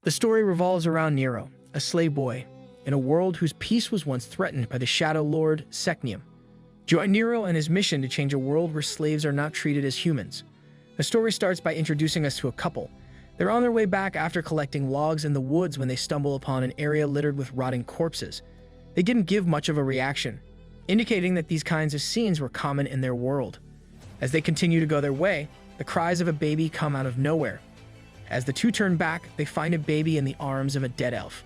The story revolves around Niro, a slave boy, in a world whose peace was once threatened by the Shadow Lord Secneum. Join Niro and his mission to change a world where slaves are not treated as humans. The story starts by introducing us to a couple. They're on their way back after collecting logs in the woods when they stumble upon an area littered with rotting corpses. They didn't give much of a reaction, indicating that these kinds of scenes were common in their world. As they continue to go their way, the cries of a baby come out of nowhere. As the two turn back, they find a baby in the arms of a dead elf.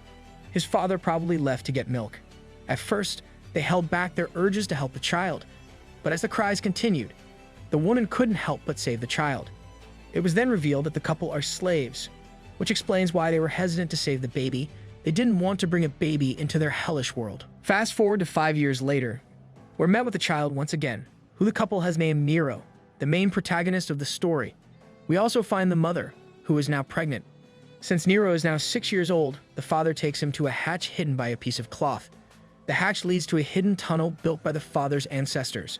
His father probably left to get milk. At first, they held back their urges to help the child, but as the cries continued, the woman couldn't help but save the child. It was then revealed that the couple are slaves, which explains why they were hesitant to save the baby. They didn't want to bring a baby into their hellish world. Fast forward to 5 years later, we're met with a child once again, who the couple has named Niro, the main protagonist of the story. We also find the mother, who is now pregnant. Since Niro is now 6 years old, the father takes him to a hatch hidden by a piece of cloth. The hatch leads to a hidden tunnel built by the father's ancestors.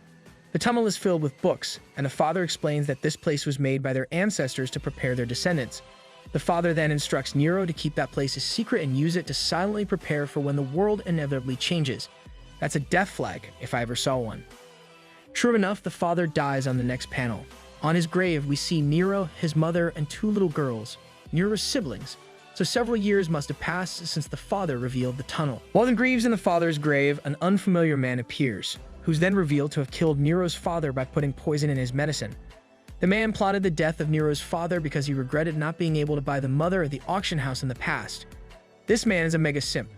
The tunnel is filled with books, and the father explains that this place was made by their ancestors to prepare their descendants. The father then instructs Niro to keep that place a secret and use it to silently prepare for when the world inevitably changes. That's a death flag, if I ever saw one. True enough, the father dies on the next panel. On his grave, we see Niro, his mother, and two little girls, Niro's siblings. So several years must have passed since the father revealed the tunnel. While he grieves in the father's grave, an unfamiliar man appears, who's then revealed to have killed Niro's father by putting poison in his medicine. The man plotted the death of Niro's father because he regretted not being able to buy the mother at the auction house in the past. This man is a mega simp.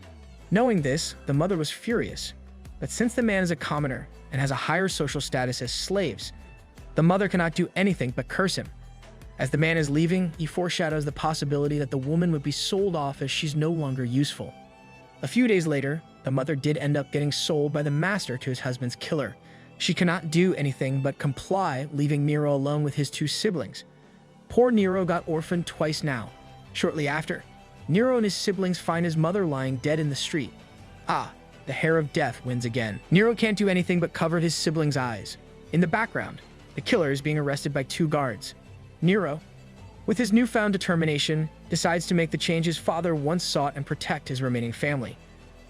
Knowing this, the mother was furious. But since the man is a commoner and has a higher social status as slaves, the mother cannot do anything but curse him. As the man is leaving, he foreshadows the possibility that the woman would be sold off as she's no longer useful. A few days later, the mother did end up getting sold by the master to his husband's killer. She cannot do anything but comply, leaving Niro alone with his two siblings. Poor Niro got orphaned twice now. Shortly after, Niro and his siblings find his mother lying dead in the street. Ah, the hair of death wins again. Niro can't do anything but cover his siblings' eyes. In the background, the killer is being arrested by two guards. Niro, with his newfound determination, decides to make the change his father once sought and protect his remaining family.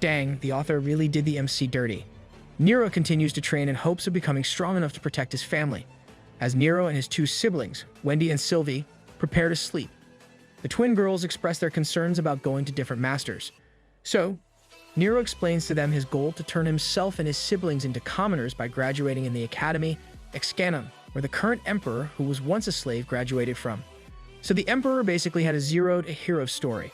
Dang, the author really did the MC dirty. Niro continues to train in hopes of becoming strong enough to protect his family, as Niro and his two siblings, Wendy and Sylvie, prepare to sleep. The twin girls express their concerns about going to different masters. So, Niro explains to them his goal to turn himself and his siblings into commoners by graduating in the academy, Excanum, where the current emperor, who was once a slave, graduated from. So the emperor basically had a zero to hero story.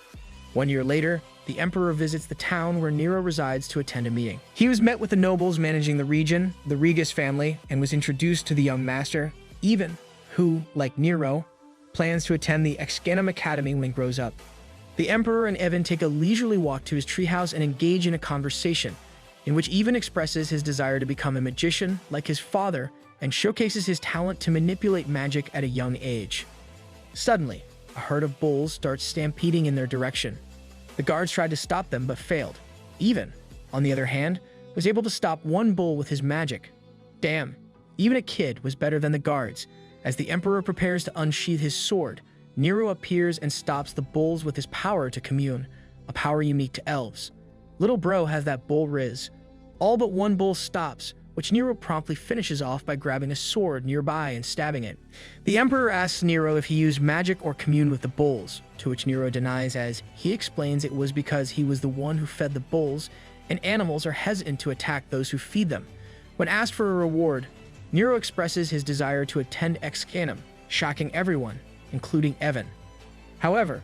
1 year later, the emperor visits the town where Niro resides to attend a meeting. He was met with the nobles managing the region, the Regus family, and was introduced to the young master, Ivan, who, like Niro, plans to attend the Excanum Academy when he grows up. The emperor and Evan take a leisurely walk to his treehouse and engage in a conversation, in which Ivan expresses his desire to become a magician like his father and showcases his talent to manipulate magic at a young age. Suddenly, a herd of bulls starts stampeding in their direction. The guards tried to stop them but failed. Ivan, on the other hand, was able to stop one bull with his magic. Damn, even a kid was better than the guards. As the emperor prepares to unsheath his sword, Niro appears and stops the bulls with his power to commune, a power unique to elves. Little bro has that bull riz. All but one bull stops, which Niro promptly finishes off by grabbing a sword nearby and stabbing it. The emperor asks Niro if he used magic or communed with the bulls, to which Niro denies, as he explains it was because he was the one who fed the bulls, and animals are hesitant to attack those who feed them. When asked for a reward, Niro expresses his desire to attend Excanum, shocking everyone, including Evan. However,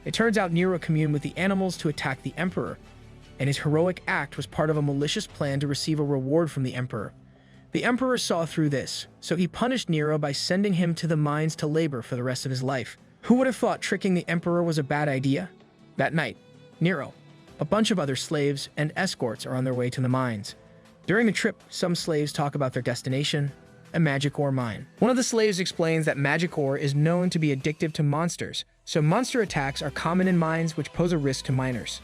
it turns out Niro communed with the animals to attack the emperor, and his heroic act was part of a malicious plan to receive a reward from the emperor. The emperor saw through this, so he punished Niro by sending him to the mines to labor for the rest of his life. Who would have thought tricking the emperor was a bad idea? That night, Niro, a bunch of other slaves, and escorts are on their way to the mines. During the trip, some slaves talk about their destination, a magic ore mine. One of the slaves explains that magic ore is known to be addictive to monsters, so monster attacks are common in mines which pose a risk to miners.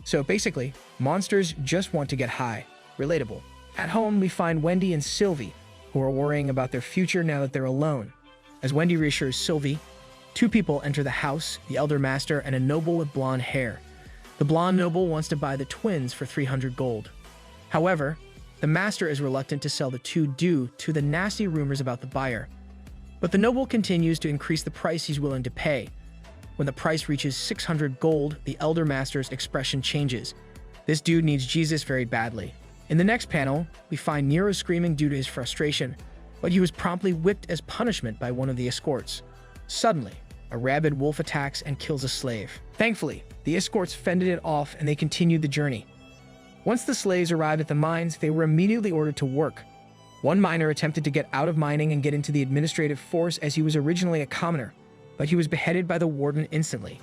So basically, monsters just want to get high. Relatable. At home, we find Wendy and Sylvie, who are worrying about their future now that they're alone. As Wendy reassures Sylvie, Two people enter the house, the elder master and a noble with blonde hair. The blonde noble wants to buy the twins for 300 gold. However, the master is reluctant to sell the two due to the nasty rumors about the buyer. But the noble continues to increase the price he's willing to pay. When the price reaches 600 gold, the elder master's expression changes. This dude needs Jesus very badly. In the next panel, we find Niro screaming due to his frustration, but he was promptly whipped as punishment by one of the escorts. Suddenly, a rabid wolf attacks and kills a slave. Thankfully, the escorts fended it off and they continued the journey. Once the slaves arrived at the mines, they were immediately ordered to work. One miner attempted to get out of mining and get into the administrative force as he was originally a commoner, but he was beheaded by the warden instantly.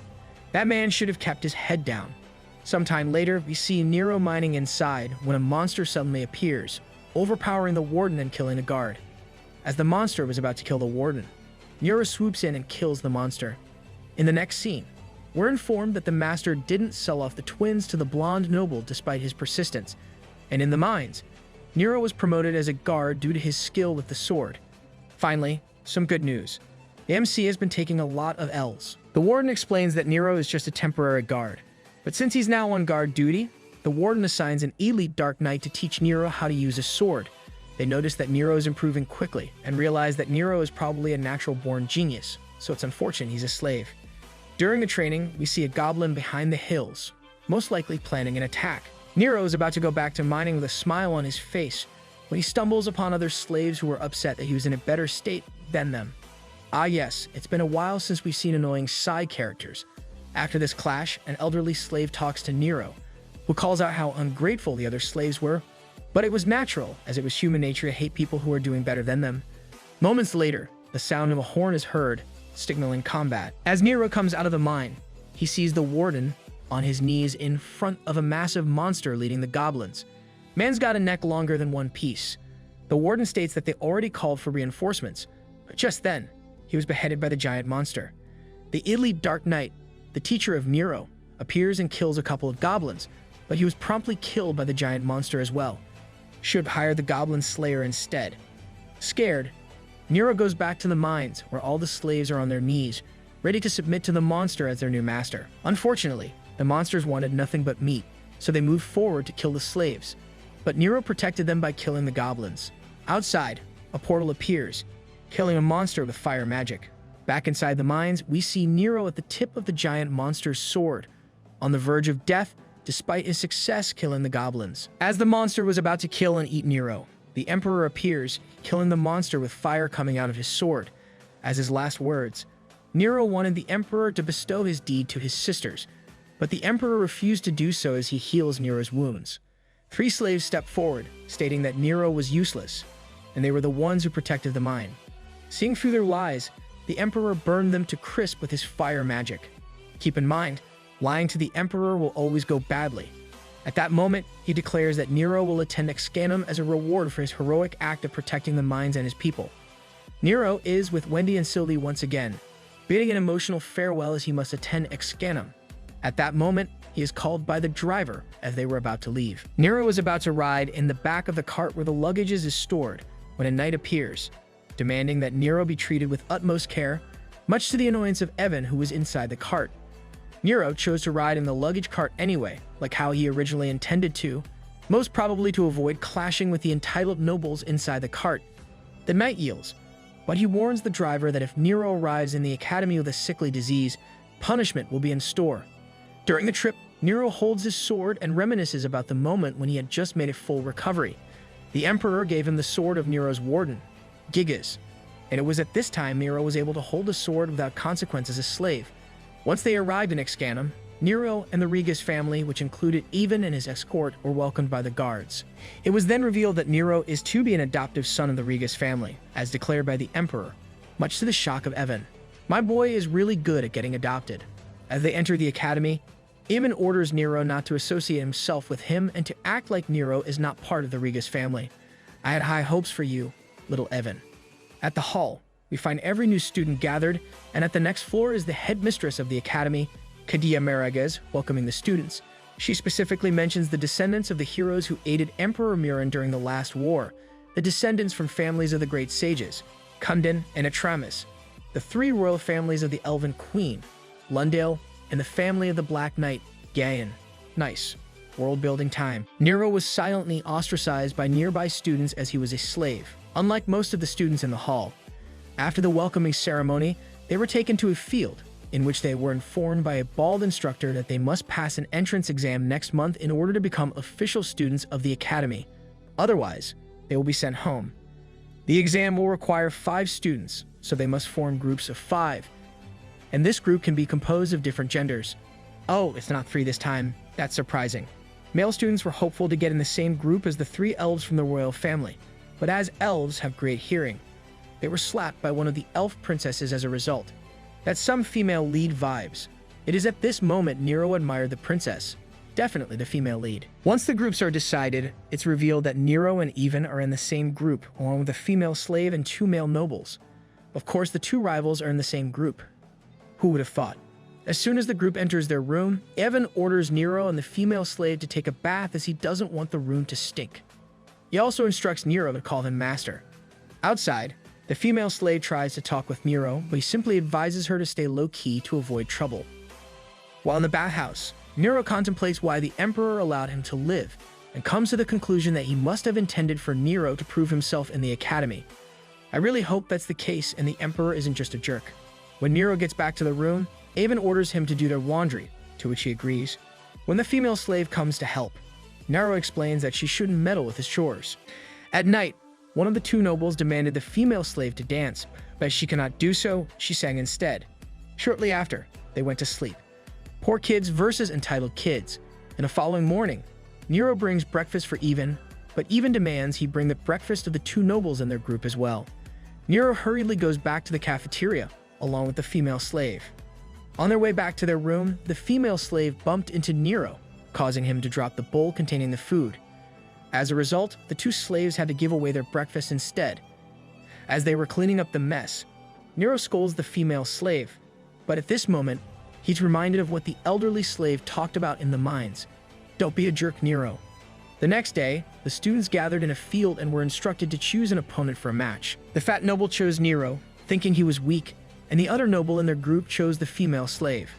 That man should have kept his head down. Sometime later, we see Niro mining inside when a monster suddenly appears, overpowering the warden and killing a guard. As the monster was about to kill the warden, Niro swoops in and kills the monster. In the next scene, we're informed that the master didn't sell off the twins to the blonde noble despite his persistence, and in the mines, Niro was promoted as a guard due to his skill with the sword. Finally, some good news. The MC has been taking a lot of L's. The warden explains that Niro is just a temporary guard, but since he's now on guard duty, the warden assigns an elite Dark Knight to teach Niro how to use a sword. They notice that Niro is improving quickly and realize that Niro is probably a natural-born genius, so it's unfortunate he's a slave. During the training, we see a goblin behind the hills, most likely planning an attack. Niro is about to go back to mining with a smile on his face when he stumbles upon other slaves who are upset that he was in a better state than them. Ah yes, it's been a while since we've seen annoying side characters. After this clash, an elderly slave talks to Niro, who calls out how ungrateful the other slaves were, but it was natural, as it was human nature to hate people who are doing better than them. Moments later, the sound of a horn is heard, signaling combat. As Niro comes out of the mine, he sees the warden on his knees in front of a massive monster leading the goblins. Man's got a neck longer than one piece. The warden states that they already called for reinforcements, but just then, he was beheaded by the giant monster. The elite Dark Knight, the teacher of Niro, appears and kills a couple of goblins, but he was promptly killed by the giant monster as well. Should have hired the goblin slayer instead. Scared, Niro goes back to the mines where all the slaves are on their knees, ready to submit to the monster as their new master. Unfortunately, the monsters wanted nothing but meat, so they moved forward to kill the slaves. But Niro protected them by killing the goblins. Outside, a portal appears, killing a monster with fire magic. Back inside the mines, we see Niro at the tip of the giant monster's sword, on the verge of death despite his success killing the goblins. As the monster was about to kill and eat Niro, the Emperor appears, killing the monster with fire coming out of his sword. As his last words, Niro wanted the Emperor to bestow his deed to his sisters, but the Emperor refused to do so as he heals Nero's wounds. 3 slaves step forward, stating that Niro was useless, and they were the ones who protected the mine. Seeing through their lies, the Emperor burned them to crisp with his fire magic. Keep in mind, lying to the Emperor will always go badly. At that moment, he declares that Niro will attend Excanum as a reward for his heroic act of protecting the mines and his people. Niro is with Wendy and Sylvie once again, bidding an emotional farewell as he must attend Excanum. At that moment, he is called by the driver as they were about to leave. Niro is about to ride in the back of the cart where the luggage is stored when a knight appears, demanding that Niro be treated with utmost care, much to the annoyance of Evan, who was inside the cart. Niro chose to ride in the luggage cart anyway, like how he originally intended to, most probably to avoid clashing with the entitled nobles inside the cart. The knight yields, but he warns the driver that if Niro arrives in the academy with a sickly disease, punishment will be in store. During the trip, Niro holds his sword and reminisces about the moment when he had just made a full recovery. The Emperor gave him the sword of Nero's warden, Gigas, and it was at this time Niro was able to hold the sword without consequence as a slave. Once they arrived in Excanum, Niro and the Regas family, which included Ivan and his escort, were welcomed by the guards. It was then revealed that Niro is to be an adoptive son of the Regas family, as declared by the Emperor, much to the shock of Evan. My boy is really good at getting adopted. As they enter the academy, Ivan orders Niro not to associate himself with him and to act like Niro is not part of the Regas family. I had high hopes for you, little Evan. At the hall, we find every new student gathered, and at the next floor is the headmistress of the academy, Kadia Maraguez, welcoming the students. She specifically mentions the descendants of the heroes who aided Emperor Muren during the last war, the descendants from families of the great sages, Kundin and Atramis. the three royal families of the Elven Queen, Lundale, and the family of the Black Knight, Gayan. Nice. World-building time. Niro was silently ostracized by nearby students as he was a slave, unlike most of the students in the hall. After the welcoming ceremony, they were taken to a field, in which they were informed by a bald instructor that they must pass an entrance exam next month in order to become official students of the academy. Otherwise, they will be sent home. The exam will require 5 students, so they must form groups of 5. And this group can be composed of different genders. Oh, it's not 3 this time. That's surprising. Male students were hopeful to get in the same group as the 3 elves from the royal family, but as elves have great hearing, they were slapped by one of the elf princesses as a result. That's some female lead vibes. It is at this moment Niro admired the princess. Definitely the female lead. Once the groups are decided, it's revealed that Niro and Even are in the same group, along with a female slave and 2 male nobles. Of course, the 2 rivals are in the same group. Who would have thought? As soon as the group enters their room, Evan orders Niro and the female slave to take a bath as he doesn't want the room to stink. He also instructs Niro to call him master. Outside, the female slave tries to talk with Niro, but he simply advises her to stay low-key to avoid trouble. While in the bathhouse, Niro contemplates why the Emperor allowed him to live, and comes to the conclusion that he must have intended for Niro to prove himself in the academy. I really hope that's the case and the Emperor isn't just a jerk. When Niro gets back to the room, Avon orders him to do their laundry, to which he agrees. When the female slave comes to help, Niro explains that she shouldn't meddle with his chores. At night, one of the 2 nobles demanded the female slave to dance, but as she cannot do so, she sang instead. Shortly after, they went to sleep. Poor kids versus entitled kids. And the following morning, Niro brings breakfast for Even, but Even demands he bring the breakfast of the 2 nobles in their group as well. Niro hurriedly goes back to the cafeteria, along with the female slave. On their way back to their room, the female slave bumped into Niro, causing him to drop the bowl containing the food. As a result, the 2 slaves had to give away their breakfast instead. As they were cleaning up the mess, Niro scolds the female slave, but at this moment, he's reminded of what the elderly slave talked about in the mines. Don't be a jerk, Niro. The next day, the students gathered in a field and were instructed to choose an opponent for a match. The fat noble chose Niro, thinking he was weak, and the other noble in their group chose the female slave.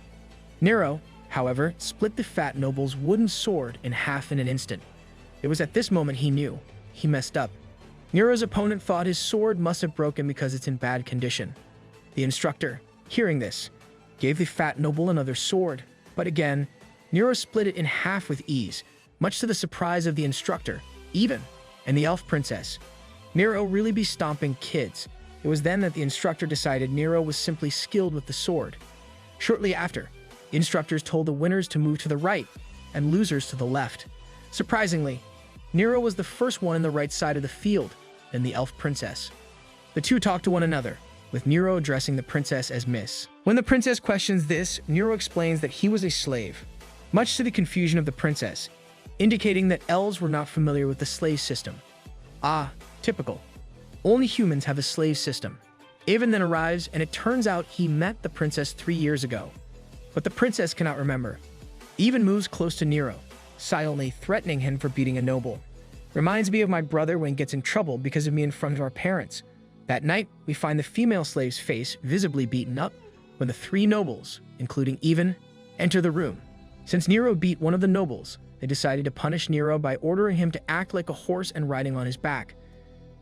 Niro, however, split the fat noble's wooden sword in half in an instant. It was at this moment he knew. He messed up. Niro's opponent thought his sword must have broken because it's in bad condition. The instructor, hearing this, gave the fat noble another sword, but again, Niro split it in half with ease, much to the surprise of the instructor, Even, and the elf princess. Niro really be stomping kids. It was then that the instructor decided Niro was simply skilled with the sword. Shortly after, the instructors told the winners to move to the right and losers to the left. Surprisingly, Niro was the first one in the right side of the field, then the elf princess. The 2 talked to one another, with Niro addressing the princess as Miss. When the princess questions this, Niro explains that he was a slave, much to the confusion of the princess, indicating that elves were not familiar with the slave system. Ah, typical. Only humans have a slave system. Avon then arrives, and it turns out he met the princess 3 years ago. But the princess cannot remember. Even moves close to Niro, silently threatening him for beating a noble. Reminds me of my brother when he gets in trouble because of me in front of our parents. That night, we find the female slave's face visibly beaten up when the 3 nobles, including Even, enter the room. Since Niro beat one of the nobles, they decided to punish Niro by ordering him to act like a horse and riding on his back.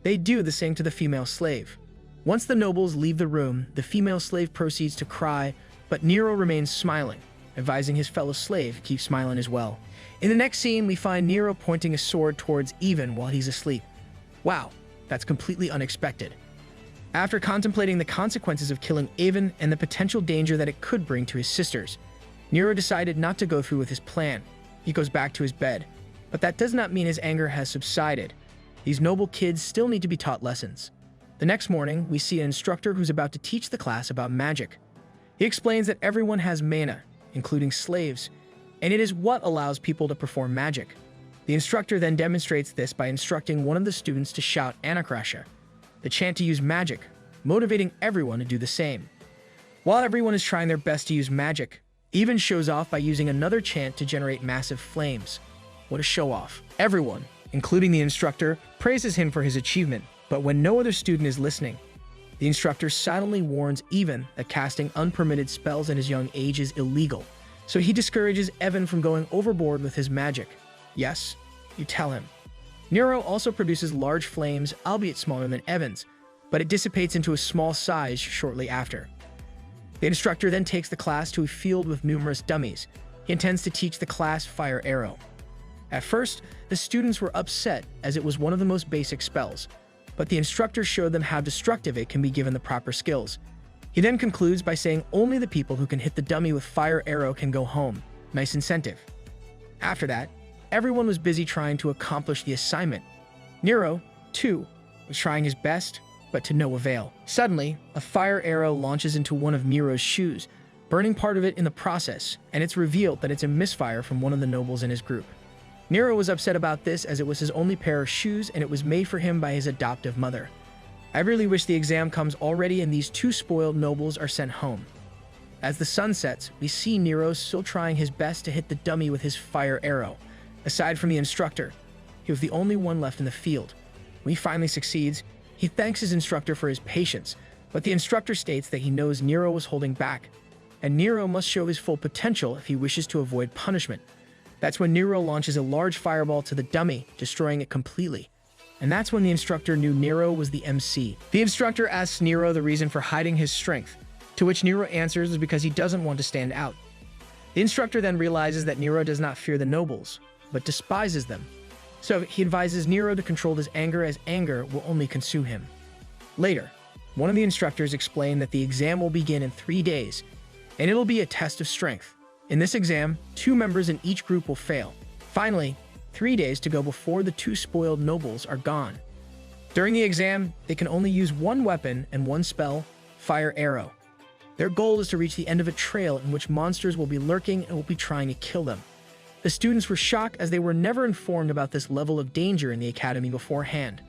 They do the same to the female slave. Once the nobles leave the room, the female slave proceeds to cry, but Niro remains smiling, advising his fellow slave to keep smiling as well. In the next scene, we find Niro pointing a sword towards Even while he's asleep. Wow, that's completely unexpected. After contemplating the consequences of killing Even and the potential danger that it could bring to his sisters, Niro decided not to go through with his plan. He goes back to his bed, but that does not mean his anger has subsided. These noble kids still need to be taught lessons. The next morning, we see an instructor who's about to teach the class about magic. He explains that everyone has mana, including slaves, and it is what allows people to perform magic. The instructor then demonstrates this by instructing one of the students to shout Anakrasha, the chant to use magic, motivating everyone to do the same. While everyone is trying their best to use magic, Even shows off by using another chant to generate massive flames. What a show-off. Everyone, including the instructor, praises him for his achievement, but when no other student is listening, The instructor silently warns Evan that casting unpermitted spells at his young age is illegal, so he discourages Evan from going overboard with his magic. Yes, you tell him. Niro also produces large flames, albeit smaller than Evan's, but it dissipates into a small size shortly after. The instructor then takes the class to a field with numerous dummies. He intends to teach the class Fire Arrow. At first, the students were upset as it was one of the most basic spells, but the instructor showed them how destructive it can be given the proper skills. He then concludes by saying only the people who can hit the dummy with Fire Arrow can go home. Nice incentive. After that, everyone was busy trying to accomplish the assignment. Niro, too, was trying his best, but to no avail. Suddenly, a fire arrow launches into one of Niro's shoes, burning part of it in the process, and it's revealed that it's a misfire from one of the nobles in his group. Niro was upset about this as it was his only pair of shoes and it was made for him by his adoptive mother. I really wish the exam comes already and these two spoiled nobles are sent home. As the sun sets, we see Niro still trying his best to hit the dummy with his fire arrow. Aside from the instructor, he was the only one left in the field. When he finally succeeds, he thanks his instructor for his patience, but the instructor states that he knows Niro was holding back, and Niro must show his full potential if he wishes to avoid punishment. That's when Niro launches a large fireball to the dummy, destroying it completely. And that's when the instructor knew Niro was the MC. The instructor asks Niro the reason for hiding his strength, to which Niro answers is because he doesn't want to stand out. The instructor then realizes that Niro does not fear the nobles, but despises them. So he advises Niro to control his anger as anger will only consume him. Later, one of the instructors explained that the exam will begin in 3 days, and it'll be a test of strength. In this exam, 2 members in each group will fail. Finally, 3 days to go before the 2 spoiled nobles are gone. During the exam, they can only use 1 weapon and 1 spell, Fire Arrow. Their goal is to reach the end of a trail in which monsters will be lurking and will be trying to kill them. The students were shocked as they were never informed about this level of danger in the academy beforehand.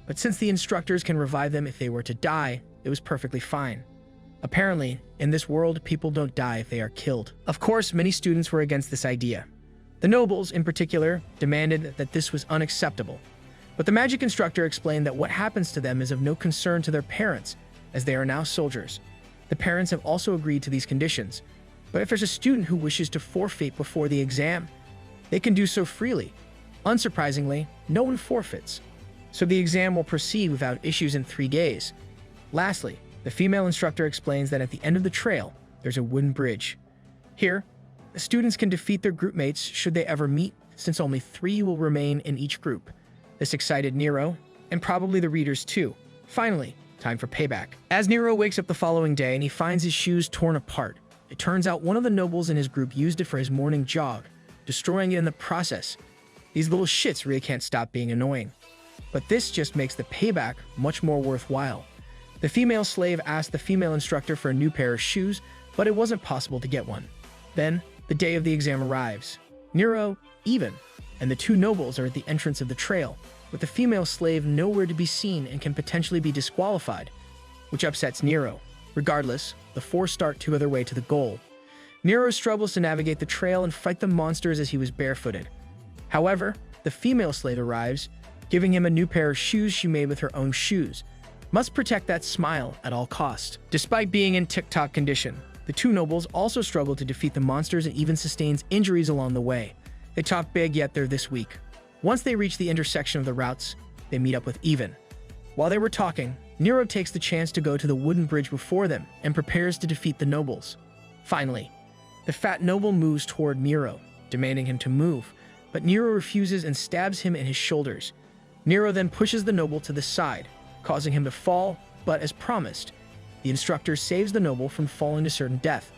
But since the instructors can revive them if they were to die, it was perfectly fine. Apparently, in this world, people don't die if they are killed. Of course, many students were against this idea. The nobles, in particular, demanded that this was unacceptable. But the magic instructor explained that what happens to them is of no concern to their parents, as they are now soldiers. The parents have also agreed to these conditions. But if there's a student who wishes to forfeit before the exam, they can do so freely. Unsurprisingly, no one forfeits. So the exam will proceed without issues in 3 days. Lastly, the female instructor explains that at the end of the trail, there's a wooden bridge. Here, the students can defeat their group mates should they ever meet, since only 3 will remain in each group. This excited Niro, and probably the readers too. Finally, time for payback. As Niro wakes up the following day and he finds his shoes torn apart, it turns out one of the nobles in his group used it for his morning jog, destroying it in the process. These little shits really can't stop being annoying. But this just makes the payback much more worthwhile. The female slave asked the female instructor for a new pair of shoes, but it wasn't possible to get one. Then, the day of the exam arrives. Niro, Evan, and the 2 nobles are at the entrance of the trail, with the female slave nowhere to be seen and can potentially be disqualified, which upsets Niro. Regardless, the 4 start to their way to the goal. Niro struggles to navigate the trail and fight the monsters as he was barefooted. However, the female slave arrives, giving him a new pair of shoes she made with her own shoes. Must protect that smile at all costs. Despite being in tick-tock condition, the 2 nobles also struggle to defeat the monsters and even sustains injuries along the way. They talk big, yet they're this weak. Once they reach the intersection of the routes, they meet up with Evan. While they were talking, Niro takes the chance to go to the wooden bridge before them and prepares to defeat the nobles. Finally, the fat noble moves toward Niro, demanding him to move, but Niro refuses and stabs him in his shoulders. Niro then pushes the noble to the side, causing him to fall, but as promised, the instructor saves the noble from falling to certain death.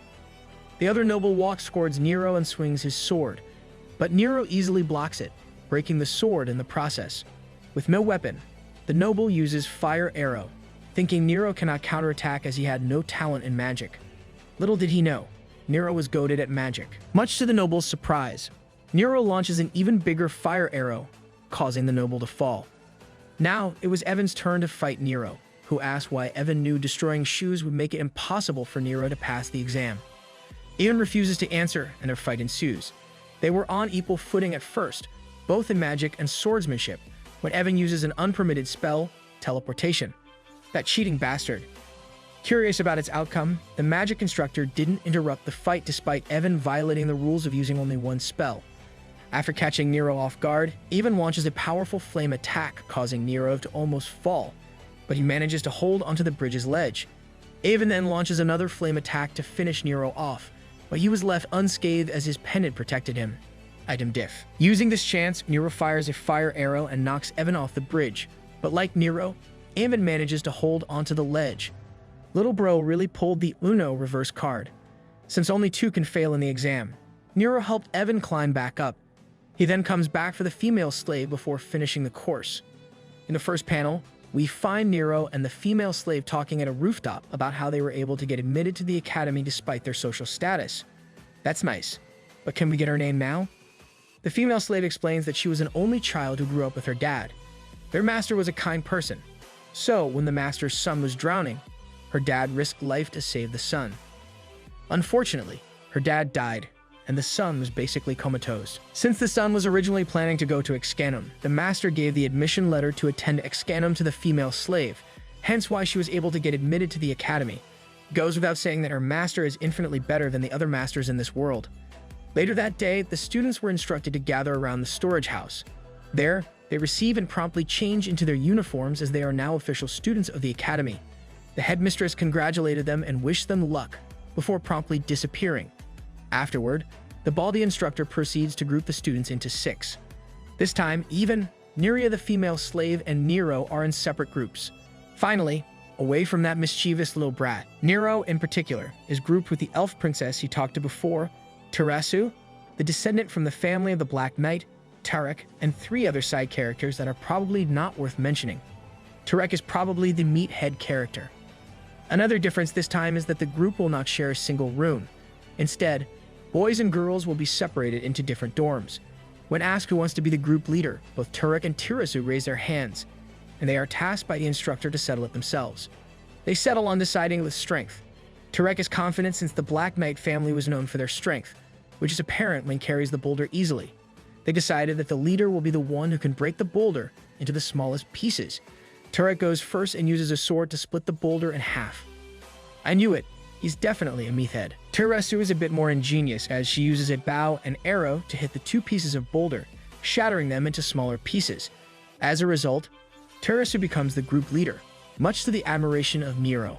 The other noble walks towards Niro and swings his sword, but Niro easily blocks it, breaking the sword in the process. With no weapon, the noble uses Fire Arrow, thinking Niro cannot counterattack as he had no talent in magic. Little did he know, Niro was goated at magic. Much to the noble's surprise, Niro launches an even bigger Fire Arrow, causing the noble to fall. Now, it was Evan's turn to fight Niro, who asked why Evan knew destroying shoes would make it impossible for Niro to pass the exam. Evan refuses to answer, and their fight ensues. They were on equal footing at first, both in magic and swordsmanship, when Evan uses an unpermitted spell, teleportation. That cheating bastard. Curious about its outcome, the magic instructor didn't interrupt the fight despite Evan violating the rules of using only one spell. After catching Niro off guard, Evan launches a powerful flame attack, causing Niro to almost fall, but he manages to hold onto the bridge's ledge. Evan then launches another flame attack to finish Niro off, but he was left unscathed as his pendant protected him. Item diff. Using this chance, Niro fires a fire arrow and knocks Evan off the bridge, but like Niro, Evan manages to hold onto the ledge. Little bro really pulled the Uno reverse card. Since only 2 can fail in the exam, Niro helped Evan climb back up. He then comes back for the female slave before finishing the course. In the first panel, we find Niro and the female slave talking at a rooftop about how they were able to get admitted to the academy despite their social status. That's nice, but can we get her name now? The female slave explains that she was an only child who grew up with her dad. Their master was a kind person, so when the master's son was drowning, her dad risked life to save the son. Unfortunately, her dad died, and the son was basically comatose. Since the son was originally planning to go to Excanum, the master gave the admission letter to attend Excanum to the female slave, hence why she was able to get admitted to the academy. It goes without saying that her master is infinitely better than the other masters in this world. Later that day, the students were instructed to gather around the storage house. There, they receive and promptly change into their uniforms as they are now official students of the academy. The headmistress congratulated them and wished them luck, before promptly disappearing. Afterward, the baldy instructor proceeds to group the students into 6. This time, even Niro the female slave and Niro are in separate groups. Finally, away from that mischievous little brat, Niro in particular is grouped with the elf princess he talked to before, Terasu, the descendant from the family of the Black Knight, Tarek, and 3 other side characters that are probably not worth mentioning. Tarek is probably the meathead character. Another difference this time is that the group will not share a single room. Instead, boys and girls will be separated into different dorms. When asked who wants to be the group leader, both Tarek and Terasu raise their hands, and they are tasked by the instructor to settle it themselves. They settle on deciding with strength. Tarek is confident since the Black Knight family was known for their strength, which is apparent when carries the boulder easily. They decided that the leader will be the one who can break the boulder into the smallest pieces. Tarek goes first and uses a sword to split the boulder in half. I knew it. He's definitely a meathead. Terasu is a bit more ingenious as she uses a bow and arrow to hit the 2 pieces of boulder, shattering them into smaller pieces. As a result, Terasu becomes the group leader, much to the admiration of Niro.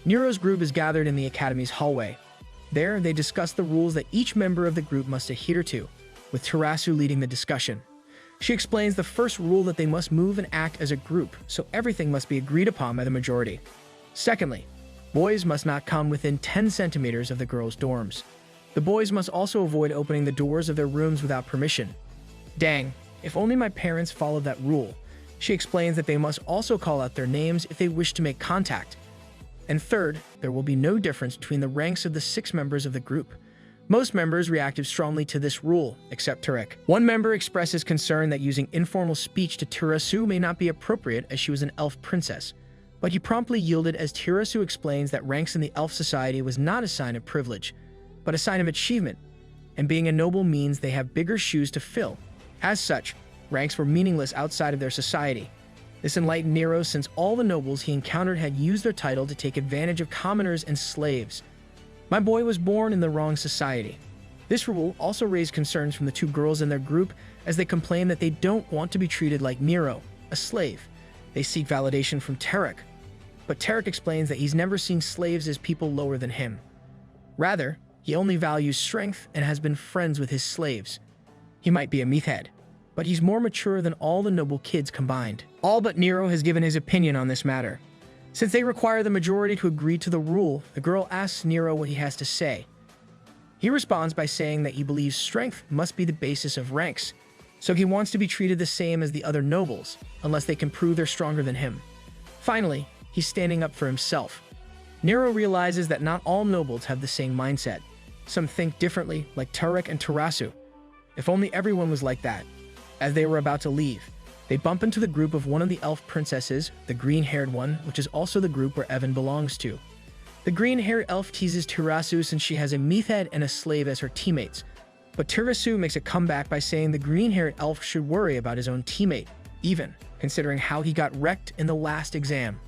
Niro's group is gathered in the academy's hallway. There, they discuss the rules that each member of the group must adhere to, with Terasu leading the discussion. She explains the first rule that they must move and act as a group, so everything must be agreed upon by the majority. Secondly, boys must not come within 10 centimeters of the girls' dorms. The boys must also avoid opening the doors of their rooms without permission. Dang, if only my parents followed that rule. She explains that they must also call out their names if they wish to make contact. And third, there will be no difference between the ranks of the 6 members of the group. Most members reacted strongly to this rule, except Tarek. One member expresses concern that using informal speech to Terasu may not be appropriate as she was an elf princess, but he promptly yielded as Terasu explains that ranks in the elf society was not a sign of privilege, but a sign of achievement, and being a noble means they have bigger shoes to fill. As such, ranks were meaningless outside of their society. This enlightened Niro since all the nobles he encountered had used their title to take advantage of commoners and slaves. My boy was born in the wrong society. This rule also raised concerns from the 2 girls in their group as they complain that they don't want to be treated like Niro, a slave. They seek validation from Tarek, but Tarek explains that he's never seen slaves as people lower than him. Rather, he only values strength and has been friends with his slaves. He might be a meathead, but he's more mature than all the noble kids combined. All but Niro has given his opinion on this matter. Since they require the majority to agree to the rule, the girl asks Niro what he has to say. He responds by saying that he believes strength must be the basis of ranks, so he wants to be treated the same as the other nobles, unless they can prove they're stronger than him. Finally, he's standing up for himself. Niro realizes that not all nobles have the same mindset. Some think differently, like Tarek and Terasu. If only everyone was like that. As they were about to leave, they bump into the group of one of the elf princesses, the green-haired one, which is also the group where Evan belongs to. The green-haired elf teases Terasu since she has a meathead and a slave as her teammates, but Terasu makes a comeback by saying the green-haired elf should worry about his own teammate, even considering how he got wrecked in the last exam.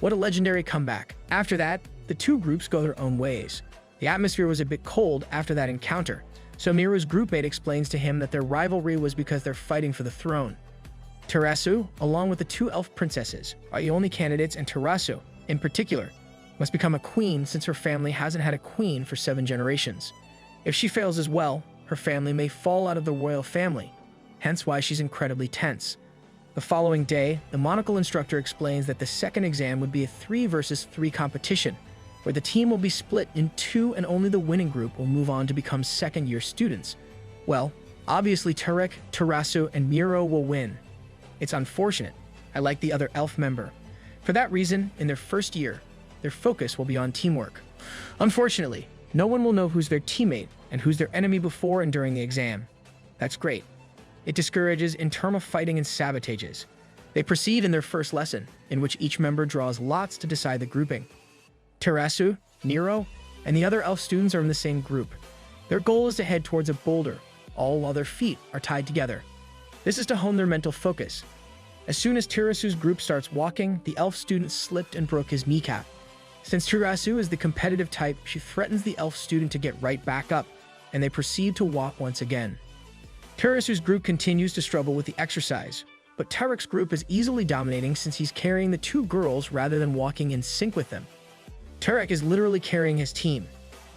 What a legendary comeback. After that, the two groups go their own ways. The atmosphere was a bit cold after that encounter, so Niro's groupmate explains to him that their rivalry was because they're fighting for the throne. Terasu, along with the two elf princesses, are the only candidates, and Terasu, in particular, must become a queen since her family hasn't had a queen for 7 generations. If she fails as well, her family may fall out of the royal family, hence why she's incredibly tense. The following day, the monocle instructor explains that the second exam would be a 3 versus 3 competition, where the team will be split in 2 and only the winning group will move on to become second-year students. Well, obviously Tarek, Terasu, and Niro will win. It's unfortunate. I like the other elf member. For that reason, in their first year, their focus will be on teamwork. Unfortunately, no one will know who's their teammate and who's their enemy before and during the exam. That's great. It discourages internal fighting and sabotages. They proceed in their first lesson, in which each member draws lots to decide the grouping. Terasu, Niro, and the other elf students are in the same group. Their goal is to head towards a boulder, all while their feet are tied together. This is to hone their mental focus. As soon as Terasu's group starts walking, the elf student slipped and broke his kneecap. Since Terasu is the competitive type, she threatens the elf student to get right back up, and they proceed to walk once again. Terasu's group continues to struggle with the exercise, but Tarek's group is easily dominating since he's carrying the 2 girls rather than walking in sync with them. Tarek is literally carrying his team.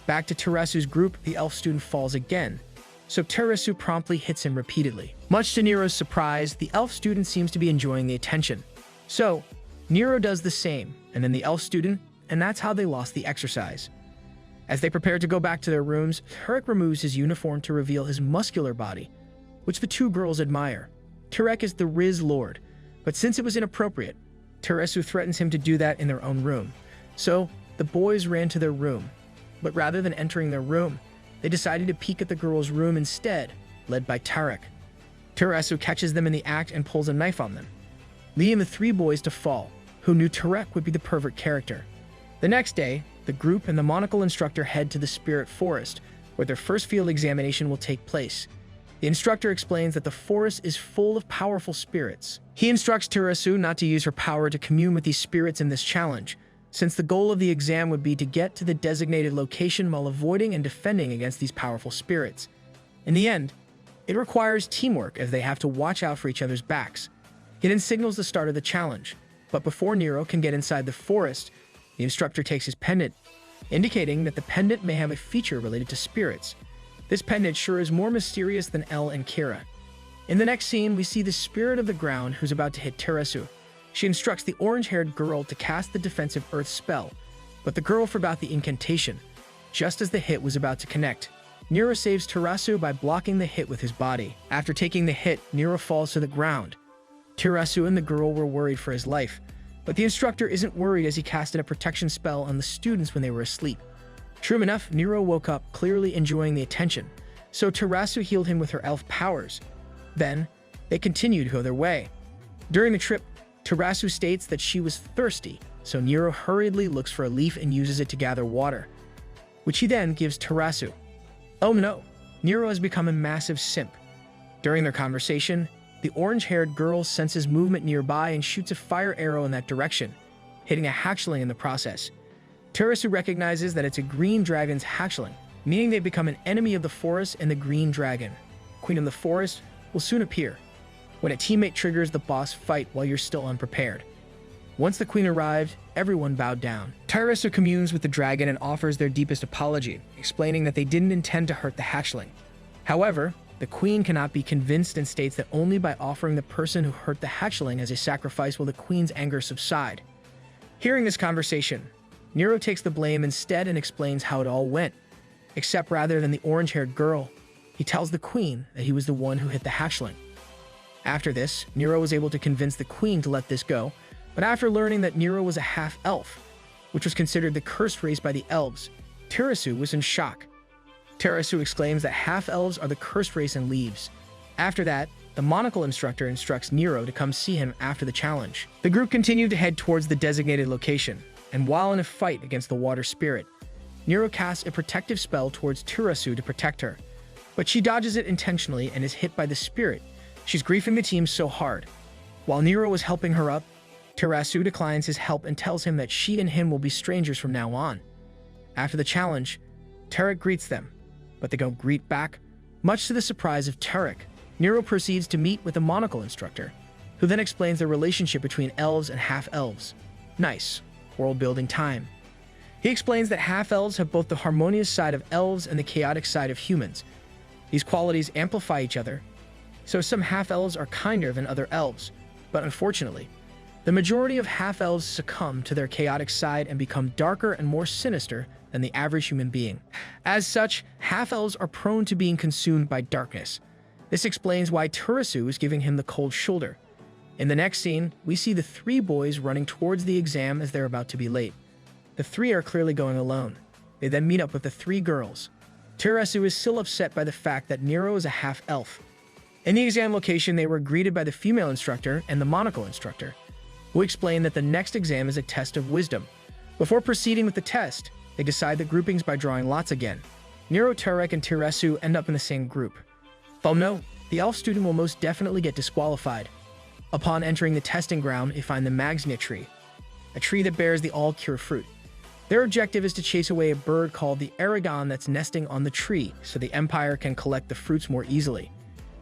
Back to Terasu's group, the elf student falls again, so Terasu promptly hits him repeatedly. Much to Niro's surprise, the elf student seems to be enjoying the attention. So, Niro does the same, and then the elf student, and that's how they lost the exercise. As they prepare to go back to their rooms, Tarek removes his uniform to reveal his muscular body, which the 2 girls admire. Tarek is the Riz Lord, but since it was inappropriate, Terasu threatens him to do that in their own room. So, the boys ran to their room, but rather than entering their room, they decided to peek at the girls' room instead, led by Tarek. Terasu catches them in the act and pulls a knife on them, leading the 3 boys to fall, who knew Tarek would be the pervert character. The next day, the group and the monocle instructor head to the spirit forest, where their first field examination will take place. The instructor explains that the forest is full of powerful spirits. He instructs Terasu not to use her power to commune with these spirits in this challenge, since the goal of the exam would be to get to the designated location while avoiding and defending against these powerful spirits. In the end, it requires teamwork as they have to watch out for each other's backs. He then signals the start of the challenge, but before Niro can get inside the forest, the instructor takes his pendant, indicating that the pendant may have a feature related to spirits. This pendant sure is more mysterious than Elle and Kira. In the next scene, we see the spirit of the ground who's about to hit Terasu. She instructs the orange-haired girl to cast the defensive earth spell, but the girl forgot the incantation, just as the hit was about to connect. Niro saves Terasu by blocking the hit with his body. After taking the hit, Niro falls to the ground. Terasu and the girl were worried for his life, but the instructor isn't worried as he casted a protection spell on the students when they were asleep. True enough, Niro woke up, clearly enjoying the attention, so Terasu healed him with her elf powers. Then, they continued to go their way. During the trip, Terasu states that she was thirsty, so Niro hurriedly looks for a leaf and uses it to gather water, which he then gives Terasu. Oh no, Niro has become a massive simp. During their conversation, the orange-haired girl senses movement nearby and shoots a fire arrow in that direction, hitting a hatchling in the process. Terasu recognizes that it's a green dragon's hatchling, meaning they become an enemy of the forest and the green dragon. Queen of the forest will soon appear, when a teammate triggers the boss fight while you're still unprepared. Once the queen arrived, everyone bowed down. Terasu communes with the dragon and offers their deepest apology, explaining that they didn't intend to hurt the hatchling. However, the queen cannot be convinced and states that only by offering the person who hurt the hatchling as a sacrifice will the queen's anger subside. Hearing this conversation, Niro takes the blame instead and explains how it all went, except rather than the orange-haired girl, he tells the queen that he was the one who hit the hatchling. After this, Niro was able to convince the queen to let this go, but after learning that Niro was a half-elf, which was considered the cursed race by the elves, Terasu was in shock. Terasu exclaims that half-elves are the cursed race and leaves. After that, the monocle instructor instructs Niro to come see him after the challenge. The group continued to head towards the designated location, and while in a fight against the water spirit, Niro casts a protective spell towards Terasu to protect her, but she dodges it intentionally and is hit by the spirit. She's griefing the team so hard. While Niro was helping her up, Terasu declines his help and tells him that she and him will be strangers from now on. After the challenge, Tarek greets them, but they don't greet back. Much to the surprise of Tarek, Niro proceeds to meet with the monocle instructor, who then explains the relationship between elves and half-elves. Nice, world-building time. He explains that half-elves have both the harmonious side of elves and the chaotic side of humans. These qualities amplify each other, so some half-elves are kinder than other elves, but unfortunately, the majority of half-elves succumb to their chaotic side and become darker and more sinister than the average human being. As such, half-elves are prone to being consumed by darkness. This explains why Terasu is giving him the cold shoulder. In the next scene, we see the three boys running towards the exam as they're about to be late. The three are clearly going alone. They then meet up with the three girls. Terasu is still upset by the fact that Niro is a half-elf. In the exam location, they were greeted by the female instructor and the monocle instructor, who explain that the next exam is a test of wisdom. Before proceeding with the test, they decide the groupings by drawing lots again. Niro, Tarek, and Terasu end up in the same group. Oh no, the elf student will most definitely get disqualified. Upon entering the testing ground, they find the Magnia tree, a tree that bears the all-cure fruit. Their objective is to chase away a bird called the Aragon that's nesting on the tree, so the Empire can collect the fruits more easily.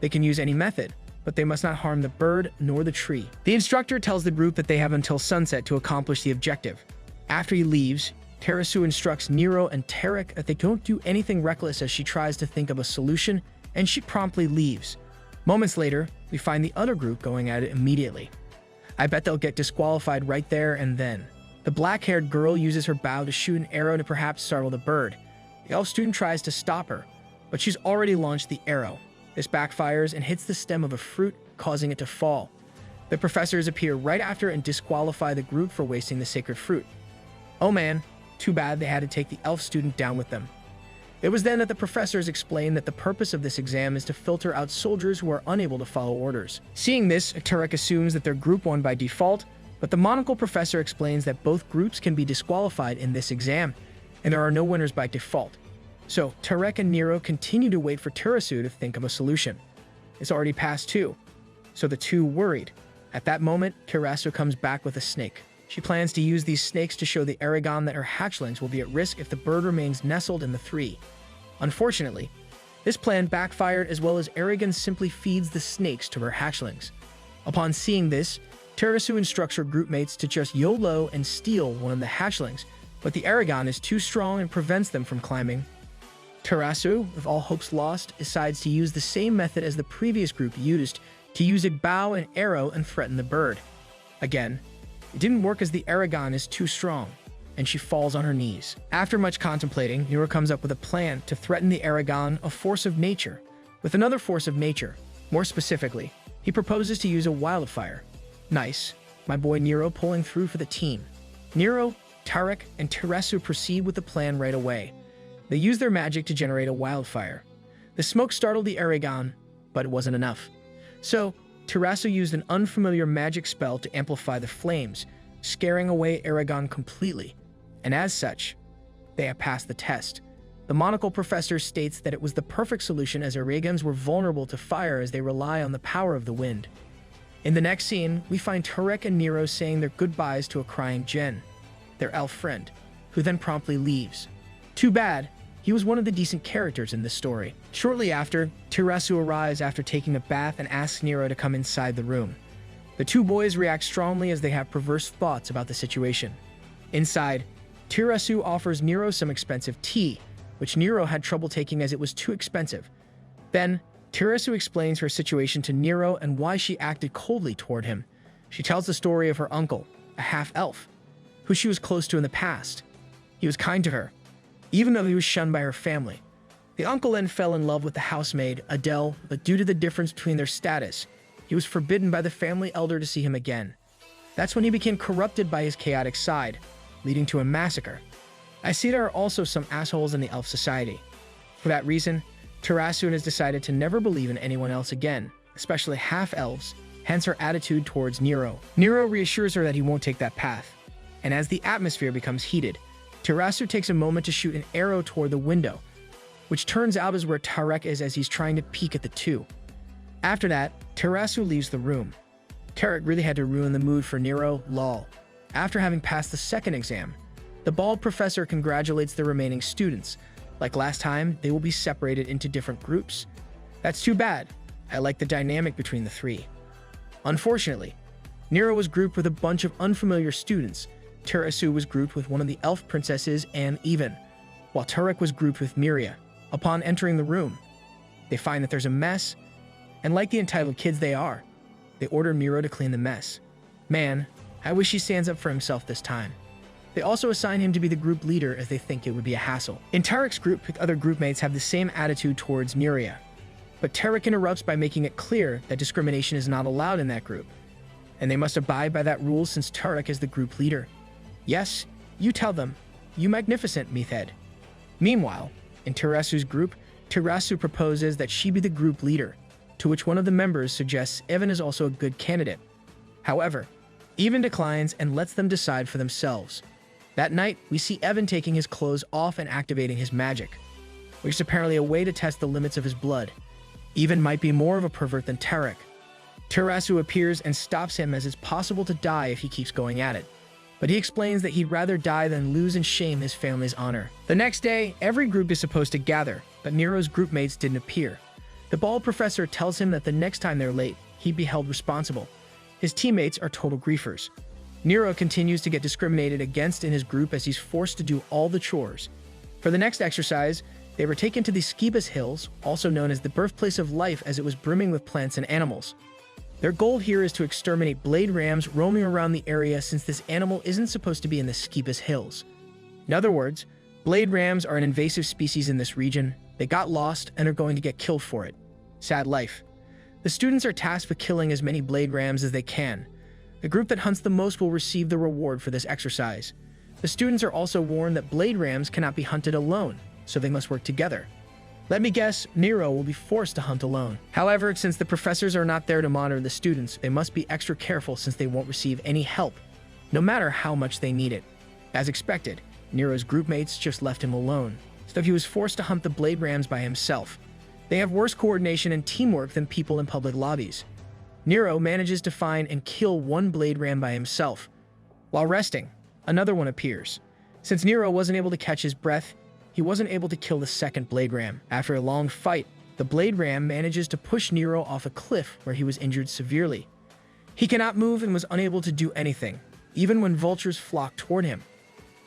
They can use any method, but they must not harm the bird nor the tree. The instructor tells the group that they have until sunset to accomplish the objective. After he leaves, Terasu instructs Niro and Tarek that they don't do anything reckless as she tries to think of a solution, and she promptly leaves. Moments later, we find the other group going at it immediately. I bet they'll get disqualified right there and then. The black-haired girl uses her bow to shoot an arrow to perhaps startle the bird. The elf student tries to stop her, but she's already launched the arrow. This backfires and hits the stem of a fruit, causing it to fall. The professors appear right after and disqualify the group for wasting the sacred fruit. Oh man, too bad they had to take the elf student down with them. It was then that the professors explained that the purpose of this exam is to filter out soldiers who are unable to follow orders. Seeing this, Tarek assumes that they're group 1 by default, but the monocle professor explains that both groups can be disqualified in this exam, and there are no winners by default. So, Tarek and Niro continue to wait for Terasu to think of a solution. It's already past 2, so the two worried. At that moment, Terasu comes back with a snake. She plans to use these snakes to show the Aragon that her hatchlings will be at risk if the bird remains nestled in the three. Unfortunately, this plan backfired as well as Aragon simply feeds the snakes to her hatchlings. Upon seeing this, Terasu instructs her groupmates to just YOLO and steal one of the hatchlings, but the Aragon is too strong and prevents them from climbing. Terasu, with all hopes lost, decides to use the same method as the previous group used to use a bow and arrow and threaten the bird. Again, it didn't work as the Aragon is too strong, and she falls on her knees. After much contemplating, Niro comes up with a plan to threaten the Aragon, a force of nature, with another force of nature. More specifically, he proposes to use a wildfire. Nice, my boy Niro pulling through for the team. Niro, Tarek, and Terasu proceed with the plan right away. They use their magic to generate a wildfire. The smoke startled the Aragon, but it wasn't enough. So, Terasu used an unfamiliar magic spell to amplify the flames, scaring away Aragon completely. And as such, they have passed the test. The monocle professor states that it was the perfect solution as Aragons were vulnerable to fire as they rely on the power of the wind. In the next scene, we find Tarek and Niro saying their goodbyes to a crying Jen, their elf friend, who then promptly leaves. Too bad, he was one of the decent characters in this story. Shortly after, Terasu arrives after taking a bath and asks Niro to come inside the room. The two boys react strongly as they have perverse thoughts about the situation. Inside, Terasu offers Niro some expensive tea, which Niro had trouble taking as it was too expensive. Then, Terasu explains her situation to Niro and why she acted coldly toward him. She tells the story of her uncle, a half-elf, who she was close to in the past. He was kind to her, even though he was shunned by her family. The uncle then fell in love with the housemaid, Adele, but due to the difference between their status, he was forbidden by the family elder to see him again. That's when he became corrupted by his chaotic side, leading to a massacre. I see there are also some assholes in the elf society. For that reason, Terasu has decided to never believe in anyone else again, especially half-elves, hence her attitude towards Niro. Niro reassures her that he won't take that path, and as the atmosphere becomes heated, Terasu takes a moment to shoot an arrow toward the window, which turns out is where Tarek is as he's trying to peek at the two. After that, Terasu leaves the room. Tarek really had to ruin the mood for Niro, lol. After having passed the second exam, the bald professor congratulates the remaining students. Like last time, they will be separated into different groups. That's too bad. I like the dynamic between the three. Unfortunately, Niro was grouped with a bunch of unfamiliar students. Terasu was grouped with one of the elf princesses and Even, while Tarek was grouped with Miria. Upon entering the room, they find that there's a mess, and like the entitled kids they are, they order Niro to clean the mess. Man, I wish he stands up for himself this time. They also assign him to be the group leader as they think it would be a hassle. In Tarek's group, other groupmates have the same attitude towards Miria, but Tarek interrupts by making it clear that discrimination is not allowed in that group, and they must abide by that rule since Tarek is the group leader. Yes, you tell them. You magnificent, Meathead. Meanwhile, in Terasu's group, Terasu proposes that she be the group leader, to which one of the members suggests Evan is also a good candidate. However, Evan declines and lets them decide for themselves. That night, we see Evan taking his clothes off and activating his magic, which is apparently a way to test the limits of his blood. Evan might be more of a pervert than Tarek. Terasu appears and stops him as it's possible to die if he keeps going at it, but he explains that he'd rather die than lose and shame his family's honor. The next day, every group is supposed to gather, but Niro's groupmates didn't appear. The bald professor tells him that the next time they're late, he'd be held responsible. His teammates are total griefers. Niro continues to get discriminated against in his group as he's forced to do all the chores. For the next exercise, they were taken to the Skibus Hills, also known as the birthplace of life as it was brimming with plants and animals. Their goal here is to exterminate blade rams roaming around the area since this animal isn't supposed to be in the Skibus Hills. In other words, blade rams are an invasive species in this region. They got lost and are going to get killed for it. Sad life. The students are tasked with killing as many blade rams as they can. The group that hunts the most will receive the reward for this exercise. The students are also warned that blade rams cannot be hunted alone, so they must work together. Let me guess, Niro will be forced to hunt alone. However, since the professors are not there to monitor the students, they must be extra careful since they won't receive any help, no matter how much they need it. As expected, Niro's groupmates just left him alone, so he was forced to hunt the blade rams by himself. They have worse coordination and teamwork than people in public lobbies. Niro manages to find and kill one blade ram by himself. While resting, another one appears. Since Niro wasn't able to catch his breath, he wasn't able to kill the second blade ram. After a long fight, the blade ram manages to push Niro off a cliff where he was injured severely. He cannot move and was unable to do anything, even when vultures flock toward him.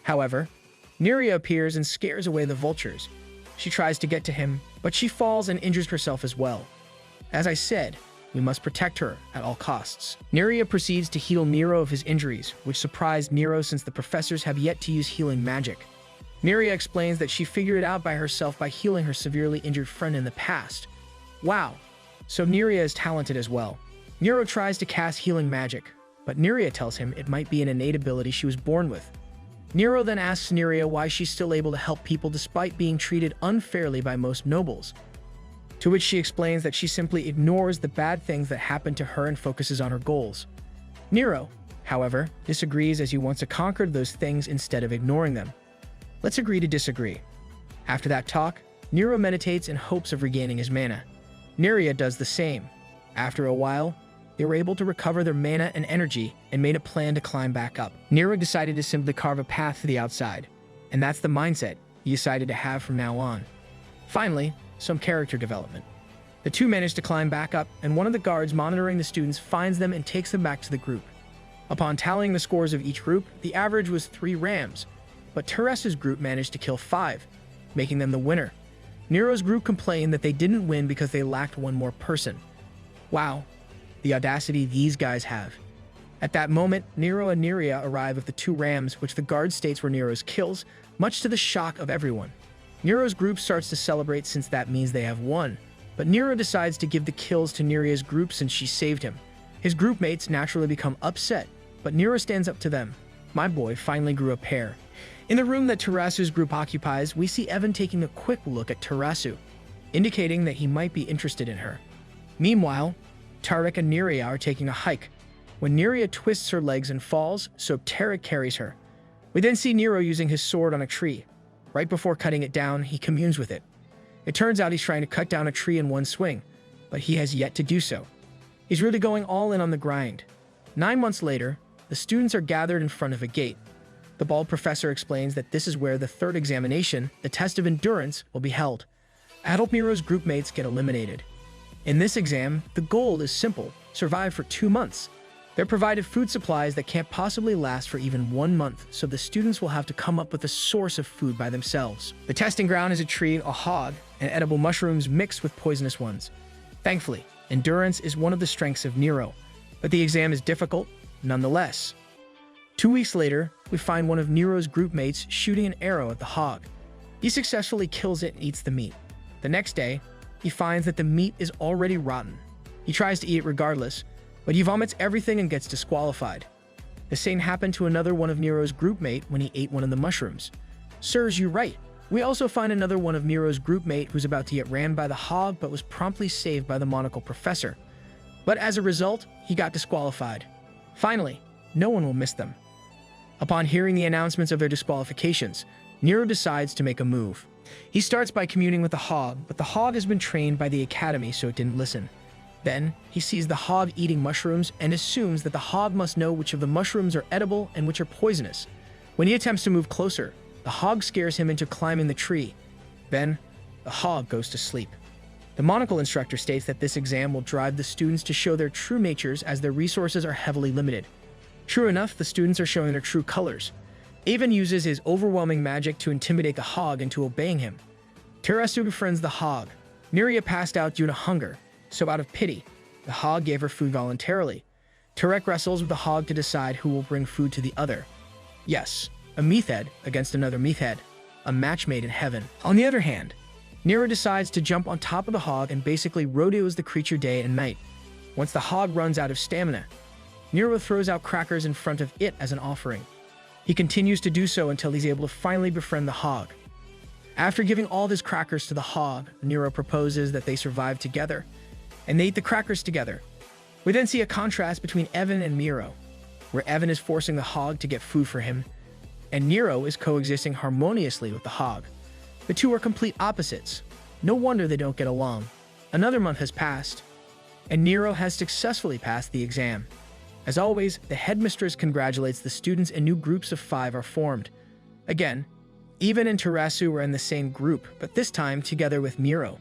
However, Niro appears and scares away the vultures. She tries to get to him, but she falls and injures herself as well. As I said, we must protect her at all costs. Niro proceeds to heal Niro of his injuries, which surprised Niro since the professors have yet to use healing magic. Niro explains that she figured it out by herself by healing her severely injured friend in the past. Wow, so Niro is talented as well. Niro tries to cast healing magic, but Niro tells him it might be an innate ability she was born with. Niro then asks Niro why she's still able to help people despite being treated unfairly by most nobles. To which she explains that she simply ignores the bad things that happen to her and focuses on her goals. Niro, however, disagrees as he wants to conquer those things instead of ignoring them. Let's agree to disagree. After that talk, Niro meditates in hopes of regaining his mana. Niro does the same. After a while, they were able to recover their mana and energy and made a plan to climb back up. Niro decided to simply carve a path to the outside, and that's the mindset he decided to have from now on. Finally, some character development. The two manage to climb back up, and one of the guards monitoring the students finds them and takes them back to the group. Upon tallying the scores of each group, the average was 3 rams, but Teresa's group managed to kill 5, making them the winner. Niro's group complained that they didn't win because they lacked one more person. Wow, the audacity these guys have. At that moment, Niro and Niria arrive with the 2 rams, which the guard states were Niro's kills, much to the shock of everyone. Niro's group starts to celebrate since that means they have won, but Niro decides to give the kills to Niria's group since she saved him. His group mates naturally become upset, but Niro stands up to them. My boy finally grew a pair. In the room that Terasu's group occupies, we see Evan taking a quick look at Terasu, indicating that he might be interested in her. Meanwhile, Tarek and Niria are taking a hike, when Niria twists her legs and falls, so Tarek carries her. We then see Niro using his sword on a tree. Right before cutting it down, he communes with it. It turns out he's trying to cut down a tree in one swing, but he has yet to do so. He's really going all in on the grind. 9 months later, the students are gathered in front of a gate. The bald professor explains that this is where the third examination, the test of endurance, will be held. Adult Miro's group mates get eliminated. In this exam, the goal is simple: survive for 2 months. They're provided food supplies that can't possibly last for even 1 month, so the students will have to come up with a source of food by themselves. The testing ground is a tree, a hog, and edible mushrooms mixed with poisonous ones. Thankfully, endurance is one of the strengths of Niro, but the exam is difficult nonetheless. 2 weeks later, we find one of Niro's group mates shooting an arrow at the hog. He successfully kills it and eats the meat. The next day, he finds that the meat is already rotten. He tries to eat it regardless, but he vomits everything and gets disqualified. The same happened to another one of Niro's group mate when he ate one of the mushrooms. Sirs, you're right. We also find another one of Niro's group mate who's about to get ran by the hog but was promptly saved by the monocle professor. But as a result, he got disqualified. Finally, no one will miss them. Upon hearing the announcements of their disqualifications, Niro decides to make a move. He starts by communing with the hog, but the hog has been trained by the academy, so it didn't listen. Then, he sees the hog eating mushrooms and assumes that the hog must know which of the mushrooms are edible and which are poisonous. When he attempts to move closer, the hog scares him into climbing the tree. Then, the hog goes to sleep. The monocle instructor states that this exam will drive the students to show their true natures as their resources are heavily limited. True enough, the students are showing their true colors. Avon uses his overwhelming magic to intimidate the hog into obeying him. Terasu befriends the hog. Miria passed out due to hunger, so out of pity, the hog gave her food voluntarily. Tarek wrestles with the hog to decide who will bring food to the other. Yes, a meathead against another meathead, a match made in heaven. On the other hand, Niro decides to jump on top of the hog and basically rodeos the creature day and night. Once the hog runs out of stamina, Niro throws out crackers in front of it as an offering. He continues to do so until he's able to finally befriend the hog. After giving all of his crackers to the hog, Niro proposes that they survive together, and they eat the crackers together. We then see a contrast between Evan and Niro, where Evan is forcing the hog to get food for him, and Niro is coexisting harmoniously with the hog. The two are complete opposites. No wonder they don't get along. Another month has passed, and Niro has successfully passed the exam. As always, the headmistress congratulates the students and new groups of 5 are formed. Again, Ivan and Terasu are in the same group, but this time together with Niro.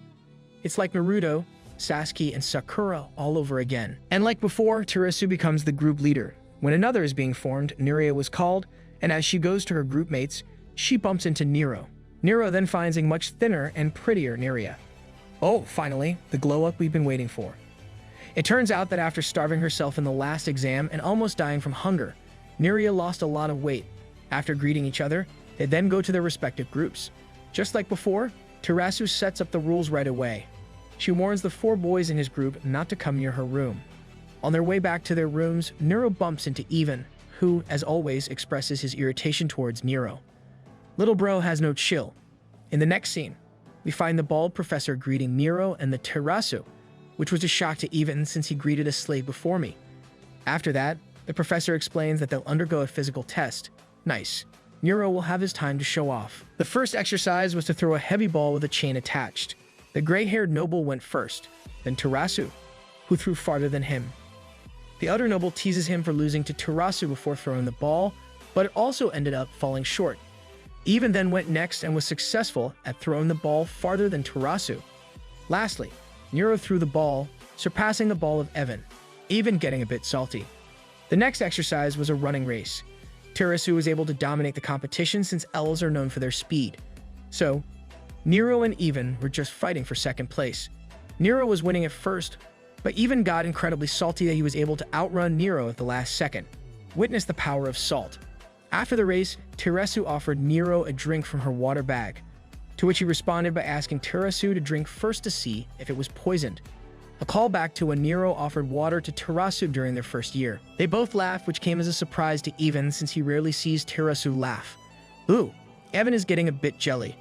It's like Naruto, Sasuke, and Sakura all over again. And like before, Terasu becomes the group leader. When another is being formed, Nuria was called, and as she goes to her group mates, she bumps into Niro. Niro then finds a much thinner and prettier Nuria. Oh, finally, the glow-up we've been waiting for. It turns out that after starving herself in the last exam and almost dying from hunger, Nuria lost a lot of weight. After greeting each other, they then go to their respective groups. Just like before, Terasu sets up the rules right away. She warns the 4 boys in his group not to come near her room. On their way back to their rooms, Niro bumps into Ivan, who, as always, expresses his irritation towards Niro. Little bro has no chill. In the next scene, we find the bald professor greeting Niro and the Terasu, which was a shock to Ivan since he greeted a slave before me. After that, the professor explains that they'll undergo a physical test. Nice. Niro will have his time to show off. The first exercise was to throw a heavy ball with a chain attached. The gray-haired noble went first, then Terasu, who threw farther than him. The other noble teases him for losing to Terasu before throwing the ball, but it also ended up falling short. Ivan then went next and was successful at throwing the ball farther than Terasu. Lastly, Niro threw the ball, surpassing the ball of Evan, even getting a bit salty. The next exercise was a running race. Terasu was able to dominate the competition since elves are known for their speed. So, Niro and Ivan were just fighting for second place. Niro was winning at first, but Ivan got incredibly salty that he was able to outrun Niro at the last second. Witness the power of salt. After the race, Terasu offered Niro a drink from her water bag, to which he responded by asking Terasu to drink first to see if it was poisoned. A callback to when Niro offered water to Terasu during their first year. They both laughed, which came as a surprise to Ivan since he rarely sees Terasu laugh. Ooh, Evan is getting a bit jelly.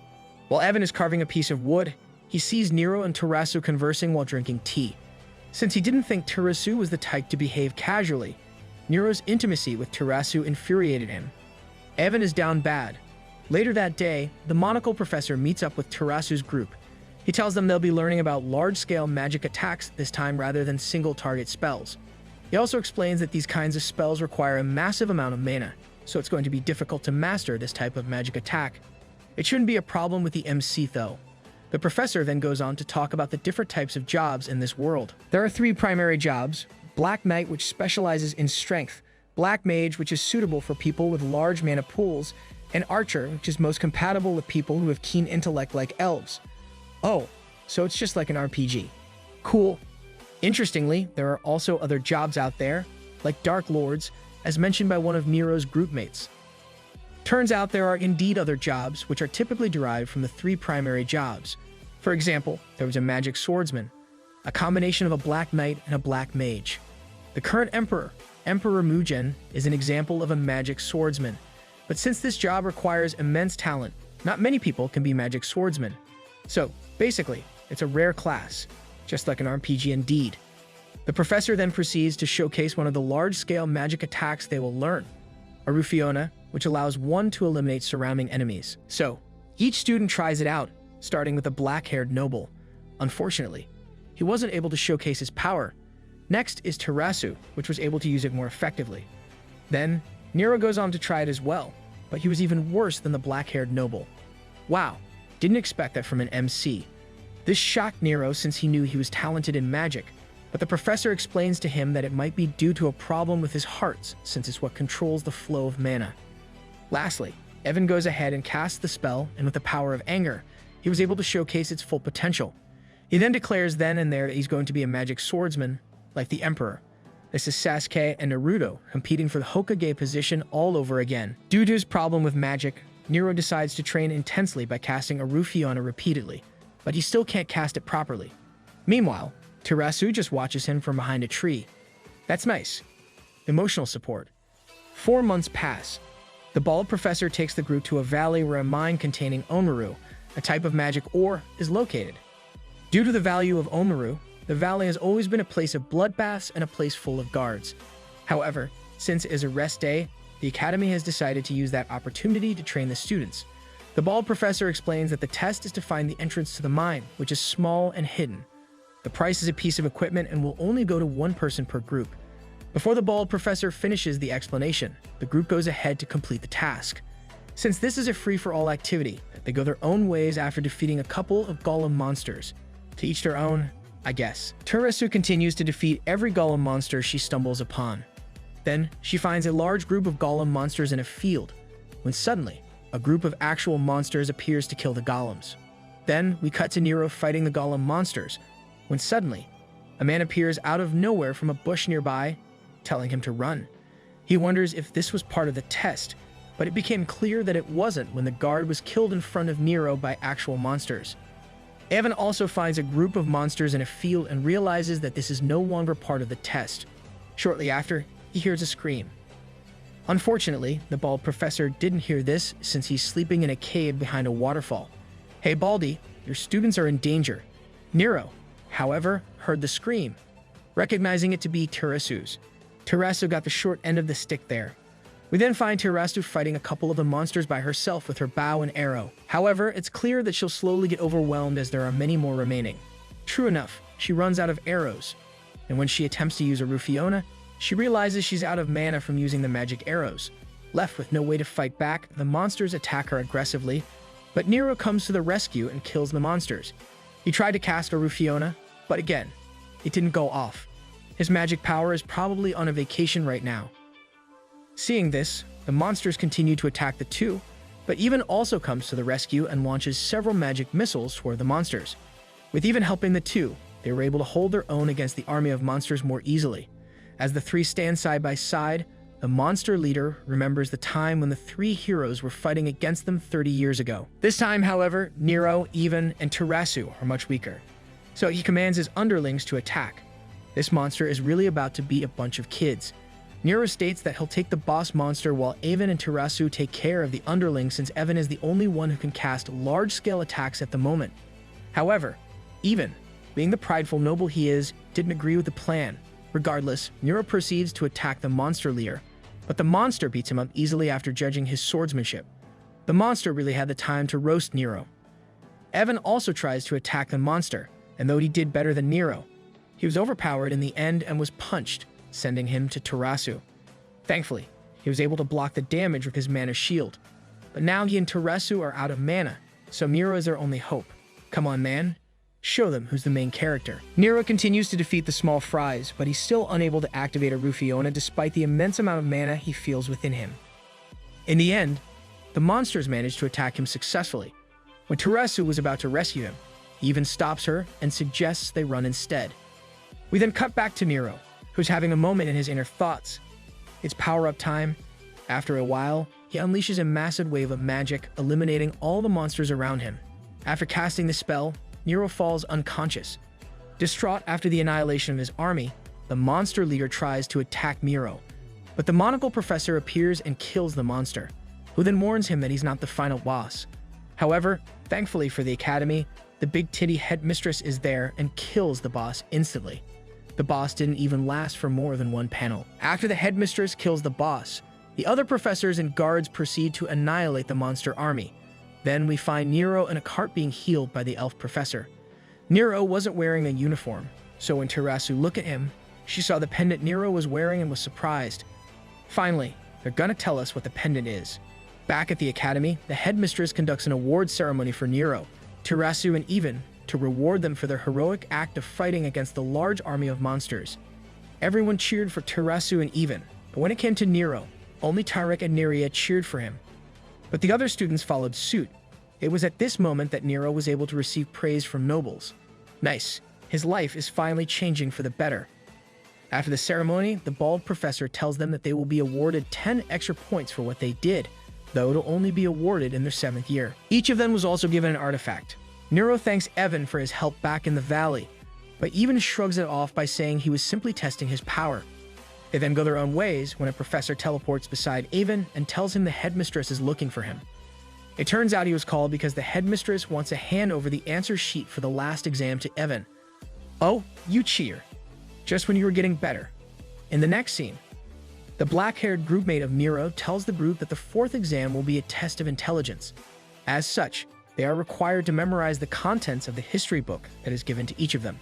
While Evan is carving a piece of wood, he sees Niro and Terasu conversing while drinking tea. Since he didn't think Terasu was the type to behave casually, Niro's intimacy with Terasu infuriated him. Evan is down bad. Later that day, the monocle professor meets up with Terasu's group. He tells them they'll be learning about large-scale magic attacks this time rather than single-target spells. He also explains that these kinds of spells require a massive amount of mana, so it's going to be difficult to master this type of magic attack. It shouldn't be a problem with the MC though. The professor then goes on to talk about the different types of jobs in this world. There are 3 primary jobs: Black Knight, which specializes in strength, Black Mage, which is suitable for people with large mana pools, and Archer, which is most compatible with people who have keen intellect like elves. Oh, so it's just like an RPG. Cool. Interestingly, there are also other jobs out there, like Dark Lords, as mentioned by one of Niro's groupmates. Turns out there are indeed other jobs, which are typically derived from the 3 primary jobs. For example, there was a Magic Swordsman, a combination of a Black Knight and a Black Mage. The current Emperor, Emperor Muren, is an example of a Magic Swordsman. But since this job requires immense talent, not many people can be Magic Swordsmen. So, basically, it's a rare class, just like an RPG indeed. The professor then proceeds to showcase one of the large-scale magic attacks they will learn, a Rufiona, which allows one to eliminate surrounding enemies. So, each student tries it out, starting with a black-haired noble. Unfortunately, he wasn't able to showcase his power. Next is Terasu, which was able to use it more effectively. Then, Niro goes on to try it as well, but he was even worse than the black-haired noble. Wow, didn't expect that from an MC. This shocked Niro since he knew he was talented in magic, but the professor explains to him that it might be due to a problem with his hearts, since it's what controls the flow of mana. Lastly, Evan goes ahead and casts the spell, and with the power of anger, he was able to showcase its full potential. He then declares then and there that he's going to be a magic swordsman, like the Emperor. This is Sasuke and Naruto competing for the Hokage position all over again. Due to his problem with magic, Niro decides to train intensely by casting a Rufiona repeatedly, but he still can't cast it properly. Meanwhile, Terasu just watches him from behind a tree. That's nice. Emotional support. 4 months pass. The bald professor takes the group to a valley where a mine containing Onmaru, a type of magic ore, is located. Due to the value of Onmaru, the valley has always been a place of bloodbaths and a place full of guards. However, since it is a rest day, the academy has decided to use that opportunity to train the students. The bald professor explains that the test is to find the entrance to the mine, which is small and hidden. The price is a piece of equipment and will only go to 1 person per group. Before the bald professor finishes the explanation, the group goes ahead to complete the task. Since this is a free-for-all activity, they go their own ways after defeating a couple of golem monsters. To each their own, I guess. Terasu continues to defeat every golem monster she stumbles upon. Then, she finds a large group of golem monsters in a field, when suddenly, a group of actual monsters appears to kill the golems. Then, we cut to Niro fighting the golem monsters, when suddenly, a man appears out of nowhere from a bush nearby, telling him to run. He wonders if this was part of the test, but it became clear that it wasn't when the guard was killed in front of Niro by actual monsters. Evan also finds a group of monsters in a field and realizes that this is no longer part of the test. Shortly after, he hears a scream. Unfortunately, the bald professor didn't hear this since he's sleeping in a cave behind a waterfall. Hey Baldy, your students are in danger. Niro, however, heard the scream, recognizing it to be Terasu's. Terasu got the short end of the stick there. We then find Terasu fighting a couple of the monsters by herself with her bow and arrow. However, it's clear that she'll slowly get overwhelmed as there are many more remaining. True enough, she runs out of arrows, and when she attempts to use a Rufiona, she realizes she's out of mana from using the magic arrows. Left with no way to fight back, the monsters attack her aggressively, but Niro comes to the rescue and kills the monsters. He tried to cast a Rufiona, but again, it didn't go off. His magic power is probably on a vacation right now. Seeing this, the monsters continue to attack the two, but Even also comes to the rescue and launches several magic missiles toward the monsters. With Even helping the two, they were able to hold their own against the army of monsters more easily. As the three stand side by side, the monster leader remembers the time when the three heroes were fighting against them 30 years ago. This time, however, Niro, Even, and Terasu are much weaker, so he commands his underlings to attack. This monster is really about to beat a bunch of kids. Niro states that he'll take the boss monster while Even and Terasu take care of the underlings, since Even is the only one who can cast large-scale attacks at the moment. However, Even, being the prideful noble he is, didn't agree with the plan. Regardless, Niro proceeds to attack the monster leader, but the monster beats him up easily after judging his swordsmanship. The monster really had the time to roast Niro. Even also tries to attack the monster, and though he did better than Niro, he was overpowered in the end and was punched, sending him to Terasu. Thankfully, he was able to block the damage with his mana shield. But now he and Terasu are out of mana, so Niro is their only hope. Come on, man. Show them who's the main character. Niro continues to defeat the small fries, but he's still unable to activate a Rufiona despite the immense amount of mana he feels within him. In the end, the monsters manage to attack him successfully. When Terasu was about to rescue him, he even stops her and suggests they run instead. We then cut back to Niro, who's having a moment in his inner thoughts. It's power-up time. After a while, he unleashes a massive wave of magic, eliminating all the monsters around him. After casting the spell, Niro falls unconscious. Distraught after the annihilation of his army, the monster leader tries to attack Niro, but the monocle professor appears and kills the monster, who then warns him that he's not the final boss. However, thankfully for the academy, the big titty headmistress is there and kills the boss instantly. The boss didn't even last for more than one panel. After the headmistress kills the boss, the other professors and guards proceed to annihilate the monster army. Then we find Niro in a cart being healed by the elf professor. Niro wasn't wearing a uniform, so when Terasu looked at him, she saw the pendant Niro was wearing and was surprised. Finally, they're gonna tell us what the pendant is. Back at the academy, the headmistress conducts an award ceremony for Niro, Terasu, and Even to reward them for their heroic act of fighting against the large army of monsters. Everyone cheered for Terasu and Even, but when it came to Niro, only Tarek and Neria cheered for him. But the other students followed suit. It was at this moment that Niro was able to receive praise from nobles. Nice. His life is finally changing for the better. After the ceremony, the bald professor tells them that they will be awarded 10 extra points for what they did, though it'll only be awarded in their 7th year. Each of them was also given an artifact. Niro thanks Evan for his help back in the valley, but even shrugs it off by saying he was simply testing his power. They then go their own ways when a professor teleports beside Evan and tells him the headmistress is looking for him. It turns out he was called because the headmistress wants to hand over the answer sheet for the last exam to Evan. Oh, you cheer. Just when you were getting better. In the next scene, the black-haired groupmate of Niro tells the group that the 4th exam will be a test of intelligence. As such, they are required to memorize the contents of the history book that is given to each of them.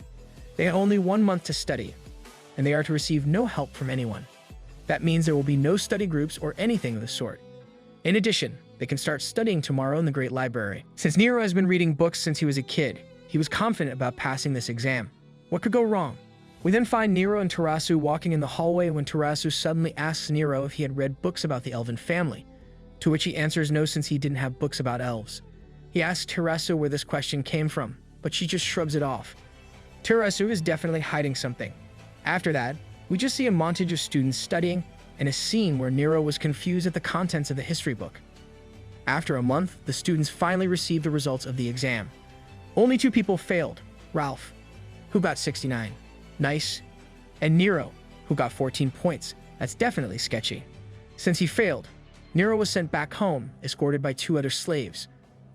They have only 1 month to study, and they are to receive no help from anyone. That means there will be no study groups or anything of the sort. In addition, they can start studying tomorrow in the Great Library. Since Niro has been reading books since he was a kid, he was confident about passing this exam. What could go wrong? We then find Niro and Terasu walking in the hallway when Terasu suddenly asks Niro if he had read books about the elven family, to which he answers no since he didn't have books about elves. He asks Terasu where this question came from, but she just shrugs it off. Terasu is definitely hiding something. After that, we just see a montage of students studying and a scene where Niro was confused at the contents of the history book. After a month, the students finally received the results of the exam. Only 2 people failed, Ralph, who got 69. Nice. And Niro, who got 14 points. That's definitely sketchy. Since he failed, Niro was sent back home, escorted by 2 other slaves.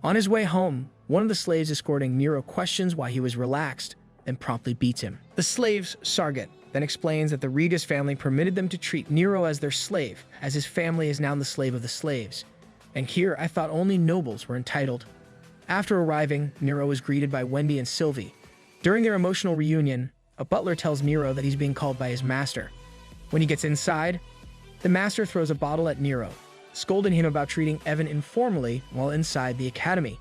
On his way home, one of the slaves escorting Niro questions why he was relaxed, and promptly beats him. The slaves, Sarget, then explains that the Regis family permitted them to treat Niro as their slave, as his family is now the slave of the slaves. And here I thought only nobles were entitled. After arriving, Niro was greeted by Wendy and Sylvie. During their emotional reunion, a butler tells Niro that he's being called by his master. When he gets inside, the master throws a bottle at Niro, scolding him about treating Evan informally while inside the academy.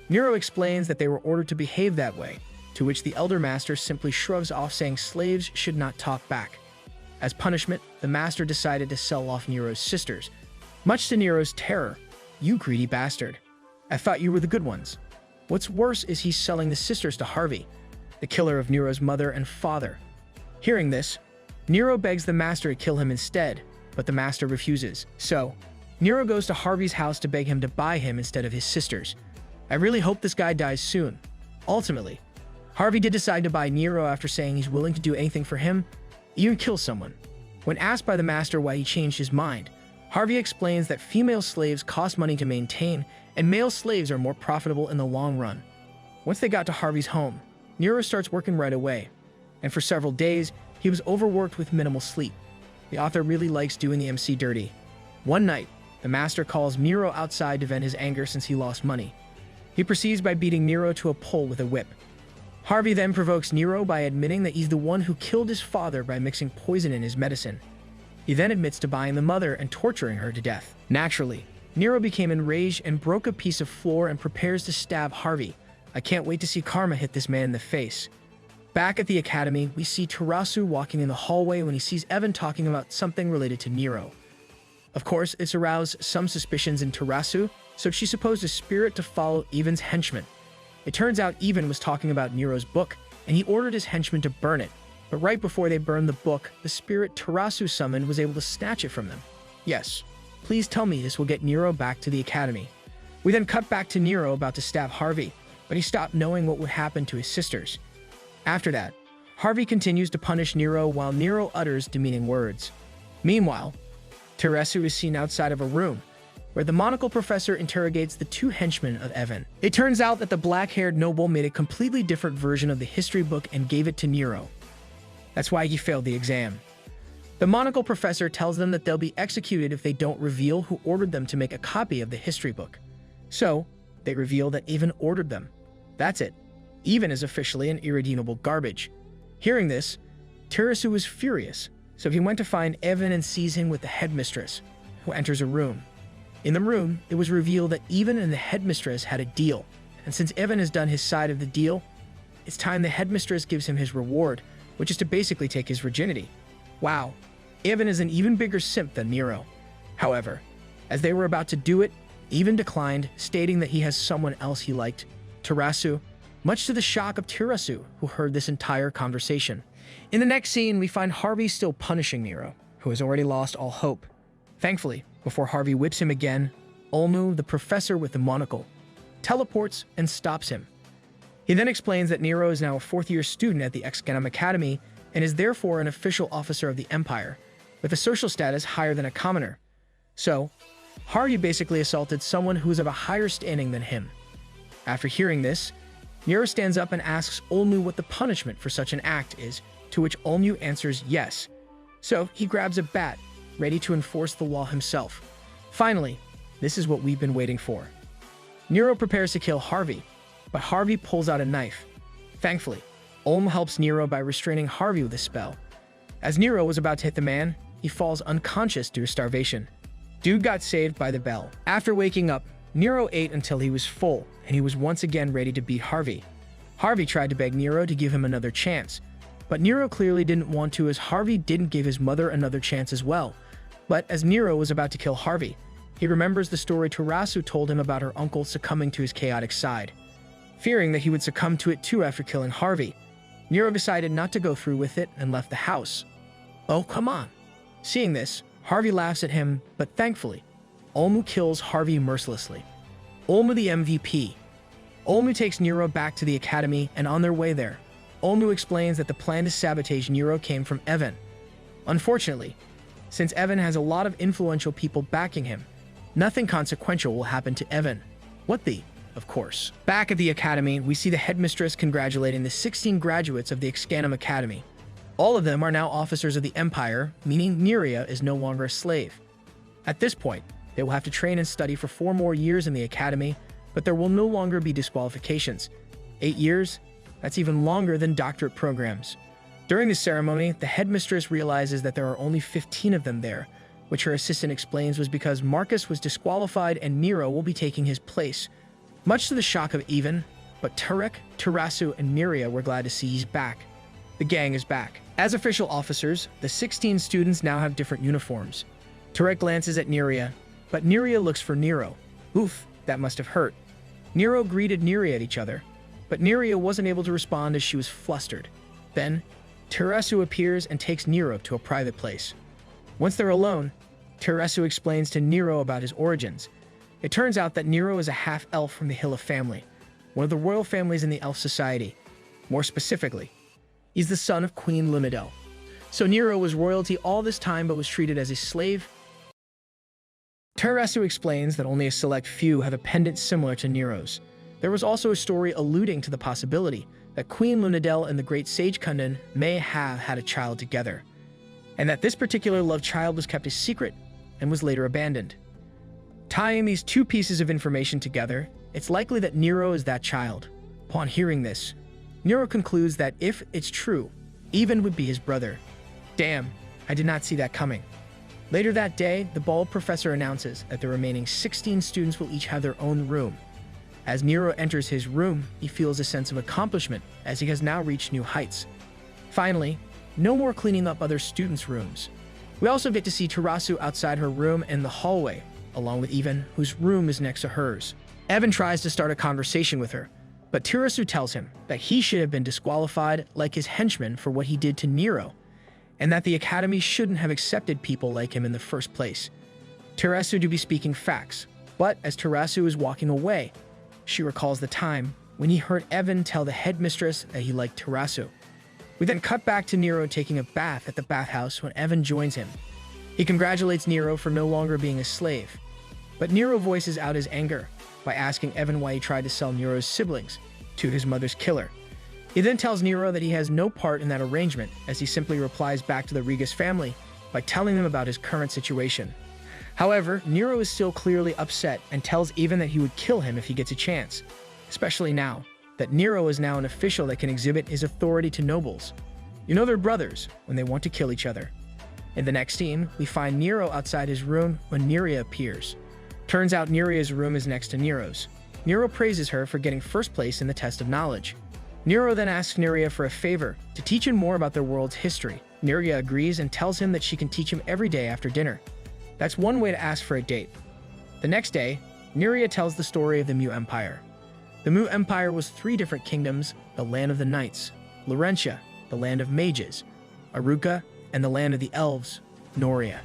Niro explains that they were ordered to behave that way, to which the elder master simply shrugs off, saying slaves should not talk back. As punishment, the master decided to sell off Nero's sisters. Much to Nero's terror, "You greedy bastard. I thought you were the good ones." What's worse is he's selling the sisters to Harvey, the killer of Nero's mother and father. Hearing this, Niro begs the master to kill him instead, but the master refuses. So, Niro goes to Harvey's house to beg him to buy him instead of his sisters. I really hope this guy dies soon. Ultimately, Harvey did decide to buy Niro after saying he's willing to do anything for him, even kill someone. When asked by the master why he changed his mind, Harvey explains that female slaves cost money to maintain, and male slaves are more profitable in the long run. Once they got to Harvey's home, Niro starts working right away, and for several days, he was overworked with minimal sleep. The author really likes doing the MC dirty. One night, the master calls Niro outside to vent his anger since he lost money. He proceeds by beating Niro to a pole with a whip. Harvey then provokes Niro by admitting that he's the one who killed his father by mixing poison in his medicine. He then admits to buying the mother and torturing her to death. Naturally, Niro became enraged and broke a piece of floor and prepares to stab Harvey. I can't wait to see karma hit this man in the face. Back at the academy, we see Tarasu walking in the hallway when he sees Evan talking about something related to Niro. Of course, it's aroused some suspicions in Tarasu, so she supposed a spirit to follow Evan's henchman. It turns out Evan was talking about Niro's book, and he ordered his henchman to burn it. But right before they burned the book, the spirit Tarasu summoned was able to snatch it from them. Yes, please tell me this will get Niro back to the academy. We then cut back to Niro about to stab Harvey, but he stopped knowing what would happen to his sisters. After that, Harvey continues to punish Niro while Niro utters demeaning words. Meanwhile, Tarasu is seen outside of a room, where the monocle professor interrogates the two henchmen of Evan. It turns out that the black-haired noble made a completely different version of the history book and gave it to Niro. That's why he failed the exam. The monocle professor tells them that they'll be executed if they don't reveal who ordered them to make a copy of the history book. So, they reveal that Evan ordered them. That's it. Evan is officially an irredeemable garbage. Hearing this, Tarasu was furious, so he went to find Evan and sees him with the headmistress, who enters a room. In the room, it was revealed that Evan and the headmistress had a deal, and since Evan has done his side of the deal, it's time the headmistress gives him his reward, which is to basically take his virginity. Wow, Evan is an even bigger simp than Niro. However, as they were about to do it, Evan declined, stating that he has someone else he liked, Tarasu, much to the shock of Tarasu, who heard this entire conversation. In the next scene, we find Harvey still punishing Niro, who has already lost all hope. Thankfully, before Harvey whips him again, Olmu, the professor with the monocle, teleports and stops him. He then explains that Niro is now a fourth-year student at the Excanum Academy and is therefore an official officer of the Empire, with a social status higher than a commoner. So, Harvey basically assaulted someone who is of a higher standing than him. After hearing this, Niro stands up and asks Olmu what the punishment for such an act is, to which Olmu answers yes. So he grabs a bat, ready to enforce the law himself. Finally, this is what we've been waiting for. Niro prepares to kill Harvey, but Harvey pulls out a knife. Thankfully, Olmu helps Niro by restraining Harvey with a spell. As Niro was about to hit the man, he falls unconscious due to starvation. Dude got saved by the bell. After waking up, Niro ate until he was full, and he was once again ready to beat Harvey. Harvey tried to beg Niro to give him another chance, but Niro clearly didn't want to, as Harvey didn't give his mother another chance as well. But as Niro was about to kill Harvey, he remembers the story Tarasu told him about her uncle succumbing to his chaotic side. Fearing that he would succumb to it too after killing Harvey, Niro decided not to go through with it and left the house. Oh, come on. Seeing this, Harvey laughs at him, but thankfully, Olmu kills Harvey mercilessly. Olmu the MVP. Olmu takes Niro back to the academy, and on their way there, Olmu explains that the plan to sabotage Niro came from Evan. Unfortunately, since Evan has a lot of influential people backing him, nothing consequential will happen to Evan. What the? Of course. Back at the academy, we see the headmistress congratulating the 16 graduates of the Excanum Academy. All of them are now officers of the Empire, meaning Niro is no longer a slave. At this point, they will have to train and study for 4 more years in the academy, but there will no longer be disqualifications. 8 years? That's even longer than doctorate programs. During the ceremony, the headmistress realizes that there are only 15 of them there, which her assistant explains was because Marcus was disqualified and Niro will be taking his place. Much to the shock of Evan, but Turek, Tarasu, and Niro were glad to see he's back. The gang is back. As official officers, the 16 students now have different uniforms. Turek glances at Niro, but Niro looks for Niro. Oof, that must have hurt. Niro greeted Niro at each other, but Niro wasn't able to respond as she was flustered. Then, Tarasu appears and takes Niro to a private place. Once they're alone, Tarasu explains to Niro about his origins. It turns out that Niro is a half-elf from the Hill of Family, one of the royal families in the Elf Society. More specifically, he's the son of Queen Lunadel. So Niro was royalty all this time but was treated as a slave. Tarasu explains that only a select few have a pendant similar to Niro's. There was also a story alluding to the possibility that Queen Lunadel and the great sage Kundan may have had a child together, and that this particular love child was kept a secret and was later abandoned. Tying these two pieces of information together, it's likely that Niro is that child. Upon hearing this, Niro concludes that if it's true, Even would be his brother. Damn, I did not see that coming. Later that day, the bald professor announces that the remaining 16 students will each have their own room. As Niro enters his room, he feels a sense of accomplishment as he has now reached new heights. Finally, no more cleaning up other students' rooms. We also get to see Terasu outside her room in the hallway, along with Even, whose room is next to hers. Evan tries to start a conversation with her, but Terasu tells him that he should have been disqualified like his henchman for what he did to Niro, and that the Academy shouldn't have accepted people like him in the first place. Terasu do be speaking facts, but as Terasu is walking away, she recalls the time when he heard Evan tell the headmistress that he liked Terasu. We then cut back to Niro taking a bath at the bathhouse when Evan joins him. He congratulates Niro for no longer being a slave, but Niro voices out his anger by asking Evan why he tried to sell Niro's siblings to his mother's killer. He then tells Niro that he has no part in that arrangement, as he simply replies back to the Regas family by telling them about his current situation. However, Niro is still clearly upset and tells Even that he would kill him if he gets a chance, especially now that Niro is now an official that can exhibit his authority to nobles. You know they're brothers when they want to kill each other. In the next scene, we find Niro outside his room when Neria appears. Turns out Neria's room is next to Niro's. Niro praises her for getting first place in the test of knowledge. Niro then asks Neria for a favor, to teach him more about their world's history. Neria agrees and tells him that she can teach him every day after dinner. That's one way to ask for a date. The next day, Neria tells the story of the Mu Empire. The Mu Empire was 3 different kingdoms: the land of the knights, Laurentia, the land of mages, Aruka, and the land of the elves, Noria.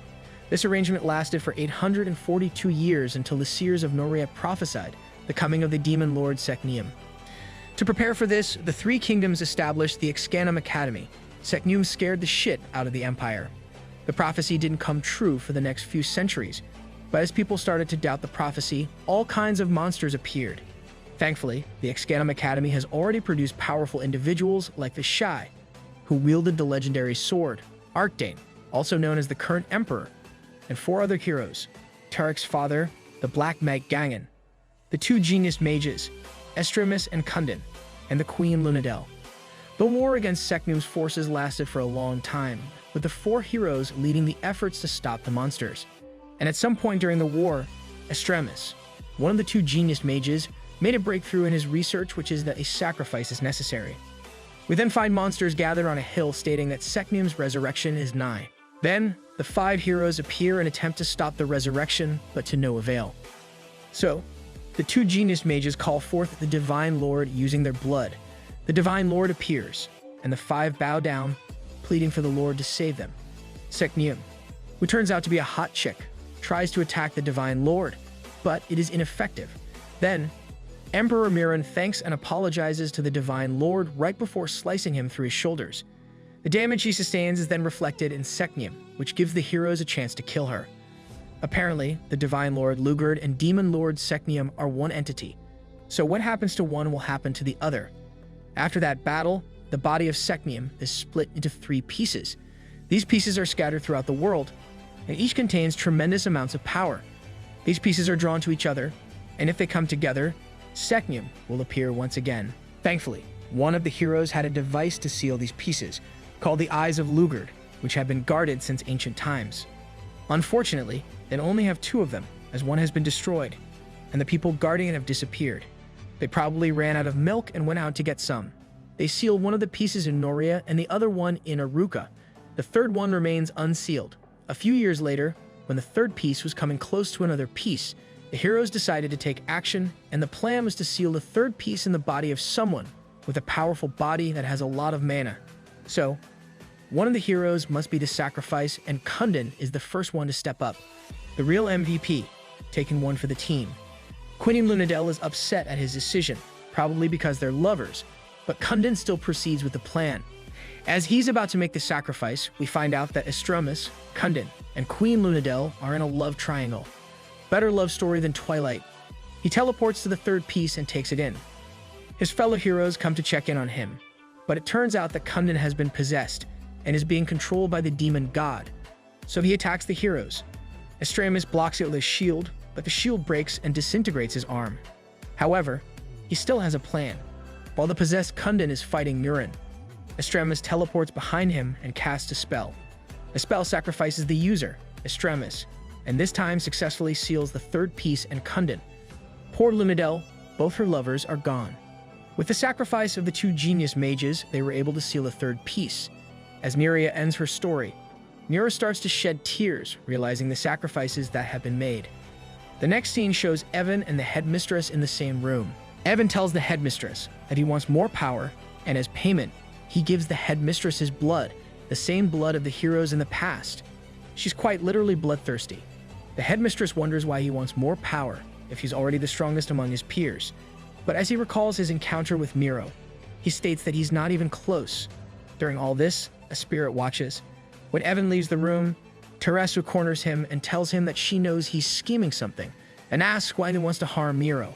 This arrangement lasted for 842 years until the seers of Noria prophesied the coming of the demon lord Secneum. To prepare for this, the 3 kingdoms established the Excanum Academy. Secneum scared the shit out of the empire. The prophecy didn't come true for the next few centuries, but as people started to doubt the prophecy, all kinds of monsters appeared. Thankfully, the Excanum Academy has already produced powerful individuals like the Shai, who wielded the legendary sword, Arcdane, also known as the current emperor, and 4 other heroes: Tarek's father, the Black Mag Gangan, the 2 genius mages, Estremis and Kundin, and the Queen Lunadel. The war against Secneum's forces lasted for a long time, with the 4 heroes leading the efforts to stop the monsters. And at some point during the war, Estremis, one of the 2 genius mages, made a breakthrough in his research, which is that a sacrifice is necessary. We then find monsters gathered on a hill stating that Secneum's resurrection is nigh. Then, the 5 heroes appear and attempt to stop the resurrection, but to no avail. So, the 2 genius mages call forth the Divine Lord using their blood. The Divine Lord appears, and the 5 bow down, pleading for the Lord to save them. Secneum, who turns out to be a hot chick, tries to attack the Divine Lord, but it is ineffective. Then, Emperor Muren thanks and apologizes to the Divine Lord right before slicing him through his shoulders. The damage he sustains is then reflected in Secneum, which gives the heroes a chance to kill her. Apparently, the Divine Lord Lugard and Demon Lord Secneum are one entity, so what happens to one will happen to the other. After that battle, the body of Secneum is split into 3 pieces. These pieces are scattered throughout the world, and each contains tremendous amounts of power. These pieces are drawn to each other, and if they come together, Secneum will appear once again. Thankfully, one of the heroes had a device to seal these pieces, called the Eyes of Lugard, which have been guarded since ancient times. Unfortunately, they only have 2 of them, as one has been destroyed, and the people guarding it have disappeared. They probably ran out of milk and went out to get some. They sealed one of the pieces in Noria and the other one in Aruka. The 3rd one remains unsealed. A few years later, when the 3rd piece was coming close to another piece, the heroes decided to take action, and the plan was to seal the 3rd piece in the body of someone with a powerful body that has a lot of mana. So, one of the heroes must be the sacrifice, and Kundin is the first one to step up. The real MVP, taking one for the team. Queen Lunadel is upset at his decision, probably because they're lovers, but Kundin still proceeds with the plan. As he's about to make the sacrifice, we find out that Estremis, Kundin, and Queen Lunadel are in a love triangle. Better love story than Twilight. He teleports to the 3rd piece and takes it in. His fellow heroes come to check in on him, but it turns out that Kundin has been possessed and is being controlled by the demon god, so he attacks the heroes. Estremis blocks it with his shield, but the shield breaks and disintegrates his arm. However, he still has a plan. while the possessed Kundin is fighting Muren. Extremis teleports behind him and casts a spell. The spell sacrifices the user, Extremis, and this time successfully seals the third piece and Kundin. Poor Lumidel, both her lovers are gone. With the sacrifice of the two genius mages, they were able to seal a third piece. As Niro ends her story, Niro starts to shed tears, realizing the sacrifices that have been made. The next scene shows Evan and the headmistress in the same room. Evan tells the headmistress that he wants more power, and as payment, he gives the headmistress his blood, the same blood of the heroes in the past. She's quite literally bloodthirsty. The headmistress wonders why he wants more power if he's already the strongest among his peers. But as he recalls his encounter with Niro, he states that he's not even close. During all this, a spirit watches. When Evan leaves the room, Teresu corners him and tells him that she knows he's scheming something and asks why he wants to harm Niro.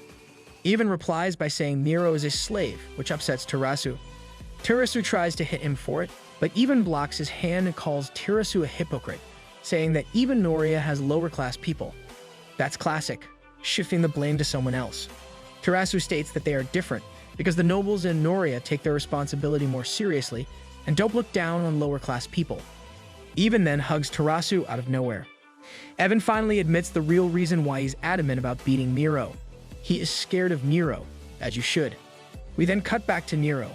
Evan replies by saying Niro is a slave, which upsets Teresu. Teresu tries to hit him for it, but Evan blocks his hand and calls Teresu a hypocrite, saying that even Noria has lower-class people. That's classic, shifting the blame to someone else. Teresu states that they are different because the nobles in Noria take their responsibility more seriously and don't look down on lower-class people. Evan then hugs Teresu out of nowhere. Evan finally admits the real reason why he's adamant about beating Niro. He is scared of Niro, as you should. We then cut back to Niro,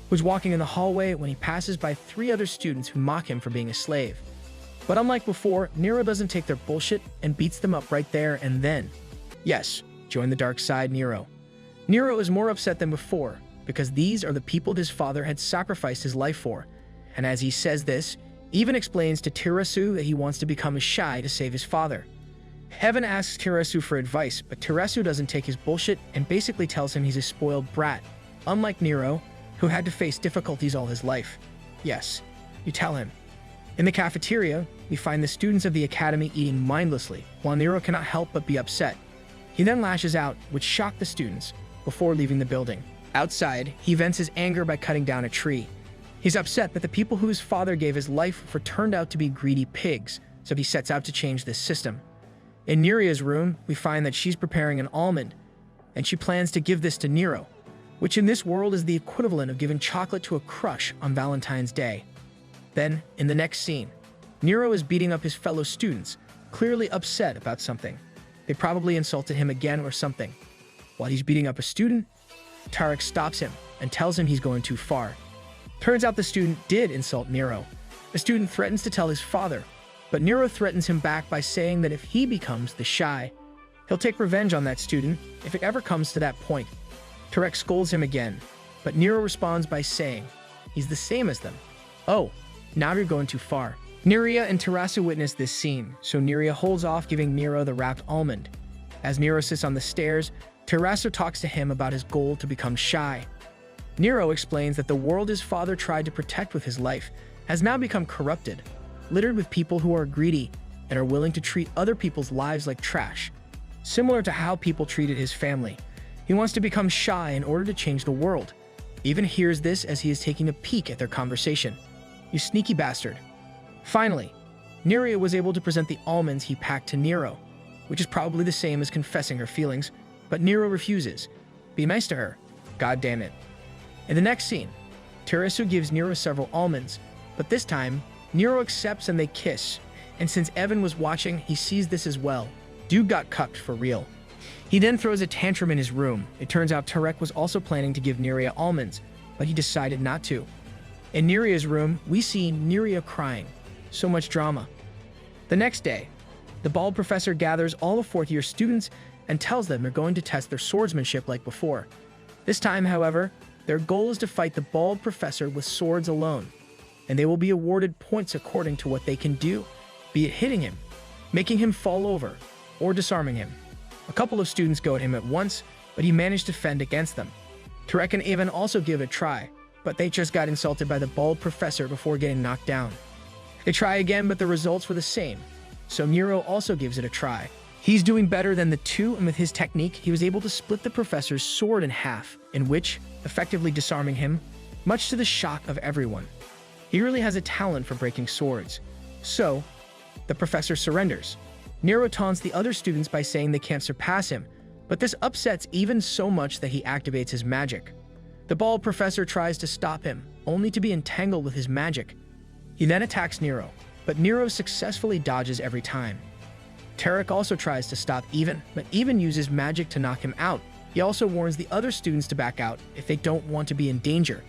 who's walking in the hallway when he passes by 3 other students who mock him for being a slave. But unlike before, Niro doesn't take their bullshit and beats them up right there and then. Yes, join the dark side, Niro. Niro is more upset than before because these are the people his father had sacrificed his life for. And as he says this, Evan explains to Teresu that he wants to become a shy to save his father. Evan asks Teresu for advice, but Teresu doesn't take his bullshit and basically tells him he's a spoiled brat, unlike Niro, who had to face difficulties all his life. Yes, you tell him. In the cafeteria, we find the students of the academy eating mindlessly, while Niro cannot help but be upset. He then lashes out, which shocked the students, before leaving the building. Outside, he vents his anger by cutting down a tree. He's upset that the people who his father gave his life for turned out to be greedy pigs, so he sets out to change this system. In Neria's room, we find that she's preparing an almond, and she plans to give this to Niro, which in this world is the equivalent of giving chocolate to a crush on Valentine's Day. Then, in the next scene, Niro is beating up his fellow students, clearly upset about something. They probably insulted him again or something. While he's beating up a student, Tarek stops him and tells him he's going too far. Turns out the student did insult Niro. The student threatens to tell his father, but Niro threatens him back by saying that if he becomes the shy, he'll take revenge on that student if it ever comes to that point. Tarek scolds him again, but Niro responds by saying he's the same as them. Oh, now you're going too far. Niria and Teresu witness this scene, so Niria holds off giving Niro the wrapped almond. As Niro sits on the stairs, Teresu talks to him about his goal to become shy. Niro explains that the world his father tried to protect with his life has now become corrupted, littered with people who are greedy and are willing to treat other people's lives like trash, similar to how people treated his family. He wants to become shy in order to change the world. Even hears this as he is taking a peek at their conversation. You sneaky bastard. Finally, Niria was able to present the almonds he packed to Niro, which is probably the same as confessing her feelings, but Niro refuses. Be nice to her. God damn it. In the next scene, Teresu gives Niro several almonds, but this time, Niro accepts and they kiss, and since Evan was watching, he sees this as well. Dude got cucked for real. He then throws a tantrum in his room. It turns out Tarek was also planning to give Niria almonds, but he decided not to. In Niria's room, we see Niria crying. So much drama. The next day, the bald professor gathers all the fourth-year students and tells them they're going to test their swordsmanship like before. This time, however, their goal is to fight the bald professor with swords alone, and they will be awarded points according to what they can do, be it hitting him, making him fall over, or disarming him. A couple of students go at him at once, but he managed to fend against them. Tarek and Evan also give it a try, but they just got insulted by the bald professor before getting knocked down. They try again, but the results were the same, so Niro also gives it a try. He's doing better than the two, and with his technique, he was able to split the professor's sword in half, in which, effectively disarming him, much to the shock of everyone. He really has a talent for breaking swords. So, the professor surrenders. Niro taunts the other students by saying they can't surpass him, but this upsets even so much that he activates his magic. The bald professor tries to stop him, only to be entangled with his magic. He then attacks Niro, but Niro successfully dodges every time. Tarek also tries to stop Even, but Even uses magic to knock him out. He also warns the other students to back out if they don't want to be in danger.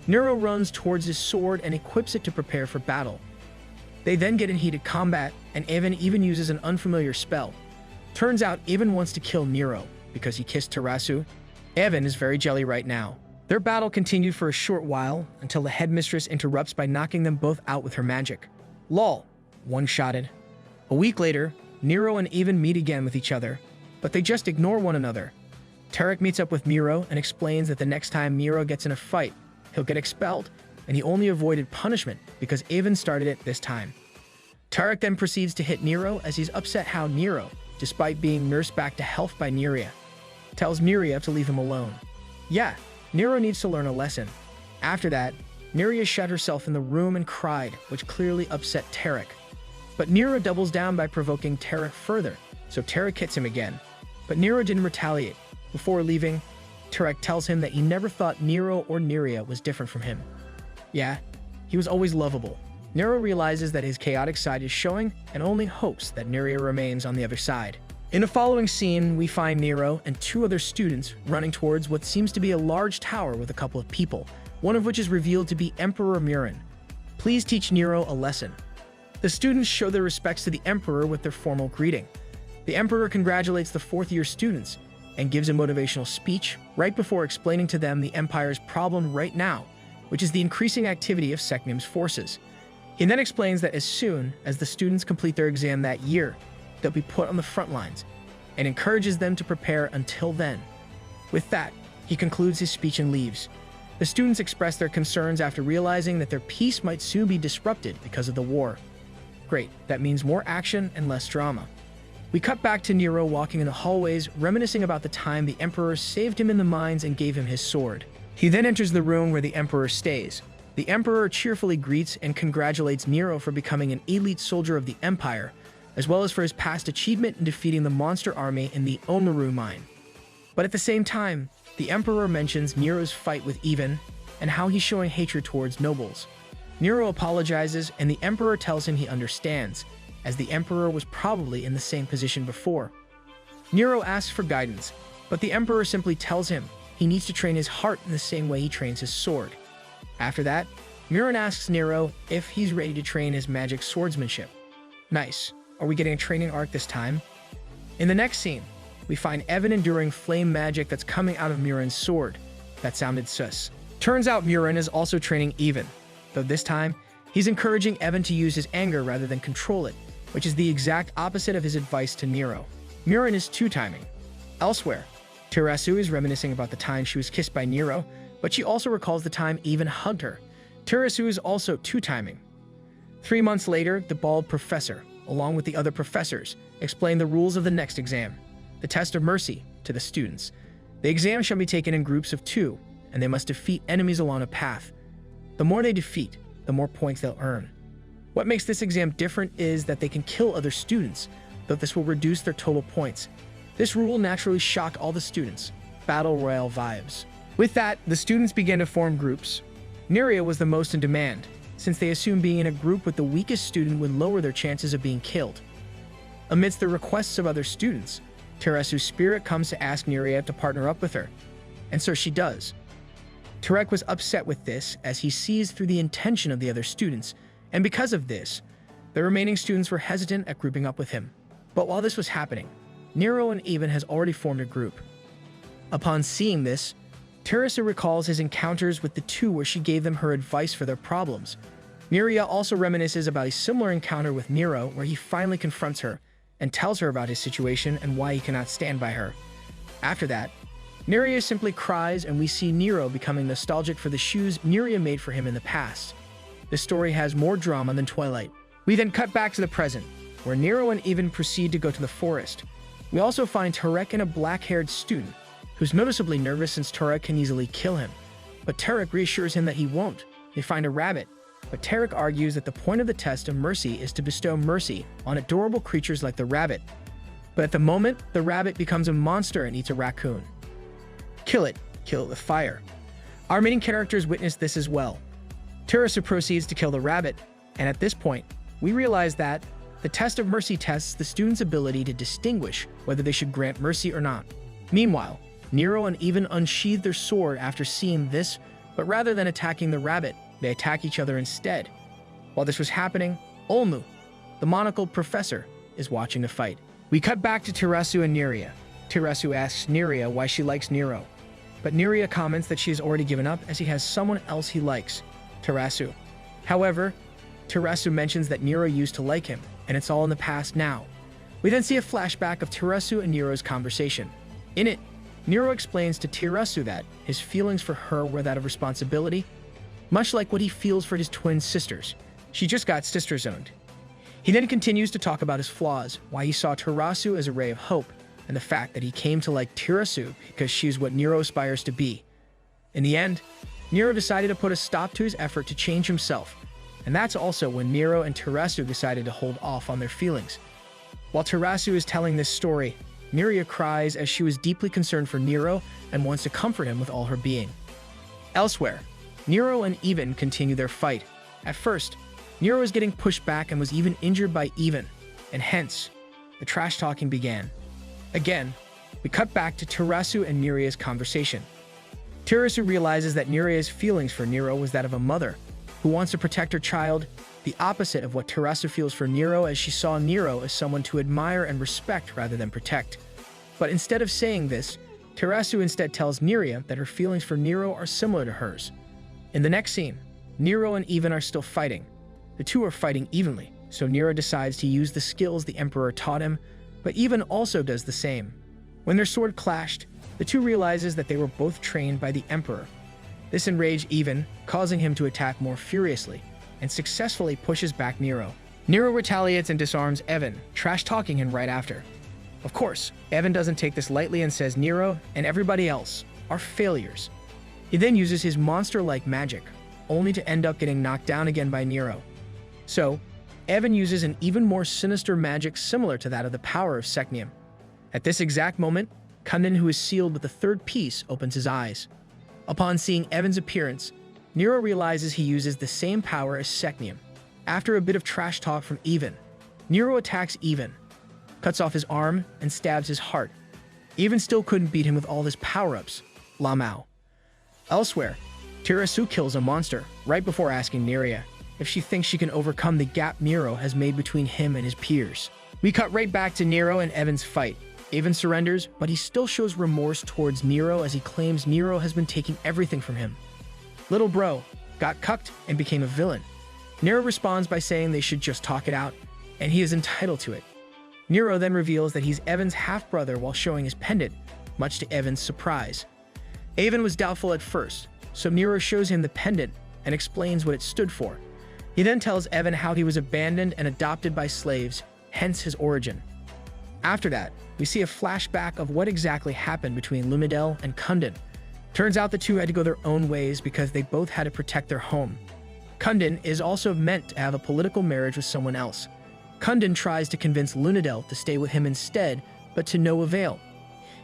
Niro runs towards his sword and equips it to prepare for battle. They then get in heated combat, and Even uses an unfamiliar spell. Turns out Even wants to kill Niro because he kissed Terasu. Even is very jelly right now. Their battle continued for a short while until the headmistress interrupts by knocking them both out with her magic. Lol, one-shotted. A week later, Niro and Even meet again with each other, but they just ignore one another. Tarek meets up with Niro and explains that the next time Niro gets in a fight, he'll get expelled, and he only avoided punishment because Even started it this time. Tarek then proceeds to hit Niro as he's upset how Niro, despite being nursed back to health by Neria, tells Neria to leave him alone. Yeah, Niro needs to learn a lesson. After that, Neria shut herself in the room and cried, which clearly upset Tarek. But Niro doubles down by provoking Tarek further, so Tarek hits him again. But Niro didn't retaliate. Before leaving, Tarek tells him that he never thought Niro or Neria was different from him. Yeah, he was always lovable. Niro realizes that his chaotic side is showing and only hopes that Neria remains on the other side. In the following scene, we find Niro and two other students running towards what seems to be a large tower with a couple of people, one of which is revealed to be Emperor Muren. Please teach Niro a lesson. The students show their respects to the Emperor with their formal greeting. The Emperor congratulates the fourth-year students and gives a motivational speech right before explaining to them the Empire's problem right now, which is the increasing activity of Secneum's forces. He then explains that as soon as the students complete their exam that year, they'll be put on the front lines, and encourages them to prepare until then. With that, he concludes his speech and leaves. The students express their concerns after realizing that their peace might soon be disrupted because of the war. Great, that means more action and less drama. We cut back to Niro walking in the hallways, reminiscing about the time the Emperor saved him in the mines and gave him his sword. He then enters the room where the Emperor stays. The Emperor cheerfully greets and congratulates Niro for becoming an elite soldier of the Empire, as well as for his past achievement in defeating the monster army in the Omaru mine. But at the same time, the Emperor mentions Nero's fight with Even and how he's showing hatred towards nobles. Niro apologizes and the Emperor tells him he understands, as the Emperor was probably in the same position before. Niro asks for guidance, but the Emperor simply tells him he needs to train his heart in the same way he trains his sword. After that, Muren asks Niro if he's ready to train his magic swordsmanship. Nice. Are we getting a training arc this time? In the next scene, we find Evan enduring flame magic that's coming out of Muren's sword. That sounded sus. Turns out Muren is also training Even, though this time, he's encouraging Evan to use his anger rather than control it, which is the exact opposite of his advice to Niro. Muren is two-timing. Elsewhere, Terasu is reminiscing about the time she was kissed by Niro, but she also recalls the time Even hugged her. Terasu is also two-timing. 3 months later, the bald professor, along with the other professors, explain the rules of the next exam, the test of mercy, to the students. The exam shall be taken in groups of 2, and they must defeat enemies along a path. The more they defeat, the more points they'll earn. What makes this exam different is that they can kill other students, though this will reduce their total points. This rule naturally shocked all the students. Battle Royale vibes. With that, the students began to form groups. Neria was the most in demand, since they assumed being in a group with the weakest student would lower their chances of being killed. Amidst the requests of other students, Terasu's spirit comes to ask Neria to partner up with her, and so she does. Tarek was upset with this as he sees through the intention of the other students, and because of this, the remaining students were hesitant at grouping up with him. But while this was happening, Niro and Even has already formed a group. Upon seeing this, Terasu recalls his encounters with the two where she gave them her advice for their problems. Neria also reminisces about a similar encounter with Niro where he finally confronts her and tells her about his situation and why he cannot stand by her. After that, Neria simply cries and we see Niro becoming nostalgic for the shoes Neria made for him in the past. This story has more drama than Twilight. We then cut back to the present, where Niro and Even proceed to go to the forest. We also find Tarek and a black-haired student, who's noticeably nervous since Tarek can easily kill him. But Tarek reassures him that he won't. They find a rabbit, but Tarek argues that the point of the test of mercy is to bestow mercy on adorable creatures like the rabbit. But at the moment, the rabbit becomes a monster and eats a raccoon. Kill it with fire. Our main characters witness this as well. Terasu proceeds to kill the rabbit, and at this point, we realize that the test of mercy tests the student's ability to distinguish whether they should grant mercy or not. Meanwhile, Niro and Even unsheathe their sword after seeing this, but rather than attacking the rabbit, they attack each other instead. While this was happening, Olmu, the monocled professor, is watching the fight. We cut back to Terasu and Niria. Terasu asks Niria why she likes Niro, but Niria comments that she has already given up as he has someone else he likes, Terasu. However, Terasu mentions that Niro used to like him, and it's all in the past now. We then see a flashback of Terasu and Niro's conversation. In it, Niro explains to Terasu that his feelings for her were that of responsibility, much like what he feels for his twin sisters. She just got sister-zoned. He then continues to talk about his flaws, why he saw Terasu as a ray of hope, and the fact that he came to like Terasu because she's what Niro aspires to be. In the end, Niro decided to put a stop to his effort to change himself, and that's also when Niro and Terasu decided to hold off on their feelings. While Terasu is telling this story, Niria cries as she was deeply concerned for Niro and wants to comfort him with all her being. Elsewhere, Niro and Even continue their fight. At first, Niro was getting pushed back and was even injured by Even, and hence, the trash-talking began. Again, we cut back to Terasu and Niria's conversation. Terasu realizes that Niria's feelings for Niro was that of a mother who wants to protect her child, the opposite of what Terasu feels for Niro, as she saw Niro as someone to admire and respect rather than protect. But instead of saying this, Terasu instead tells Niria that her feelings for Niro are similar to hers. In the next scene, Niro and Even are still fighting. The two are fighting evenly, so Niro decides to use the skills the Emperor taught him, but Even also does the same. When their sword clashed, the two realizes that they were both trained by the Emperor. This enraged Even, causing him to attack more furiously, and successfully pushes back Niro. Niro retaliates and disarms Evan, trash-talking him right after. Of course, Evan doesn't take this lightly and says Niro and everybody else are failures. He then uses his monster-like magic, only to end up getting knocked down again by Niro. So, Evan uses an even more sinister magic similar to that of the power of Secneum. At this exact moment, Kundin, who is sealed with the third piece, opens his eyes. Upon seeing Evan's appearance, Niro realizes he uses the same power as Secneum. After a bit of trash talk from Even, Niro attacks Even, cuts off his arm, and stabs his heart. Even still couldn't beat him with all his power-ups. Lamau. Elsewhere, Terasu kills a monster right before asking Niria if she thinks she can overcome the gap Niro has made between him and his peers. We cut right back to Niro and Evan's fight. Even surrenders, but he still shows remorse towards Niro as he claims Niro has been taking everything from him. Little bro got cucked and became a villain. Niro responds by saying they should just talk it out, and he is entitled to it. Niro then reveals that he's Evan's half-brother while showing his pendant, much to Evan's surprise. Evan was doubtful at first, so Niro shows him the pendant and explains what it stood for. He then tells Evan how he was abandoned and adopted by slaves, hence his origin. After that, we see a flashback of what exactly happened between Lumidel and Kundin. Turns out the two had to go their own ways because they both had to protect their home. Kundin is also meant to have a political marriage with someone else. Kundin tries to convince Lunadel to stay with him instead, but to no avail.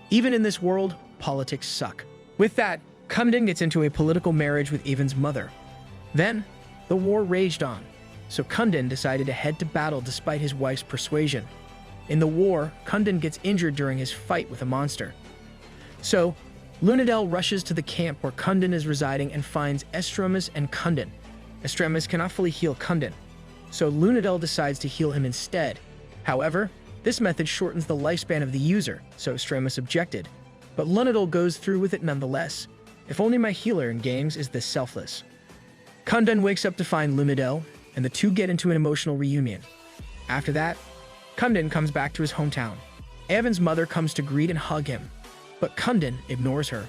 Even in this world, politics suck. With that, Kundin gets into a political marriage with Evan's mother. Then, the war raged on, so Kundin decided to head to battle despite his wife's persuasion. In the war, Kundin gets injured during his fight with a monster. So, Lunadel rushes to the camp where Kundin is residing and finds Estremis and Kundin. Estremis cannot fully heal Kundin, so Lunadel decides to heal him instead. However, this method shortens the lifespan of the user, so Estremis objected. But Lunadel goes through with it nonetheless. If only my healer in games is this selfless. Kundin wakes up to find Lunadel, and the two get into an emotional reunion. After that, Kundin comes back to his hometown. Evan's mother comes to greet and hug him, but Kundin ignores her.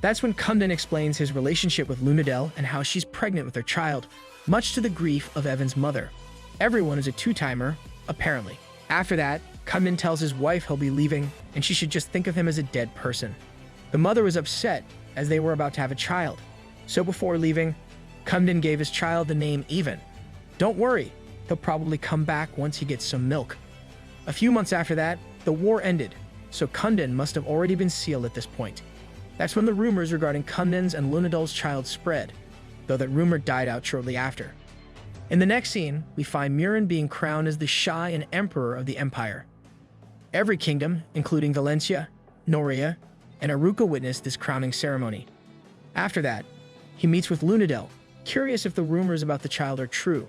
That's when Kundin explains his relationship with Lunadel and how she's pregnant with their child, much to the grief of Evan's mother. Everyone is a two-timer, apparently. After that, Kundin tells his wife he'll be leaving, and she should just think of him as a dead person. The mother was upset, as they were about to have a child. So before leaving, Kundin gave his child the name Even. Don't worry, he'll probably come back once he gets some milk. A few months after that, the war ended, so Kundin must have already been sealed at this point. That's when the rumors regarding Kunden's and Lunadol's child spread, though that rumor died out shortly after. In the next scene, we find Muren being crowned as the Shah and Emperor of the Empire. Every kingdom, including Valencia, Noria, and Aruka, witnessed this crowning ceremony. After that, he meets with Lunadel, curious if the rumors about the child are true.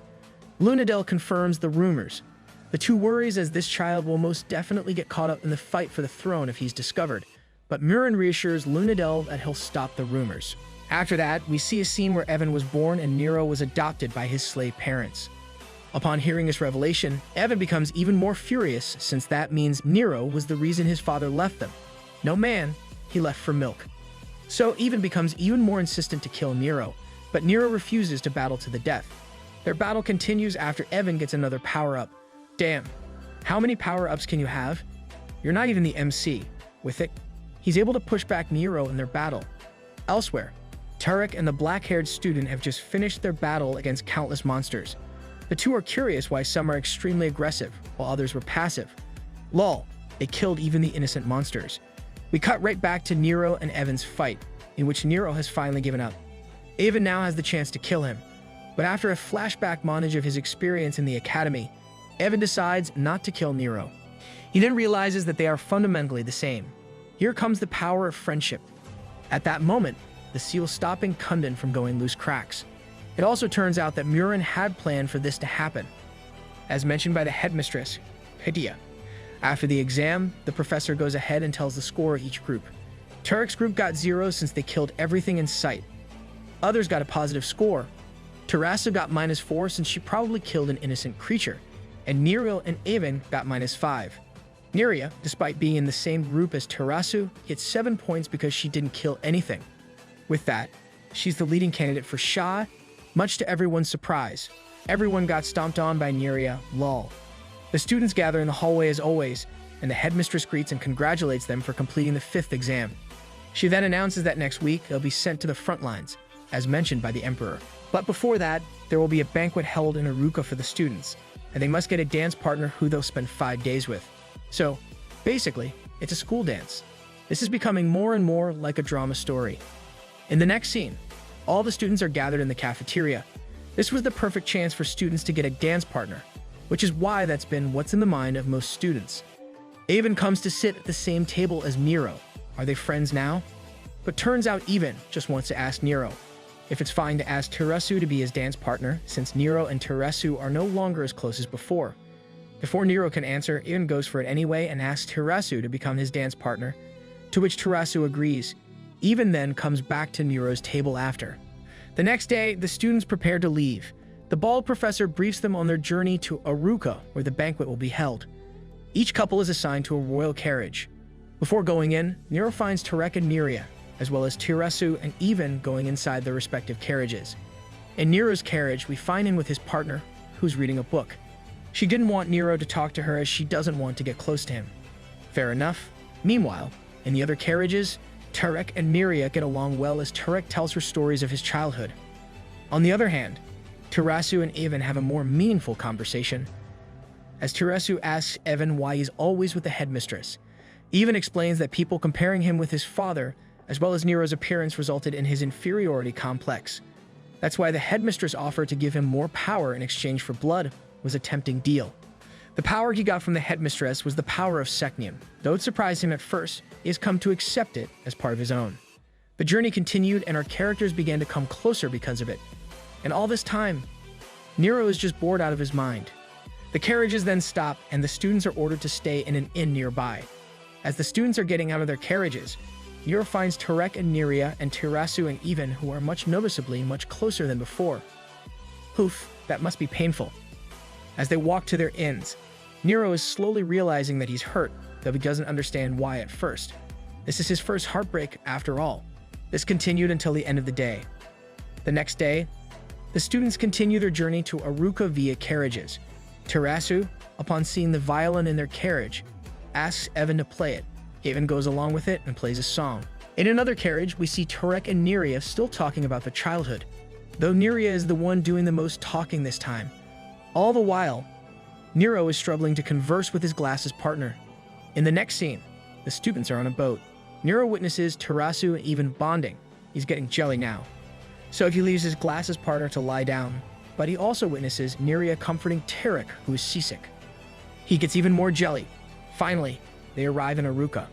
Lunadel confirms the rumors. The two worries as this child will most definitely get caught up in the fight for the throne if he's discovered, but Muren reassures Lunadel that he'll stop the rumors. After that, we see a scene where Evan was born and Niro was adopted by his slave parents. Upon hearing this revelation, Evan becomes even more furious since that means Niro was the reason his father left them. No man, he left for milk. So Evan becomes even more insistent to kill Niro, but Niro refuses to battle to the death. Their battle continues after Evan gets another power-up. Damn, how many power-ups can you have? You're not even the MC. With it, he's able to push back Niro in their battle. Elsewhere, Tarek and the black-haired student have just finished their battle against countless monsters. The two are curious why some are extremely aggressive, while others were passive. Lol, they killed even the innocent monsters. We cut right back to Niro and Evan's fight, in which Niro has finally given up. Evan now has the chance to kill him, but after a flashback montage of his experience in the academy, Evan decides not to kill Niro. He then realizes that they are fundamentally the same. Here comes the power of friendship. At that moment, the seal stopping Kunden from going loose cracks. It also turns out that Muren had planned for this to happen. As mentioned by the headmistress, Hydia. After the exam, the professor goes ahead and tells the score of each group. Tarek's group got 0 since they killed everything in sight. Others got a positive score. Terasu got -4 since she probably killed an innocent creature, and Niro and Evan got -5. Niria, despite being in the same group as Terasu, gets 7 points because she didn't kill anything. With that, she's the leading candidate for Shah, much to everyone's surprise. Everyone got stomped on by Niria, lol. The students gather in the hallway as always, and the headmistress greets and congratulates them for completing the 5th exam. She then announces that next week they'll be sent to the front lines, as mentioned by the Emperor. But before that, there will be a banquet held in Aruka for the students, and they must get a dance partner who they'll spend 5 days with. So, basically, it's a school dance. This is becoming more and more like a drama story. In the next scene, all the students are gathered in the cafeteria. This was the perfect chance for students to get a dance partner, which is why that's been what's in the mind of most students. Evan comes to sit at the same table as Niro. Are they friends now? But turns out Evan just wants to ask Niro if it's fine to ask Terasu to be his dance partner, since Niro and Terasu are no longer as close as before. Before Niro can answer, Evan goes for it anyway and asks Terasu to become his dance partner, to which Terasu agrees. Evan then comes back to Niro's table after. The next day, the students prepare to leave. The bald professor briefs them on their journey to Aruka, where the banquet will be held. Each couple is assigned to a royal carriage. Before going in, Niro finds Tarek and Niria, as well as Terasu and Evan going inside their respective carriages. In Niro's carriage, we find him with his partner, who's reading a book. She didn't want Niro to talk to her as she doesn't want to get close to him. Fair enough. Meanwhile, in the other carriages, Tarek and Niria get along well as Tarek tells her stories of his childhood. On the other hand, Terasu and Evan have a more meaningful conversation. As Terasu asks Evan why he's always with the headmistress, Evan explains that people comparing him with his father, as well as Niro's appearance, resulted in his inferiority complex. That's why the headmistress offered to give him more power in exchange for blood was a tempting deal. The power he got from the headmistress was the power of Secneum. Though it surprised him at first, he has come to accept it as part of his own. The journey continued and our characters began to come closer because of it. And all this time, Niro is just bored out of his mind. The carriages then stop and the students are ordered to stay in an inn nearby. As the students are getting out of their carriages, Niro finds Tarek and Niria and Terasu and Evan, who are much noticeably much closer than before. Oof, that must be painful. As they walk to their inns, Niro is slowly realizing that he's hurt, though he doesn't understand why at first. This is his first heartbreak after all. This continued until the end of the day. The next day, the students continue their journey to Aruka via carriages. Terasu, upon seeing the violin in their carriage, asks Evan to play it. Evan goes along with it and plays a song. In another carriage, we see Tarek and Niria still talking about their childhood, though Niria is the one doing the most talking this time. All the while, Niro is struggling to converse with his glasses partner. In the next scene, the students are on a boat. Niro witnesses Terasu and even bonding. He's getting jelly now. So he leaves his glasses partner to lie down, but he also witnesses Niria comforting Tarek, who is seasick. He gets even more jelly. Finally, they arrive in Aruka.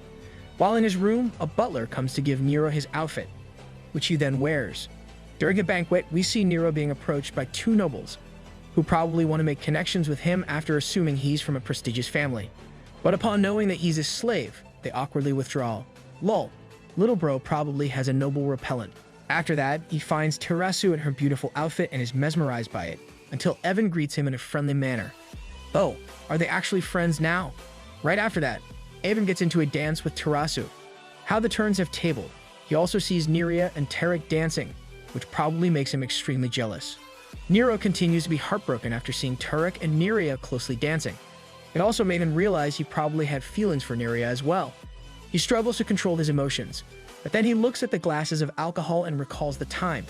While in his room, a butler comes to give Niro his outfit, which he then wears. During a banquet, we see Niro being approached by two nobles, who probably want to make connections with him after assuming he's from a prestigious family. But upon knowing that he's a slave, they awkwardly withdraw. Lol, little bro probably has a noble repellent. After that, he finds Terasu in her beautiful outfit and is mesmerized by it, until Evan greets him in a friendly manner. Oh, are they actually friends now? Right after that, Evan gets into a dance with Terasu. How the turns have tabled. He also sees Niria and Tarek dancing, which probably makes him extremely jealous. Niro continues to be heartbroken after seeing Tarek and Niria closely dancing. It also made him realize he probably had feelings for Niria as well. He struggles to control his emotions, but then he looks at the glasses of alcohol and recalls the time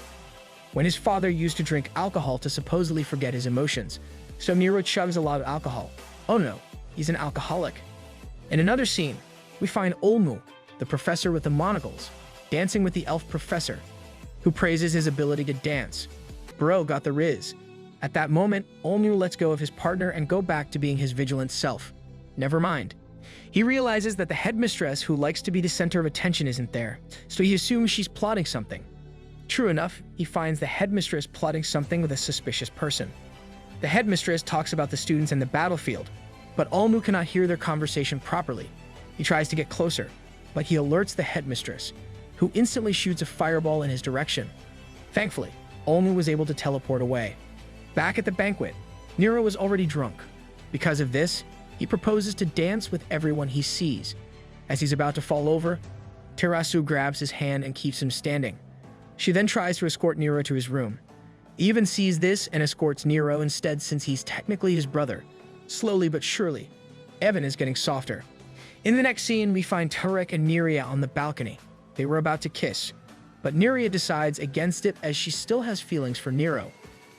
when his father used to drink alcohol to supposedly forget his emotions. So Niro chugs a lot of alcohol. Oh no, he's an alcoholic. In another scene, we find Olmu, the professor with the monocles, dancing with the elf professor, who praises his ability to dance. Bro got the riz. At that moment, Olmu lets go of his partner and go back to being his vigilant self. Never mind. He realizes that the headmistress who likes to be the center of attention isn't there, so he assumes she's plotting something. True enough, he finds the headmistress plotting something with a suspicious person. The headmistress talks about the students in the battlefield, but Olmu cannot hear their conversation properly. He tries to get closer, but he alerts the headmistress, who instantly shoots a fireball in his direction. Thankfully, Olmu was able to teleport away. Back at the banquet, Niro was already drunk. Because of this, he proposes to dance with everyone he sees. As he's about to fall over, Terasu grabs his hand and keeps him standing. She then tries to escort Niro to his room. Even sees this and escorts Niro instead since he's technically his brother. Slowly but surely, Evan is getting softer. In the next scene, we find Tarek and Niria on the balcony. They were about to kiss, but Niria decides against it as she still has feelings for Niro.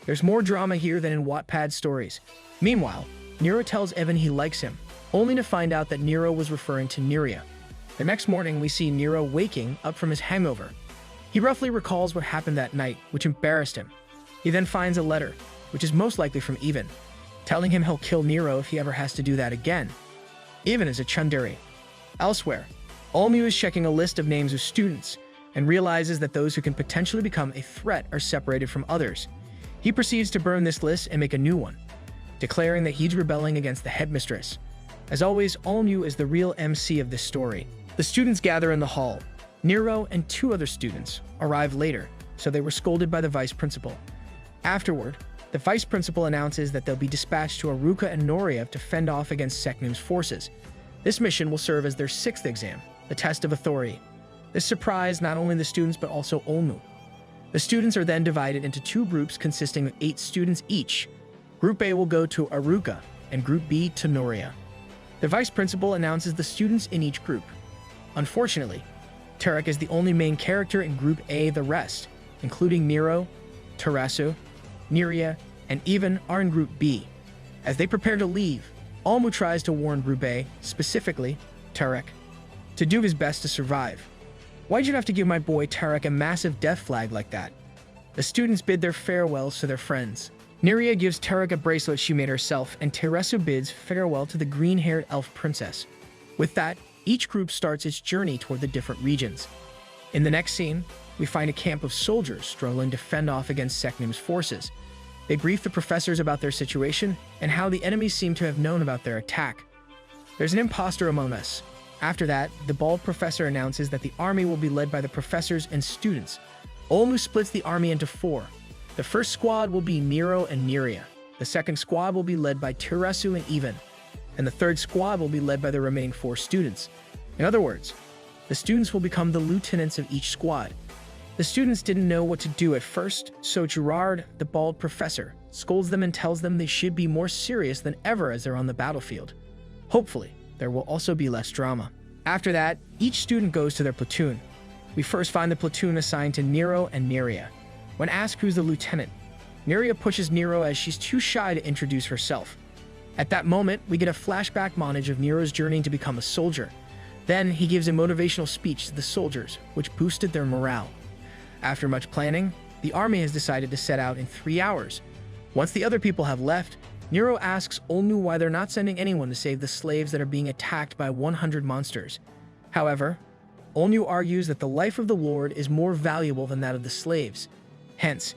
There's more drama here than in Wattpad stories. Meanwhile, Niro tells Evan he likes him, only to find out that Niro was referring to Niria. The next morning, we see Niro waking up from his hangover. He roughly recalls what happened that night, which embarrassed him. He then finds a letter, which is most likely from Evan, telling him he'll kill Niro if he ever has to do that again. Evan is a tsundere. Elsewhere, Olmu is checking a list of names of students and realizes that those who can potentially become a threat are separated from others. He proceeds to burn this list and make a new one, declaring that he's rebelling against the headmistress. As always, Olmu is the real MC of this story. The students gather in the hall. Niro and two other students arrive later, so they were scolded by the vice principal. Afterward, the vice principal announces that they'll be dispatched to Aruka and Noriev to fend off against Secneum's forces. This mission will serve as their 6th exam, the test of authority. This surprised not only the students but also Olmu. The students are then divided into 2 groups consisting of 8 students each. Group A will go to Aruka and Group B to Noria. The vice principal announces the students in each group. Unfortunately, Tarek is the only main character in Group A. The rest, including Niro, Terasu, Niria, and Evan, are in Group B. As they prepare to leave, Olmu tries to warn Group A, specifically Tarek, to do his best to survive. Why'd you have to give my boy Tarek a massive death flag like that? The students bid their farewells to their friends. Niria gives Tarek a bracelet she made herself, and Terasu bids farewell to the green-haired elf princess. With that, each group starts its journey toward the different regions. In the next scene, we find a camp of soldiers struggling to fend off against Secneum's forces. They brief the professors about their situation and how the enemies seem to have known about their attack. There's an imposter among us. After that, the bald professor announces that the army will be led by the professors and students. Olmu splits the army into 4. The first squad will be Niro and Niria. The second squad will be led by Terasu and Evan. And the third squad will be led by the remaining 4 students. In other words, the students will become the lieutenants of each squad. The students didn't know what to do at first, so Gerard, the bald professor, scolds them and tells them they should be more serious than ever as they're on the battlefield. Hopefully, there will also be less drama. After that, each student goes to their platoon. We first find the platoon assigned to Niro and Niria. When asked who's the lieutenant, Niria pushes Niro as she's too shy to introduce herself. At that moment, we get a flashback montage of Niro's journey to become a soldier. Then he gives a motivational speech to the soldiers, which boosted their morale. After much planning, the army has decided to set out in 3 hours. Once the other people have left, Niro asks Olnu why they're not sending anyone to save the slaves that are being attacked by 100 monsters. However, Olnu argues that the life of the Lord is more valuable than that of the slaves. Hence,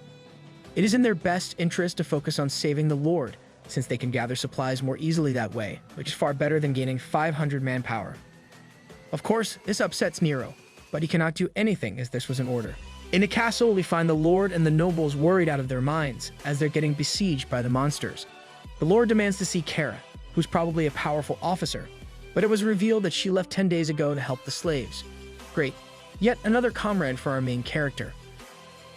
it is in their best interest to focus on saving the Lord, since they can gather supplies more easily that way, which is far better than gaining 500 manpower. Of course, this upsets Niro, but he cannot do anything as this was an order. In the castle, we find the Lord and the nobles worried out of their minds as they're getting besieged by the monsters. The Lord demands to see Kara, who's probably a powerful officer, but it was revealed that she left 10 days ago to help the slaves. Great. Yet another comrade for our main character.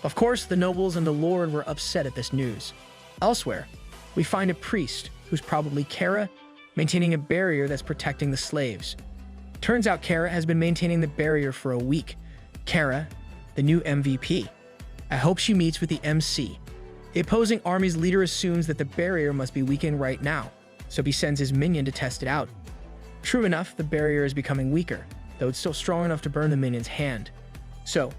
Of course, the nobles and the Lord were upset at this news. Elsewhere, we find a priest, who's probably Kara, maintaining a barrier that's protecting the slaves. Turns out Kara has been maintaining the barrier for a week. Kara, the new MVP. I hope she meets with the MC. The opposing army's leader assumes that the barrier must be weakened right now, so he sends his minion to test it out. True enough, the barrier is becoming weaker, though it's still strong enough to burn the minion's hand. So,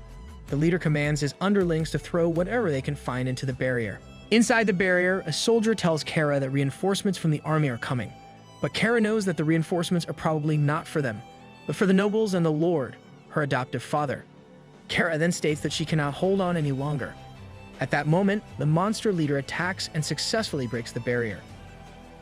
the leader commands his underlings to throw whatever they can find into the barrier. Inside the barrier, a soldier tells Kara that reinforcements from the army are coming, but Kara knows that the reinforcements are probably not for them, but for the nobles and the Lord, her adoptive father. Kara then states that she cannot hold on any longer. At that moment, the monster leader attacks and successfully breaks the barrier.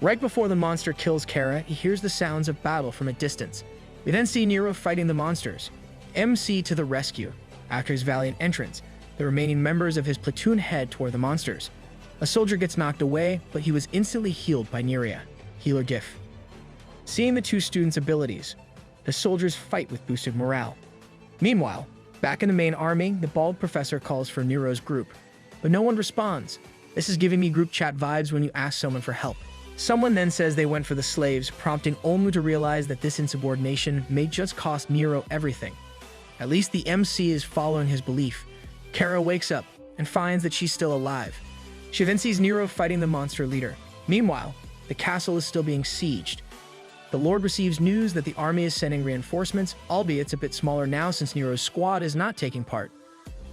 Right before the monster kills Kara, he hears the sounds of battle from a distance. We then see Niro fighting the monsters. MC to the rescue. After his valiant entrance, the remaining members of his platoon head toward the monsters. A soldier gets knocked away, but he was instantly healed by Niro. Healer Diff. Seeing the two students' abilities, the soldiers fight with boosted morale. Meanwhile, back in the main army, the bald professor calls for Niro's group, but no one responds. This is giving me group chat vibes when you ask someone for help. Someone then says they went for the slaves, prompting Olmu to realize that this insubordination may just cost Niro everything. At least the MC is following his belief. Kara wakes up and finds that she's still alive. She then sees Niro fighting the monster leader. Meanwhile, the castle is still being sieged. The Lord receives news that the army is sending reinforcements, albeit it's a bit smaller now since Niro's squad is not taking part.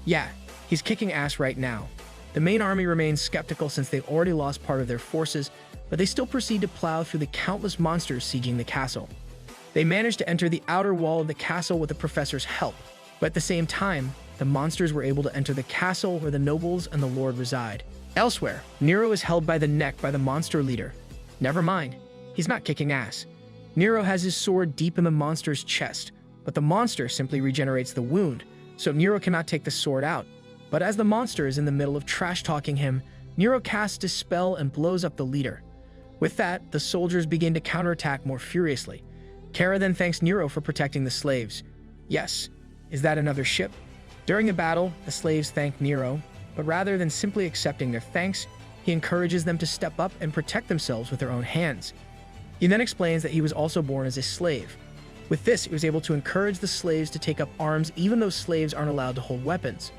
Yeah, he's kicking ass right now. The main army remains skeptical since they've already lost part of their forces, but they still proceed to plow through the countless monsters sieging the castle. They manage to enter the outer wall of the castle with the professor's help, but at the same time, the monsters were able to enter the castle where the nobles and the Lord reside. Elsewhere, Niro is held by the neck by the monster leader. Never mind, he's not kicking ass. Niro has his sword deep in the monster's chest, but the monster simply regenerates the wound, so Niro cannot take the sword out. But as the monster is in the middle of trash-talking him, Niro casts a spell and blows up the leader. With that, the soldiers begin to counterattack more furiously. Kara then thanks Niro for protecting the slaves. Yes, is that another ship? During the battle, the slaves thank Niro, but rather than simply accepting their thanks, he encourages them to step up and protect themselves with their own hands. He then explains that he was also born as a slave. With this, he was able to encourage the slaves to take up arms even though slaves aren't allowed to hold weapons.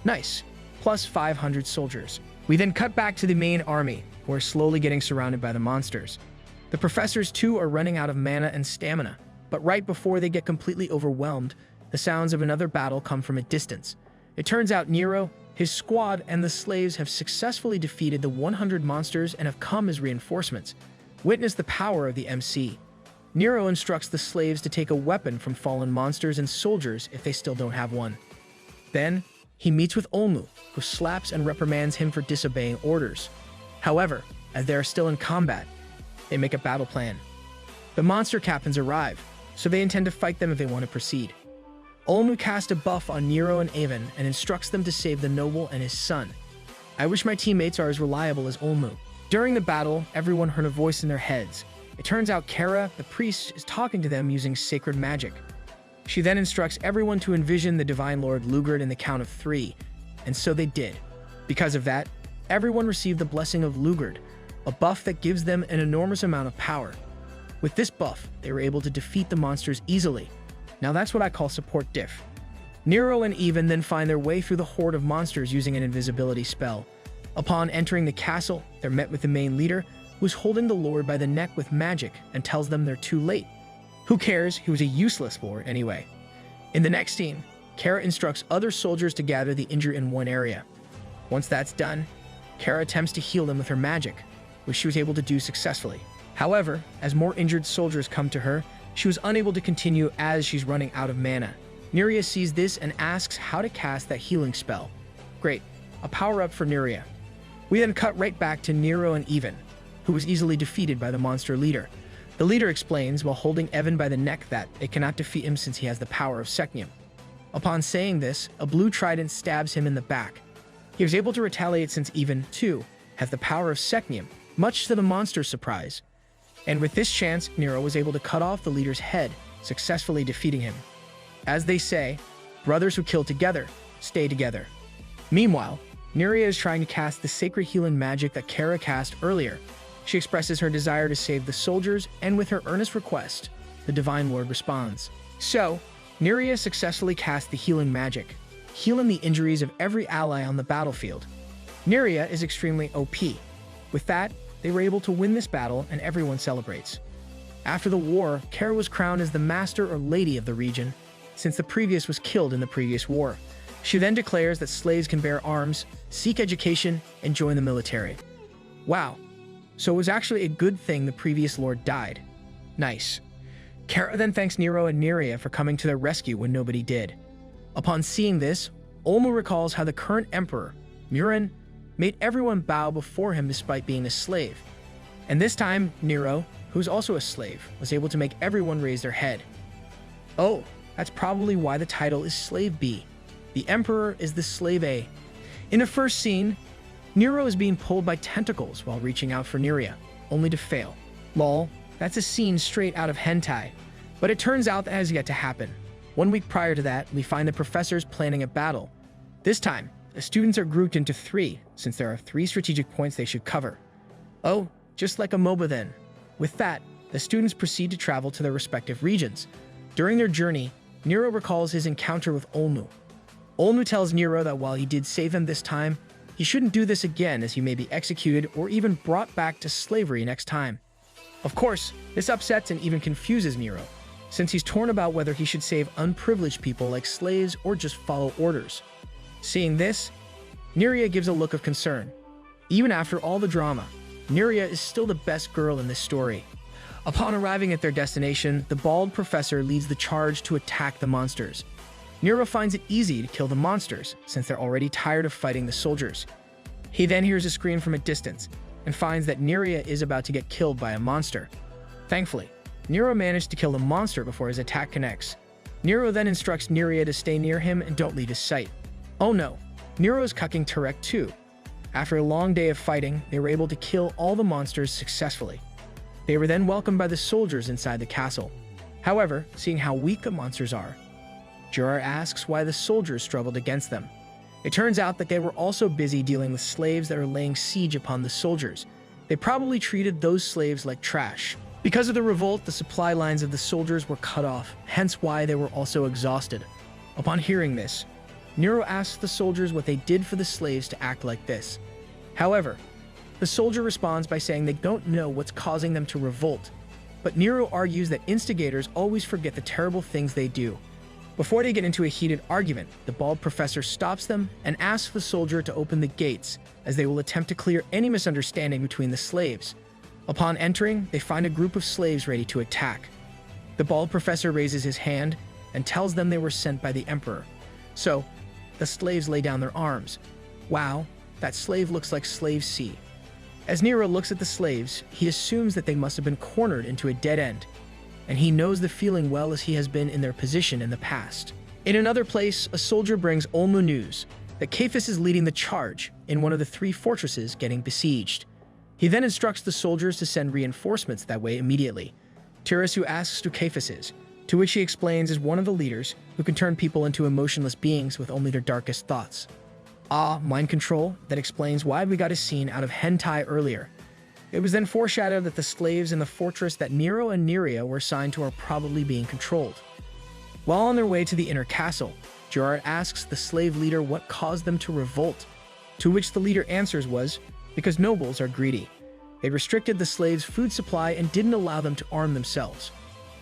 Nice. Plus 500 soldiers. We then cut back to the main army, who are slowly getting surrounded by the monsters. The professors too are running out of mana and stamina, but right before they get completely overwhelmed, the sounds of another battle come from a distance. It turns out Niro, his squad, and the slaves have successfully defeated the 100 monsters and have come as reinforcements. Witness the power of the MC. Niro instructs the slaves to take a weapon from fallen monsters and soldiers if they still don't have one. Then, he meets with Olmu, who slaps and reprimands him for disobeying orders. However, as they are still in combat, they make a battle plan. The monster captains arrive, so they intend to fight them if they want to proceed. Olmu casts a buff on Niro and Avon and instructs them to save the noble and his son. I wish my teammates are as reliable as Olmu. During the battle, everyone heard a voice in their heads. It turns out Kara, the priest, is talking to them using sacred magic. She then instructs everyone to envision the Divine Lord Lugard in the count of 3, and so they did. Because of that, everyone received the blessing of Lugard, a buff that gives them an enormous amount of power. With this buff, they were able to defeat the monsters easily. Now that's what I call support diff. Niro and Even then find their way through the horde of monsters using an invisibility spell. Upon entering the castle, they're met with the main leader, who's holding the Lord by the neck with magic and tells them they're too late. Who cares? He was a useless lord anyway. In the next scene, Kara instructs other soldiers to gather the injured in one area. Once that's done, Kara attempts to heal them with her magic, which she was able to do successfully. However, as more injured soldiers come to her, she was unable to continue as she's running out of mana. Niro sees this and asks how to cast that healing spell. Great, a power-up for Niro. We then cut right back to Niro and Evan, who was easily defeated by the monster leader. The leader explains while holding Evan by the neck that it cannot defeat him since he has the power of Secneum. Upon saying this, a blue trident stabs him in the back. He was able to retaliate since Evan, too, has the power of Secneum, much to the monster's surprise. And with this chance, Niro was able to cut off the leader's head, successfully defeating him. As they say, brothers who kill together, stay together. Meanwhile, Niro is trying to cast the sacred healing magic that Kara cast earlier. She expresses her desire to save the soldiers, and with her earnest request, the Divine Lord responds. So, Niro successfully cast the healing magic, healing the injuries of every ally on the battlefield. Niro is extremely OP. With that, they were able to win this battle and everyone celebrates. After the war, Kara was crowned as the master or lady of the region, since the previous was killed in the previous war. She then declares that slaves can bear arms, seek education, and join the military. Wow. So it was actually a good thing the previous lord died. Nice. Kara then thanks Niro and Niro for coming to their rescue when nobody did. Upon seeing this, Olmu recalls how the current emperor, Muren, made everyone bow before him despite being a slave. And this time, Niro, who's also a slave, was able to make everyone raise their head. Oh, that's probably why the title is Slave B. The emperor is the slave A. In the first scene, Niro is being pulled by tentacles while reaching out for Niro, only to fail. Lol, that's a scene straight out of hentai. But it turns out that has yet to happen. 1 week prior to that, we find the professors planning a battle. This time, the students are grouped into 3, since there are 3 strategic points they should cover. Oh, just like a MOBA then. With that, the students proceed to travel to their respective regions. During their journey, Niro recalls his encounter with Olmu. Olmu tells Niro that while he did save him this time, he shouldn't do this again as he may be executed or even brought back to slavery next time. Of course, this upsets and even confuses Niro, since he's torn about whether he should save unprivileged people like slaves or just follow orders. Seeing this, Niro gives a look of concern. Even after all the drama, Niro is still the best girl in this story. Upon arriving at their destination, the bald professor leads the charge to attack the monsters. Niro finds it easy to kill the monsters, since they're already tired of fighting the soldiers. He then hears a scream from a distance, and finds that Niro is about to get killed by a monster. Thankfully, Niro managed to kill the monster before his attack connects. Niro then instructs Niro to stay near him and don't leave his sight. Oh no, Niro is cucking Tarek too. After a long day of fighting, they were able to kill all the monsters successfully. They were then welcomed by the soldiers inside the castle. However, seeing how weak the monsters are, Juror asks why the soldiers struggled against them. It turns out that they were also busy dealing with slaves that are laying siege upon the soldiers. They probably treated those slaves like trash. Because of the revolt, the supply lines of the soldiers were cut off, hence why they were also exhausted. Upon hearing this, Niro asks the soldiers what they did for the slaves to act like this. However, the soldier responds by saying they don't know what's causing them to revolt. But Niro argues that instigators always forget the terrible things they do. Before they get into a heated argument, the bald professor stops them and asks the soldier to open the gates, as they will attempt to clear any misunderstanding between the slaves. Upon entering, they find a group of slaves ready to attack. The bald professor raises his hand and tells them they were sent by the emperor. So, the slaves lay down their arms. Wow, that slave looks like Slave C. As Niro looks at the slaves, he assumes that they must have been cornered into a dead end, and he knows the feeling well as he has been in their position in the past. In another place, a soldier brings Olmu news that Cephas is leading the charge in one of the 3 fortresses getting besieged. He then instructs the soldiers to send reinforcements that way immediately. Tirasu asks who Cephas is, to which he explains is one of the leaders who can turn people into emotionless beings with only their darkest thoughts. Mind control, that explains why we got a scene out of hentai earlier. It was then foreshadowed that the slaves in the fortress that Niro and Niro were assigned to are probably being controlled. While on their way to the inner castle, Gerard asks the slave leader what caused them to revolt, to which the leader answers was, because nobles are greedy. They restricted the slaves' food supply and didn't allow them to arm themselves.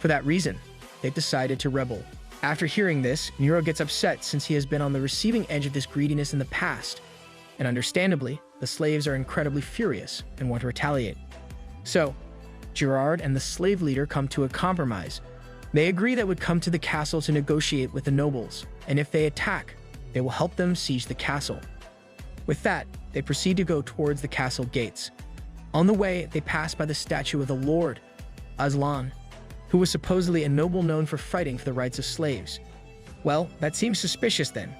For that reason, they've decided to rebel. After hearing this, Niro gets upset since he has been on the receiving edge of this greediness in the past. And understandably, the slaves are incredibly furious and want to retaliate. So, Gerard and the slave leader come to a compromise. They agree that would come to the castle to negotiate with the nobles, and if they attack, they will help them siege the castle. With that, they proceed to go towards the castle gates. On the way, they pass by the statue of the Lord, Aslan, who was supposedly a noble known for fighting for the rights of slaves. Well, that seems suspicious then.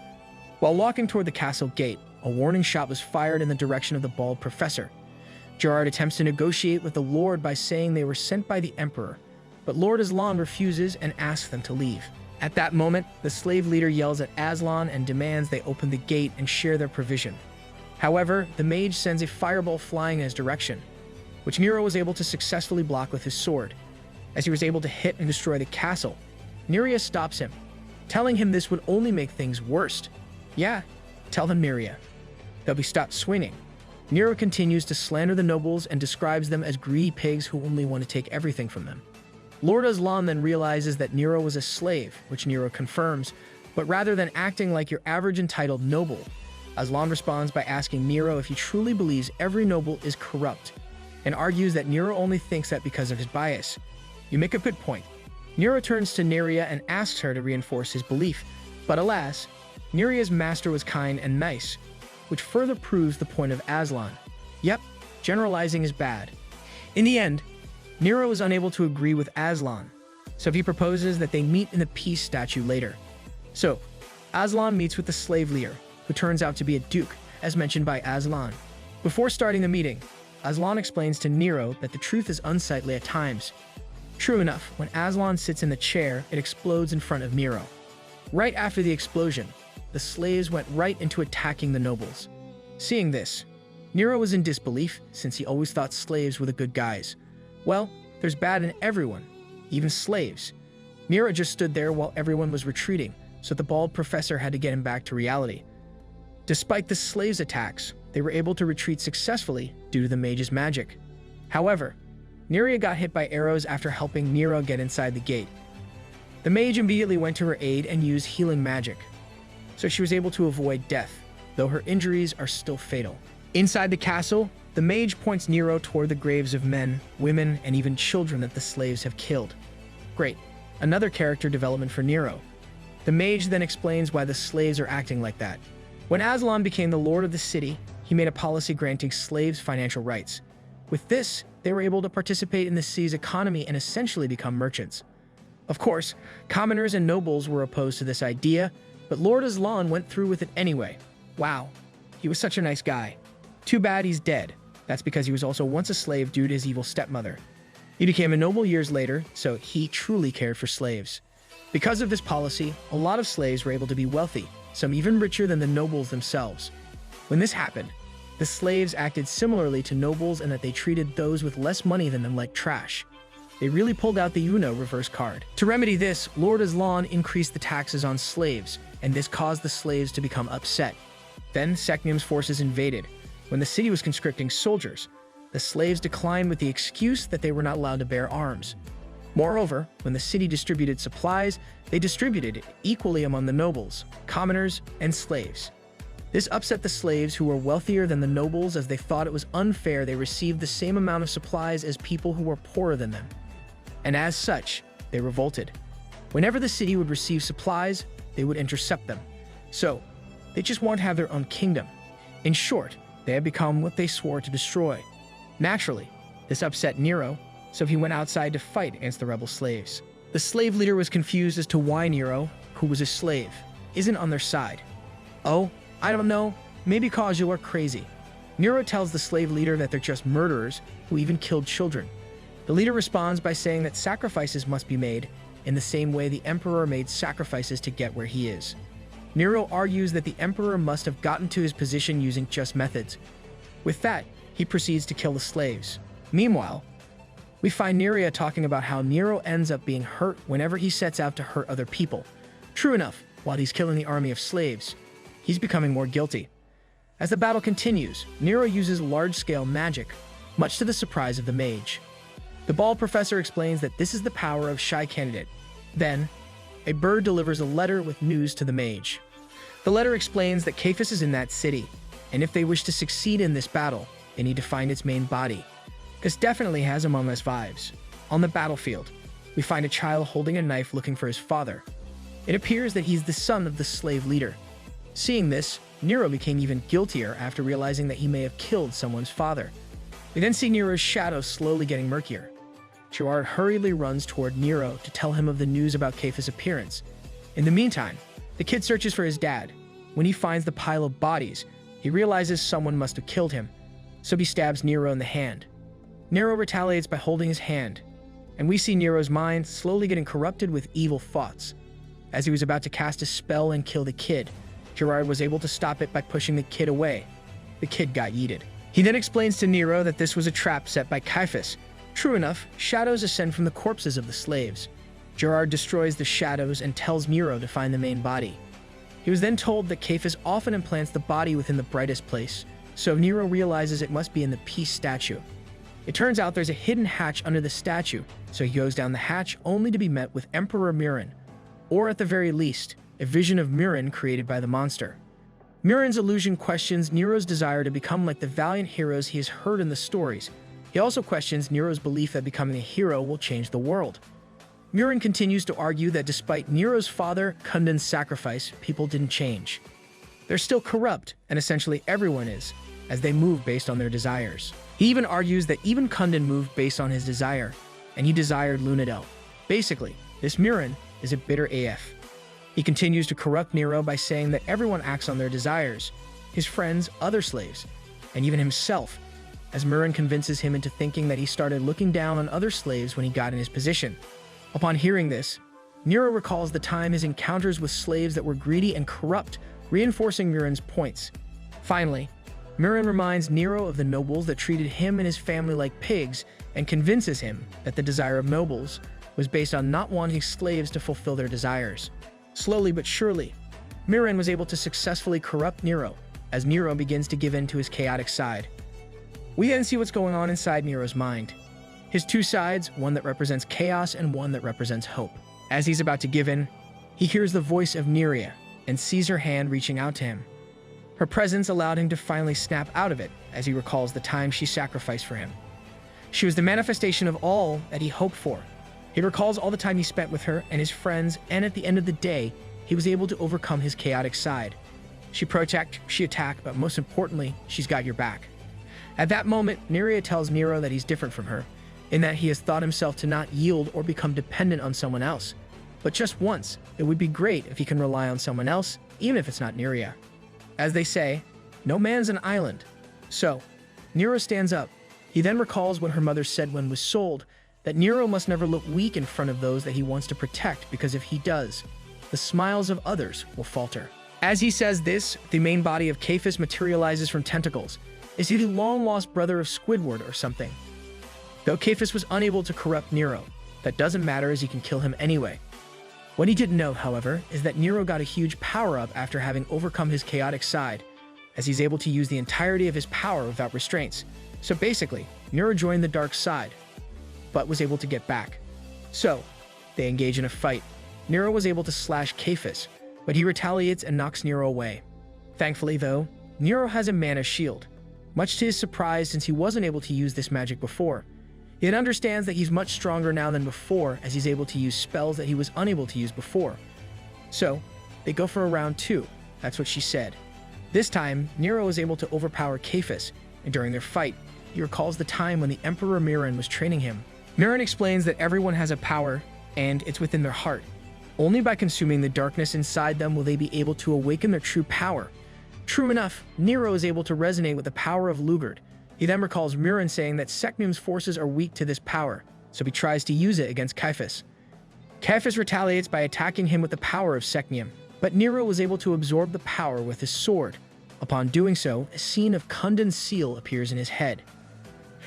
While walking toward the castle gate, a warning shot was fired in the direction of the bald professor. Gerard attempts to negotiate with the Lord by saying they were sent by the Emperor, but Lord Aslan refuses and asks them to leave. At that moment, the slave leader yells at Aslan and demands they open the gate and share their provision. However, the mage sends a fireball flying in his direction, which Niro was able to successfully block with his sword. As he was able to hit and destroy the castle, Neria stops him, telling him this would only make things worse. Yeah, tell them Neria. They'll be stopped swinging. Niro continues to slander the nobles and describes them as greedy pigs who only want to take everything from them. Lord Aslan then realizes that Niro was a slave, which Niro confirms, but rather than acting like your average entitled noble, Aslan responds by asking Niro if he truly believes every noble is corrupt, and argues that Niro only thinks that because of his bias. You make a good point. Niro turns to Neria and asks her to reinforce his belief, but alas, Neria's master was kind and nice, which further proves the point of Aslan. Yep, generalizing is bad. In the end, Niro is unable to agree with Aslan, so he proposes that they meet in the peace statue later. So, Aslan meets with the slave leader, who turns out to be a duke, as mentioned by Aslan. Before starting the meeting, Aslan explains to Niro that the truth is unsightly at times. True enough, when Aslan sits in the chair, it explodes in front of Niro. Right after the explosion, the slaves went right into attacking the nobles. Seeing this, Niro was in disbelief since he always thought slaves were the good guys. Well, there's bad in everyone, even slaves. Niro just stood there while everyone was retreating, so the bald professor had to get him back to reality. Despite the slaves' attacks, they were able to retreat successfully due to the mage's magic. However, Neria got hit by arrows after helping Niro get inside the gate. The mage immediately went to her aid and used healing magic, so she was able to avoid death, though her injuries are still fatal. Inside the castle, the mage points Niro toward the graves of men, women, and even children that the slaves have killed. Great, another character development for Niro. The mage then explains why the slaves are acting like that. When Aslan became the lord of the city, he made a policy granting slaves financial rights. With this, they were able to participate in the city's economy and essentially become merchants. Of course, commoners and nobles were opposed to this idea, but Lord Aslan went through with it anyway. Wow, he was such a nice guy. Too bad he's dead. That's because he was also once a slave due to his evil stepmother. He became a noble years later, so he truly cared for slaves. Because of this policy, a lot of slaves were able to be wealthy, some even richer than the nobles themselves. When this happened, the slaves acted similarly to nobles in that they treated those with less money than them like trash. They really pulled out the Uno reverse card. To remedy this, Lord Aslan increased the taxes on slaves, and this caused the slaves to become upset. Then Secneum's forces invaded. When the city was conscripting soldiers, the slaves declined with the excuse that they were not allowed to bear arms. Moreover, when the city distributed supplies, they distributed it equally among the nobles, commoners, and slaves. This upset the slaves who were wealthier than the nobles as they thought it was unfair they received the same amount of supplies as people who were poorer than them. And as such, they revolted. Whenever the city would receive supplies, they would intercept them. So, they just want to have their own kingdom. In short, they had become what they swore to destroy. Naturally, this upset Niro, so he went outside to fight against the rebel slaves. The slave leader was confused as to why Niro, who was a slave, isn't on their side. Oh, I don't know, maybe cause you are crazy. Niro tells the slave leader that they're just murderers who even killed children. The leader responds by saying that sacrifices must be made in the same way the emperor made sacrifices to get where he is. Niro argues that the emperor must have gotten to his position using just methods. With that, he proceeds to kill the slaves. Meanwhile, we find Neria talking about how Niro ends up being hurt whenever he sets out to hurt other people. True enough, while he's killing the army of slaves, he's becoming more guilty. As the battle continues, Niro uses large-scale magic, much to the surprise of the mage. The bald professor explains that this is the power of Shy Candidate. Then, a bird delivers a letter with news to the mage. The letter explains that Cephas is in that city, and if they wish to succeed in this battle, they need to find its main body. This definitely has Among Us vibes. On the battlefield, we find a child holding a knife looking for his father. It appears that he's the son of the slave leader. Seeing this, Niro became even guiltier after realizing that he may have killed someone's father. We then see Niro's shadow slowly getting murkier. Gerard hurriedly runs toward Niro to tell him of the news about Cephas' appearance. In the meantime, the kid searches for his dad. When he finds the pile of bodies, he realizes someone must have killed him, so he stabs Niro in the hand. Niro retaliates by holding his hand, and we see Niro's mind slowly getting corrupted with evil thoughts. As he was about to cast a spell and kill the kid, Gerard was able to stop it by pushing the kid away. The kid got yeeted. He then explains to Niro that this was a trap set by Cephas. True enough, shadows ascend from the corpses of the slaves. Gerard destroys the shadows and tells Niro to find the main body. He was then told that Cephas often implants the body within the brightest place, so Niro realizes it must be in the peace statue. It turns out there's a hidden hatch under the statue, so he goes down the hatch only to be met with Emperor Muren, or at the very least, a vision of Muren created by the monster. Muren's illusion questions Niro's desire to become like the valiant heroes he has heard in the stories. He also questions Niro's belief that becoming a hero will change the world. Muren continues to argue that despite Niro's father, Kundan's sacrifice, people didn't change. They're still corrupt, and essentially everyone is, as they move based on their desires. He even argues that even Kundan moved based on his desire, and he desired Lunadel. Basically, this Muren is a bitter AF. He continues to corrupt Niro by saying that everyone acts on their desires, his friends, other slaves, and even himself, as Muren convinces him into thinking that he started looking down on other slaves when he got in his position. Upon hearing this, Niro recalls the time his encounters with slaves that were greedy and corrupt, reinforcing Muren's points. Finally, Muren reminds Niro of the nobles that treated him and his family like pigs and convinces him that the desire of nobles was based on not wanting slaves to fulfill their desires. Slowly but surely, Muren was able to successfully corrupt Niro as Niro begins to give in to his chaotic side. We then see what's going on inside Niro's mind. His two sides, one that represents chaos and one that represents hope. As he's about to give in, he hears the voice of Niria and sees her hand reaching out to him. Her presence allowed him to finally snap out of it as he recalls the time she sacrificed for him. She was the manifestation of all that he hoped for. He recalls all the time he spent with her and his friends, and at the end of the day, he was able to overcome his chaotic side. She protect, she attack, but most importantly, she's got your back. At that moment, Niria tells Niro that he's different from her, in that he has thought himself to not yield or become dependent on someone else. But just once, it would be great if he can rely on someone else, even if it's not Niria. As they say, no man's an island. So, Niro stands up. He then recalls what her mother said when was sold, that Niro must never look weak in front of those that he wants to protect, because if he does, the smiles of others will falter. As he says this, the main body of Cephas materializes from tentacles. Is he the long-lost brother of Squidward or something? Though Cephas was unable to corrupt Niro, that doesn't matter as he can kill him anyway. What he didn't know, however, is that Niro got a huge power-up after having overcome his chaotic side, as he's able to use the entirety of his power without restraints. So basically, Niro joined the dark side, but was able to get back. So, they engage in a fight. Niro was able to slash Cephas, but he retaliates and knocks Niro away. Thankfully though, Niro has a mana shield, much to his surprise since he wasn't able to use this magic before. He understands that he's much stronger now than before as he's able to use spells that he was unable to use before. So, they go for a round 2, that's what she said. This time, Niro is able to overpower Cephas, and during their fight, he recalls the time when the Emperor Muren was training him. Muren explains that everyone has a power, and it's within their heart. Only by consuming the darkness inside them will they be able to awaken their true power. True enough, Niro is able to resonate with the power of Lugard. He then recalls Muren saying that Secneum's forces are weak to this power, so he tries to use it against Cephas. Cephas retaliates by attacking him with the power of Secneum, but Niro was able to absorb the power with his sword. Upon doing so, a scene of Kundan's seal appears in his head.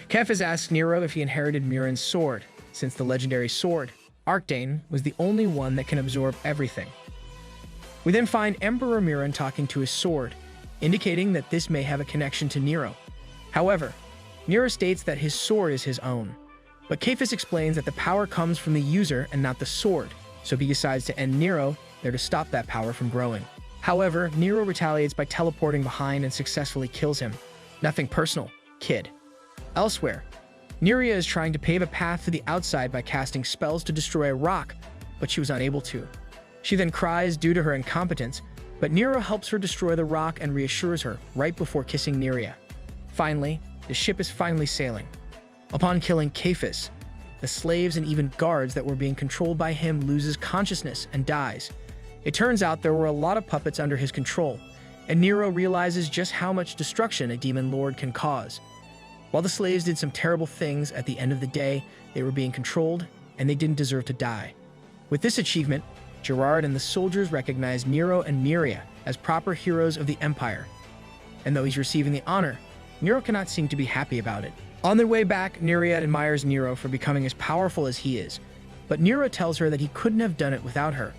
Cephas asks Niro if he inherited Muren's sword, since the legendary sword, Arcdane, was the only one that can absorb everything. We then find Emperor Muren talking to his sword, indicating that this may have a connection to Niro. However, Niro states that his sword is his own. But Cephas explains that the power comes from the user and not the sword, so he decides to end Niro there to stop that power from growing. However, Niro retaliates by teleporting behind and successfully kills him. Nothing personal, kid. Elsewhere, Neria is trying to pave a path to the outside by casting spells to destroy a rock, but she was unable to. She then cries due to her incompetence, but Niro helps her destroy the rock and reassures her right before kissing Neria. Finally, the ship is finally sailing. Upon killing Cephas, the slaves and even guards that were being controlled by him loses consciousness and dies. It turns out there were a lot of puppets under his control, and Niro realizes just how much destruction a demon lord can cause. While the slaves did some terrible things, at the end of the day, they were being controlled, and they didn't deserve to die. With this achievement, Gerard and the soldiers recognize Niro and Miria as proper heroes of the Empire. And though he's receiving the honor, Niro cannot seem to be happy about it. On their way back, Neria admires Niro for becoming as powerful as he is, but Niro tells her that he couldn't have done it without her.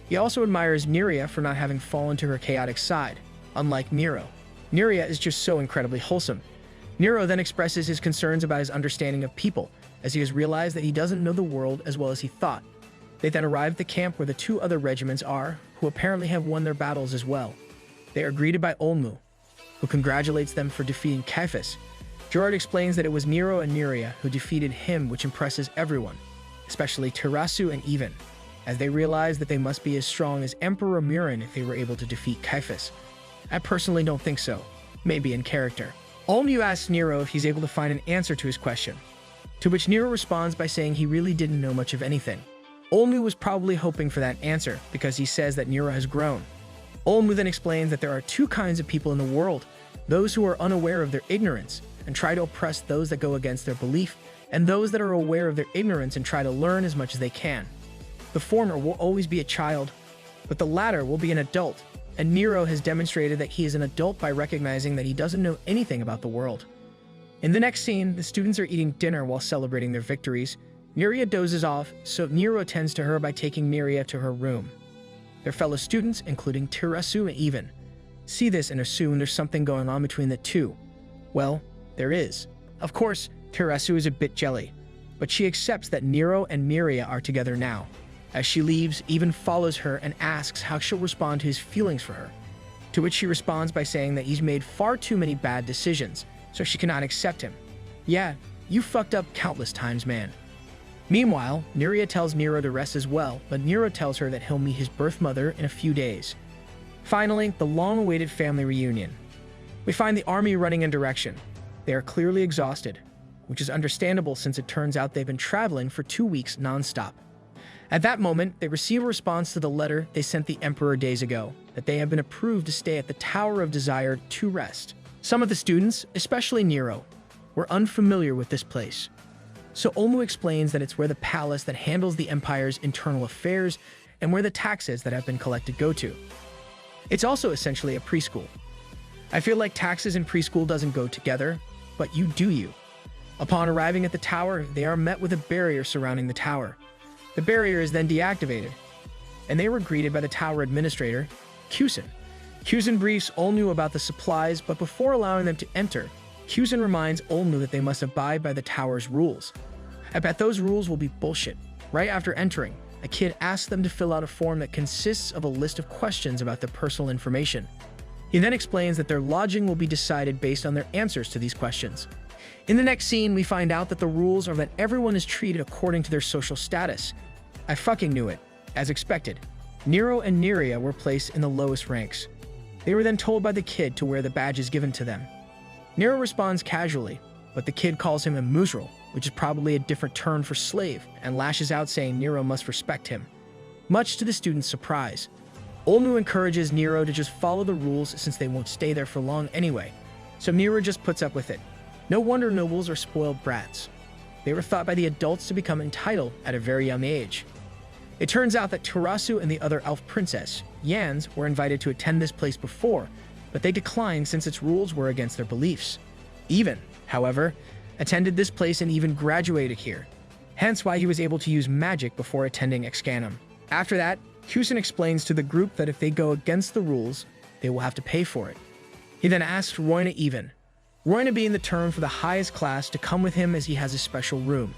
He also admires Neria for not having fallen to her chaotic side, unlike Niro. Neria is just so incredibly wholesome. Niro then expresses his concerns about his understanding of people, as he has realized that he doesn't know the world as well as he thought. They then arrive at the camp where the two other regiments are, who apparently have won their battles as well. They are greeted by Olmu, who congratulates them for defeating Cephas. Gerard explains that it was Niro and Neria who defeated him, which impresses everyone, especially Terasu and Even, as they realize that they must be as strong as Emperor Muren if they were able to defeat Cephas. I personally don't think so, maybe in character. Olmu asks Niro if he's able to find an answer to his question, to which Niro responds by saying he really didn't know much of anything. Olmu was probably hoping for that answer because he says that Niro has grown. Olmu then explains that there are two kinds of people in the world, those who are unaware of their ignorance and try to oppress those that go against their belief, and those that are aware of their ignorance and try to learn as much as they can. The former will always be a child, but the latter will be an adult, and Niro has demonstrated that he is an adult by recognizing that he doesn't know anything about the world. In the next scene, the students are eating dinner while celebrating their victories. Neria dozes off, so Niro attends to her by taking Neria to her room. Their fellow students, including Terasu and Even, see this and assume there's something going on between the two. Well, there is. Of course, Terasu is a bit jelly, but she accepts that Niro and Miria are together now. As she leaves, Even follows her and asks how she'll respond to his feelings for her, to which she responds by saying that he's made far too many bad decisions, so she cannot accept him. Yeah, you fucked up countless times, man. Meanwhile, Neria tells Niro to rest as well, but Niro tells her that he'll meet his birth mother in a few days. Finally, the long-awaited family reunion. We find the army running in direction. They are clearly exhausted, which is understandable since it turns out they've been traveling for 2 weeks non-stop. At that moment, they receive a response to the letter they sent the Emperor days ago, that they have been approved to stay at the Tower of Desire to rest. Some of the students, especially Niro, were unfamiliar with this place. So Olmu explains that it's where the palace that handles the Empire's internal affairs and where the taxes that have been collected go to. It's also essentially a preschool. I feel like taxes and preschool doesn't go together, but you do you. Upon arriving at the tower, they are met with a barrier surrounding the tower. The barrier is then deactivated, and they were greeted by the tower administrator, Kusin. Kusin briefs Olmu about the supplies, but before allowing them to enter, Kusin reminds Olmu that they must abide by the tower's rules. I bet those rules will be bullshit. Right after entering, a kid asks them to fill out a form that consists of a list of questions about their personal information. He then explains that their lodging will be decided based on their answers to these questions. In the next scene, we find out that the rules are that everyone is treated according to their social status. I fucking knew it. As expected, Niro and Neria were placed in the lowest ranks. They were then told by the kid to wear the badges given to them. Niro responds casually, but the kid calls him a muzral, which is probably a different term for slave, and lashes out saying Niro must respect him. Much to the student's surprise, Olmu encourages Niro to just follow the rules since they won't stay there for long anyway, so Niro just puts up with it. No wonder nobles are spoiled brats. They were thought by the adults to become entitled at a very young age. It turns out that Terasu and the other elf princess, Yans, were invited to attend this place before, but they declined since its rules were against their beliefs. Even, however, attended this place and even graduated here, hence why he was able to use magic before attending Excanum. After that, Kusin explains to the group that if they go against the rules, they will have to pay for it. He then asks Roina even, Roina being the term for the highest class, to come with him as he has a special room.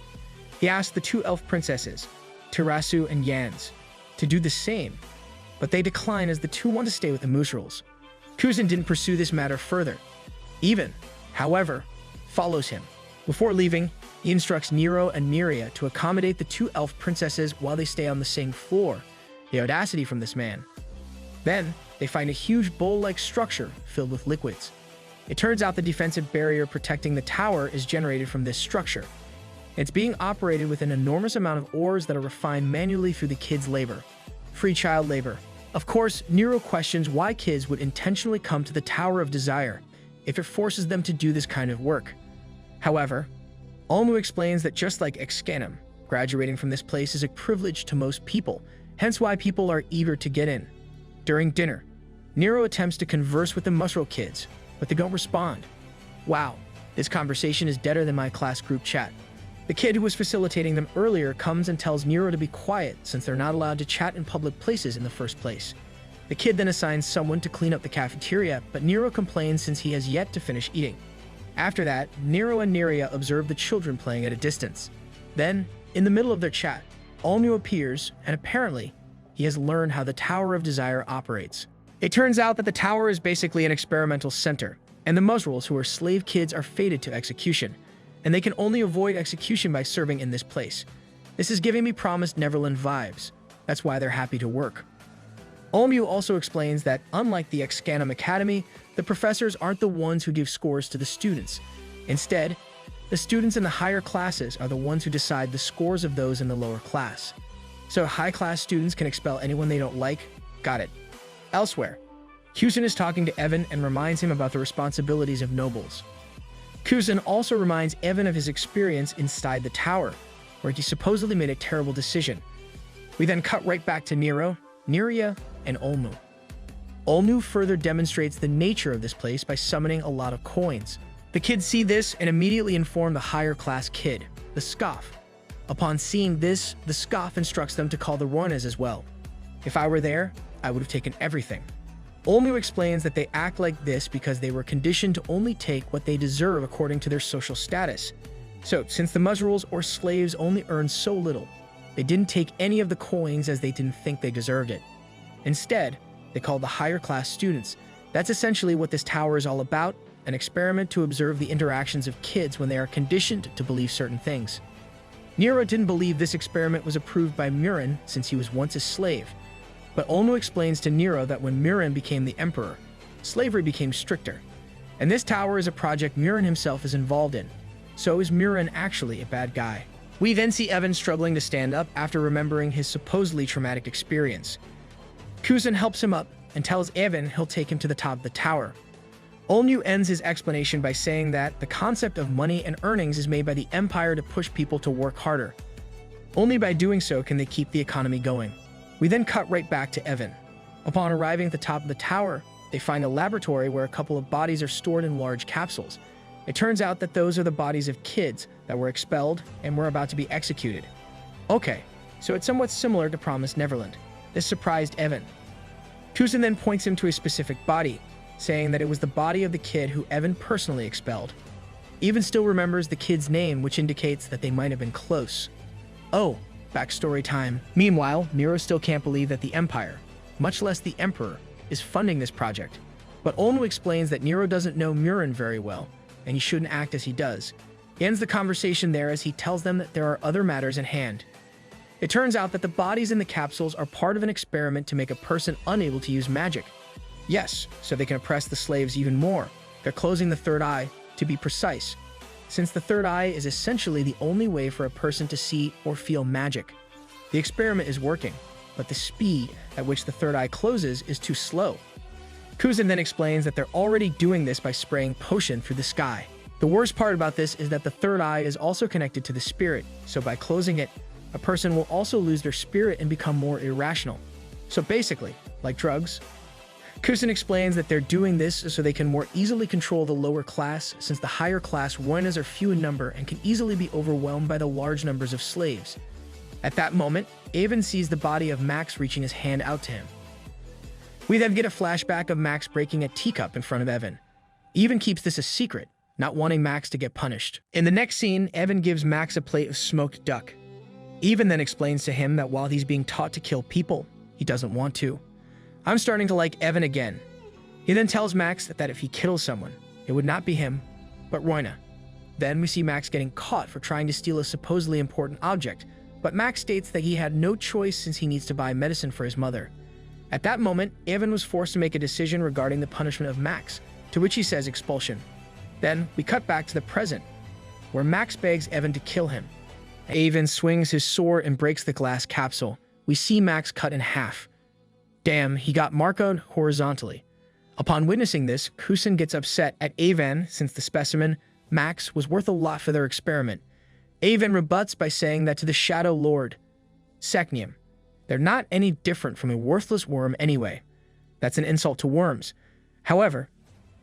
He asked the two elf princesses, Terasu and Yans, to do the same, but they decline as the two want to stay with the Musrals. Kuzan didn't pursue this matter further. Even, however, follows him. Before leaving, he instructs Niro and Miria to accommodate the two elf princesses while they stay on the same floor. The audacity from this man. Then, they find a huge bowl-like structure filled with liquids. It turns out the defensive barrier protecting the tower is generated from this structure. It's being operated with an enormous amount of ores that are refined manually through the kids' labor. Free child labor. Of course, Niro questions why kids would intentionally come to the Tower of Desire if it forces them to do this kind of work. However, Olmu explains that just like Excanum, graduating from this place is a privilege to most people, hence why people are eager to get in. During dinner, Niro attempts to converse with the Musral kids, but they don't respond. Wow, this conversation is deader than my class group chat. The kid who was facilitating them earlier comes and tells Niro to be quiet since they're not allowed to chat in public places in the first place. The kid then assigns someone to clean up the cafeteria, but Niro complains since he has yet to finish eating. After that, Niro and Niria observe the children playing at a distance. Then, in the middle of their chat, Olmu appears, and apparently, he has learned how the Tower of Desire operates. It turns out that the tower is basically an experimental center, and the Musrals, who are slave kids, are fated to execution, and they can only avoid execution by serving in this place. This is giving me Promised Neverland vibes. That's why they're happy to work. Olmu also explains that, unlike the Excanum Academy, the professors aren't the ones who give scores to the students. Instead, the students in the higher classes are the ones who decide the scores of those in the lower class. So high-class students can expel anyone they don't like? Got it. Elsewhere, Kuzan is talking to Evan and reminds him about the responsibilities of nobles. Kuzan also reminds Evan of his experience inside the tower, where he supposedly made a terrible decision. We then cut right back to Niro, Niria, and Olmu. Olmu further demonstrates the nature of this place by summoning a lot of coins. The kids see this and immediately inform the higher class kid, the Scoff. Upon seeing this, the Scoff instructs them to call the Roines as well. If I were there, I would have taken everything. Olmu explains that they act like this because they were conditioned to only take what they deserve according to their social status. So, since the Musrals or slaves only earn so little, they didn't take any of the coins as they didn't think they deserved it. Instead, they called the higher class students. That's essentially what this tower is all about, an experiment to observe the interactions of kids when they are conditioned to believe certain things. Niro didn't believe this experiment was approved by Muren since he was once a slave. But Olmu explains to Niro that when Muren became the emperor, slavery became stricter. And this tower is a project Muren himself is involved in. So is Muren actually a bad guy? We then see Evan struggling to stand up after remembering his supposedly traumatic experience. Kuzan helps him up and tells Evan he'll take him to the top of the tower. Olmu ends his explanation by saying that the concept of money and earnings is made by the empire to push people to work harder. Only by doing so can they keep the economy going. We then cut right back to Evan. Upon arriving at the top of the tower, they find a laboratory where a couple of bodies are stored in large capsules. It turns out that those are the bodies of kids that were expelled and were about to be executed. Okay, so it's somewhat similar to Promised Neverland. This surprised Evan. Kuzan then points him to a specific body, saying that it was the body of the kid who Evan personally expelled. Evan still remembers the kid's name, which indicates that they might have been close. Oh, backstory time. Meanwhile, Niro still can't believe that the Empire, much less the Emperor, is funding this project. But Olmu explains that Niro doesn't know Muren very well, and he shouldn't act as he does. He ends the conversation there as he tells them that there are other matters in hand. It turns out that the bodies in the capsules are part of an experiment to make a person unable to use magic. Yes, so they can oppress the slaves even more. They're closing the third eye, to be precise, since the third eye is essentially the only way for a person to see or feel magic. The experiment is working, but the speed at which the third eye closes is too slow. Kuzan then explains that they're already doing this by spraying potion through the sky. The worst part about this is that the third eye is also connected to the spirit, so by closing it, a person will also lose their spirit and become more irrational. So basically, like drugs. Kuzan explains that they're doing this so they can more easily control the lower class, since the higher class Roines are few in number and can easily be overwhelmed by the large numbers of slaves. At that moment, Evan sees the body of Max reaching his hand out to him. We then get a flashback of Max breaking a teacup in front of Evan. Evan keeps this a secret, not wanting Max to get punished. In the next scene, Evan gives Max a plate of smoked duck. Evan then explains to him that while he's being taught to kill people, he doesn't want to. I'm starting to like Evan again. He then tells Max that if he kills someone, it would not be him, but Roina. Then we see Max getting caught for trying to steal a supposedly important object, but Max states that he had no choice since he needs to buy medicine for his mother. At that moment, Evan was forced to make a decision regarding the punishment of Max, to which he says expulsion. Then we cut back to the present, where Max begs Evan to kill him. Evan swings his sword and breaks the glass capsule. We see Max cut in half. Damn, he got Marcoed horizontally. Upon witnessing this, Kusin gets upset at Evan since the specimen, Max, was worth a lot for their experiment. Evan rebuts by saying that to the Shadow Lord, Secneum, they're not any different from a worthless worm anyway. That's an insult to worms. However,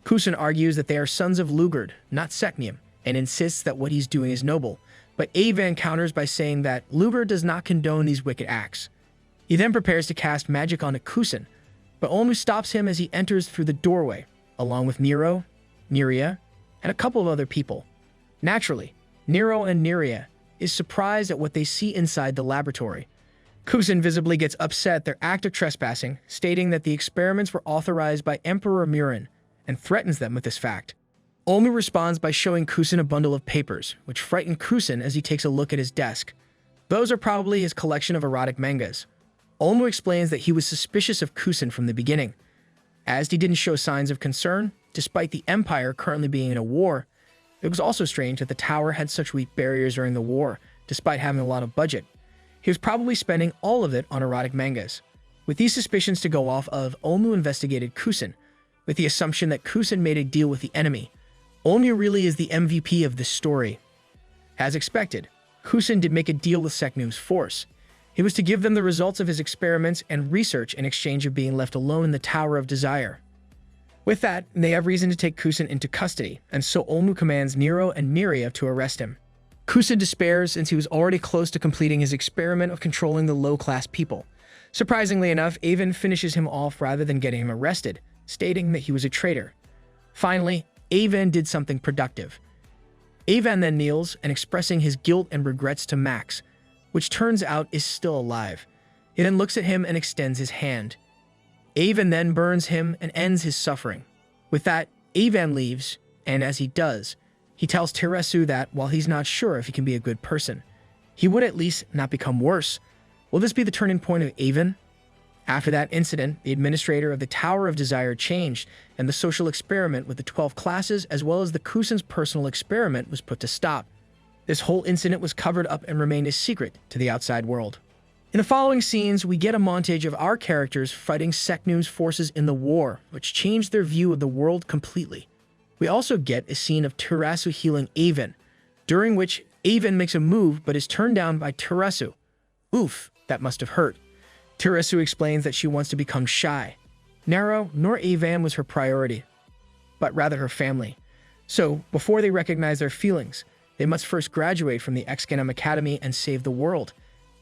Kusin argues that they are sons of Lugard, not Secneum, and insists that what he's doing is noble. But Evan counters by saying that Lugard does not condone these wicked acts. He then prepares to cast magic onto Kusin, but only stops him as he enters through the doorway, along with Niro, Neria, and a couple of other people. Naturally, Niro and Neria is surprised at what they see inside the laboratory. Kusin visibly gets upset at their act of trespassing, stating that the experiments were authorized by Emperor Muren, and threatens them with this fact. Olmu responds by showing Kusin a bundle of papers, which frighten Kusin as he takes a look at his desk. Those are probably his collection of erotic mangas. Olmu explains that he was suspicious of Kusin from the beginning, as he didn't show signs of concern, despite the Empire currently being in a war. It was also strange that the tower had such weak barriers during the war, despite having a lot of budget. He was probably spending all of it on erotic mangas. With these suspicions to go off of, Olmu investigated Kusin, with the assumption that Kusin made a deal with the enemy. Olmu really is the MVP of this story. As expected, Kusin did make a deal with Secneum's force. It was to give them the results of his experiments and research in exchange of being left alone in the Tower of Desire. With that, they have reason to take Kusin into custody, and so Olmu commands Niro and Neria to arrest him. Kusin despairs since he was already close to completing his experiment of controlling the low-class people. Surprisingly enough, Evan finishes him off rather than getting him arrested, stating that he was a traitor. Finally, Evan did something productive. Evan then kneels and expressing his guilt and regrets to Max, which turns out is still alive. He then looks at him and extends his hand. Evan then burns him and ends his suffering. With that, Evan leaves, and as he does, he tells Teresu that while he's not sure if he can be a good person, he would at least not become worse. Will this be the turning point of Evan? After that incident, the administrator of the Tower of Desire changed, and the social experiment with the 12 classes as well as the Kusin's personal experiment was put to stop. This whole incident was covered up and remained a secret to the outside world. In the following scenes, we get a montage of our characters fighting Secneum's forces in the war, which changed their view of the world completely. We also get a scene of Teresu healing Evan, during which Evan makes a move but is turned down by Teresu. Oof, that must have hurt. Teresu explains that she wants to become shy. Niro nor Evan was her priority, but rather her family. So, before they recognize their feelings, they must first graduate from the Excanum Academy and save the world.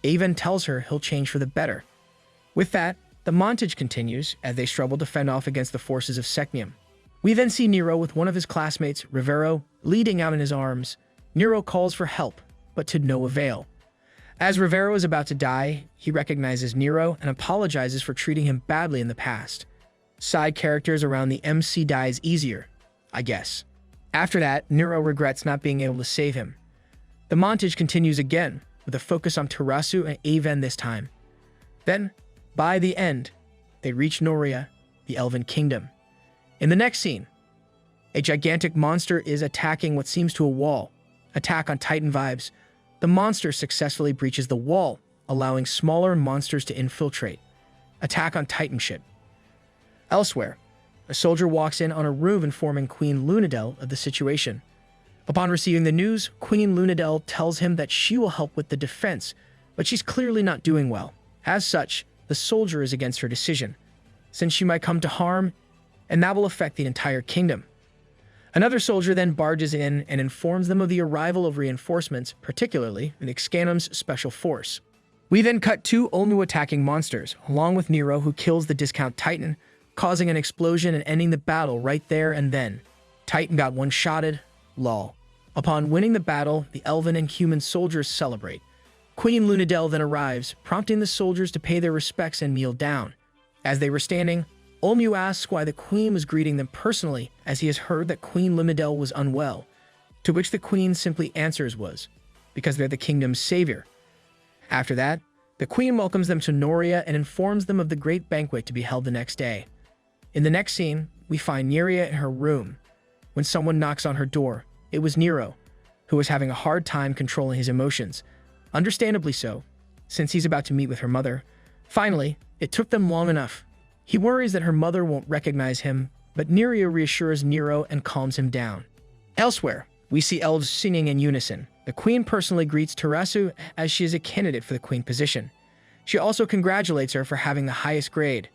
Evan tells her he'll change for the better. With that, the montage continues as they struggle to fend off against the forces of Secneum. We then see Niro with one of his classmates, Rivero, leading out in his arms. Niro calls for help, but to no avail. As Rivero is about to die, he recognizes Niro and apologizes for treating him badly in the past. Side characters around the MC dies easier, I guess. After that, Niro regrets not being able to save him. The montage continues again, with a focus on Teresu and Evan this time. Then, by the end, they reach Noria, the Elven Kingdom. In the next scene, a gigantic monster is attacking what seems to a wall. Attack on Titan vibes. The monster successfully breaches the wall, allowing smaller monsters to infiltrate. Attack on Titan ship. Elsewhere, a soldier walks in on a room informing Queen Lunadel of the situation. Upon receiving the news, Queen Lunadel tells him that she will help with the defense, but she's clearly not doing well. As such, the soldier is against her decision, since she might come to harm, and that will affect the entire kingdom. Another soldier then barges in and informs them of the arrival of reinforcements, particularly in Excanum's special force. We then cut two Olmu attacking monsters, along with Niro, who kills the discount Titan, causing an explosion and ending the battle right there and then. Titan got one-shotted, Lol. Upon winning the battle, the elven and human soldiers celebrate. Queen Lunadel then arrives, prompting the soldiers to pay their respects and kneel down. As they were standing, Olmu asks why the queen was greeting them personally, as he has heard that Queen Lunadel was unwell, to which the queen simply answers was, because they're the kingdom's savior. After that, the queen welcomes them to Noria and informs them of the great banquet to be held the next day. In the next scene, we find Neria in her room. When someone knocks on her door, it was Niro, who was having a hard time controlling his emotions. Understandably so, since he's about to meet with her mother. Finally, it took them long enough. He worries that her mother won't recognize him, but Neria reassures Niro and calms him down. Elsewhere, we see elves singing in unison. The queen personally greets Tarasu as she is a candidate for the queen position. She also congratulates her for having the highest grade.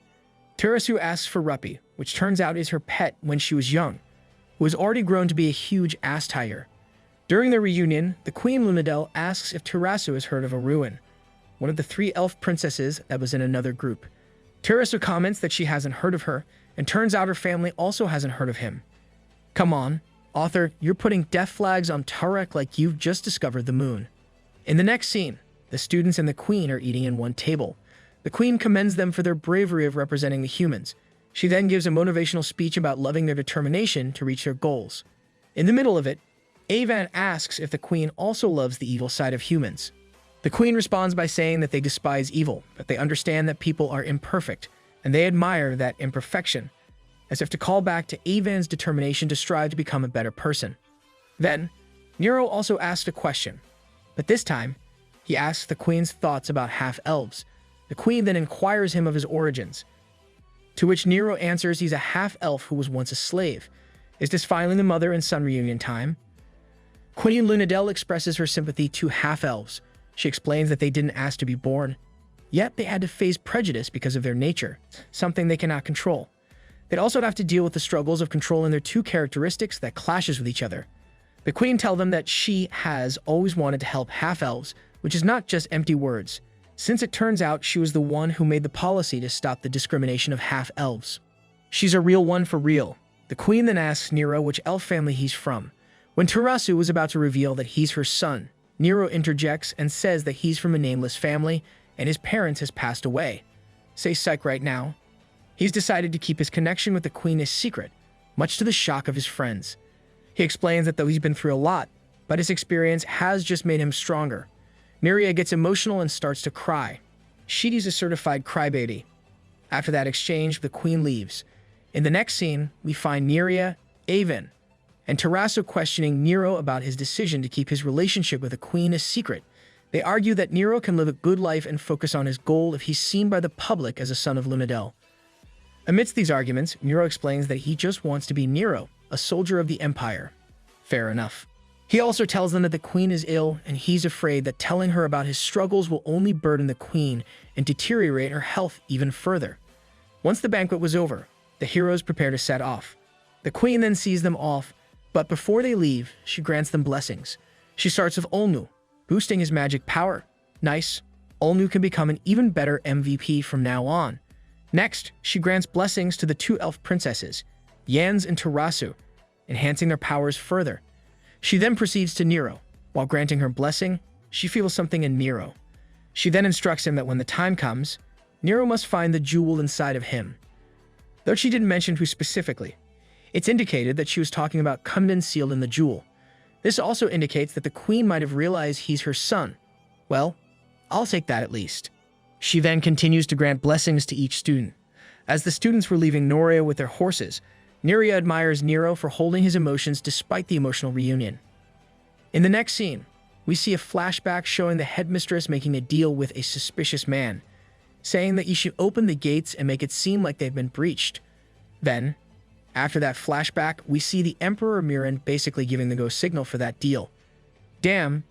Tarasu asks for Ruppy, which turns out is her pet when she was young, who has already grown to be a huge ass tiger. During their reunion, the Queen Lunadel asks if Tarasu has heard of a Ruin, one of the 3 elf princesses that was in another group. Tarasu comments that she hasn't heard of her, and turns out her family also hasn't heard of him. Come on, author, you're putting death flags on Tarek like you've just discovered the moon. In the next scene, the students and the queen are eating in one table. The queen commends them for their bravery of representing the humans. She then gives a motivational speech about loving their determination to reach their goals. In the middle of it, Avan asks if the queen also loves the evil side of humans. The queen responds by saying that they despise evil, but they understand that people are imperfect, and they admire that imperfection, as if to call back to Avan's determination to strive to become a better person. Then, Niro also asked a question, but this time, he asks the queen's thoughts about half-elves. The queen then inquires him of his origins, to which Niro answers he's a half-elf who was once a slave. Is this finally the mother and son reunion time? Queen Lunadel expresses her sympathy to half-elves. She explains that they didn't ask to be born, yet they had to face prejudice because of their nature, something they cannot control. They'd also have to deal with the struggles of controlling their 2 characteristics that clashes with each other. The queen tells them that she has always wanted to help half-elves, which is not just empty words, since it turns out she was the one who made the policy to stop the discrimination of half-elves. She's a real one for real. The queen then asks Niro which elf family he's from. When Tarasu was about to reveal that he's her son, Niro interjects and says that he's from a nameless family and his parents has passed away. Say psych right now. He's decided to keep his connection with the queen a secret, much to the shock of his friends. He explains that though he's been through a lot, but his experience has just made him stronger. Neria gets emotional and starts to cry. Shidi's a certified crybaby. After that exchange, the queen leaves. In the next scene, we find Neria, Avan, and Tarasu questioning Niro about his decision to keep his relationship with the queen a secret. They argue that Niro can live a good life and focus on his goal if he's seen by the public as a son of Lunadel. Amidst these arguments, Niro explains that he just wants to be Niro, a soldier of the Empire. Fair enough. He also tells them that the queen is ill, and he's afraid that telling her about his struggles will only burden the queen and deteriorate her health even further. Once the banquet was over, the heroes prepare to set off. The queen then sees them off, but before they leave, she grants them blessings. She starts with Olnu, boosting his magic power. Nice. Olnu can become an even better MVP from now on. Next, she grants blessings to the 2 elf princesses, Yans and Tarasu, enhancing their powers further. She then proceeds to Niro. While granting her blessing, she feels something in Niro. She then instructs him that when the time comes, Niro must find the jewel inside of him. Though she didn't mention who specifically, it's indicated that she was talking about Cumden sealed in the jewel. This also indicates that the queen might have realized he's her son. Well, I'll take that at least. She then continues to grant blessings to each student. As the students were leaving Noria with their horses, Neria admires Niro for holding his emotions despite the emotional reunion. In the next scene, we see a flashback showing the headmistress making a deal with a suspicious man, saying that you should open the gates and make it seem like they've been breached. Then, after that flashback, we see the Emperor Muren basically giving the go signal for that deal. Damn,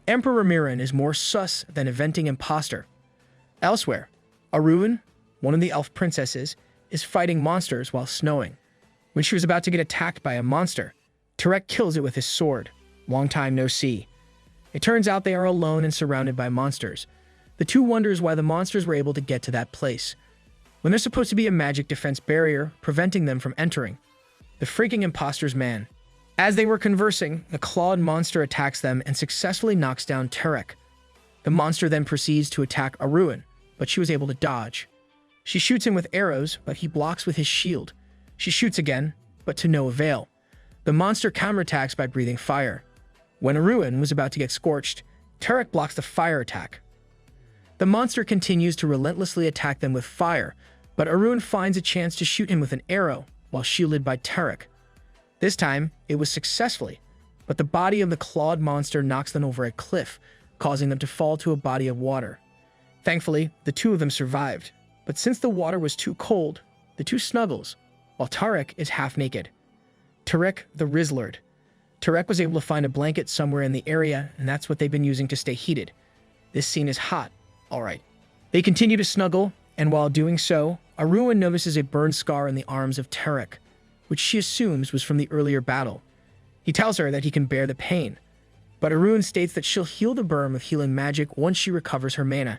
Emperor Muren is more sus than a venting imposter. Elsewhere, Arun, one of the elf princesses, is fighting monsters while snowing. When she was about to get attacked by a monster, Tarek kills it with his sword. Long time no see. It turns out they are alone and surrounded by monsters. The 2 wonders why the monsters were able to get to that place, when there's supposed to be a magic defense barrier preventing them from entering. The freaking imposters, man. As they were conversing, the clawed monster attacks them and successfully knocks down Tarek. The monster then proceeds to attack Aruin, but she was able to dodge. She shoots him with arrows, but he blocks with his shield. She shoots again, but to no avail. The monster counterattacks by breathing fire. When Aruin was about to get scorched, Tarek blocks the fire attack. The monster continues to relentlessly attack them with fire, but Aruin finds a chance to shoot him with an arrow while shielded by Tarek. This time, it was successfully, but the body of the clawed monster knocks them over a cliff, causing them to fall to a body of water. Thankfully, the two of them survived, but since the water was too cold, the two snuggles, while Tarek is half naked. Tarek the Rizzlord. Tarek was able to find a blanket somewhere in the area, and that's what they've been using to stay heated. This scene is hot, alright. They continue to snuggle, and while doing so, Aruin notices a burn scar in the arms of Tarek, which she assumes was from the earlier battle. He tells her that he can bear the pain, but Aruin states that she'll heal the burn with healing magic once she recovers her mana.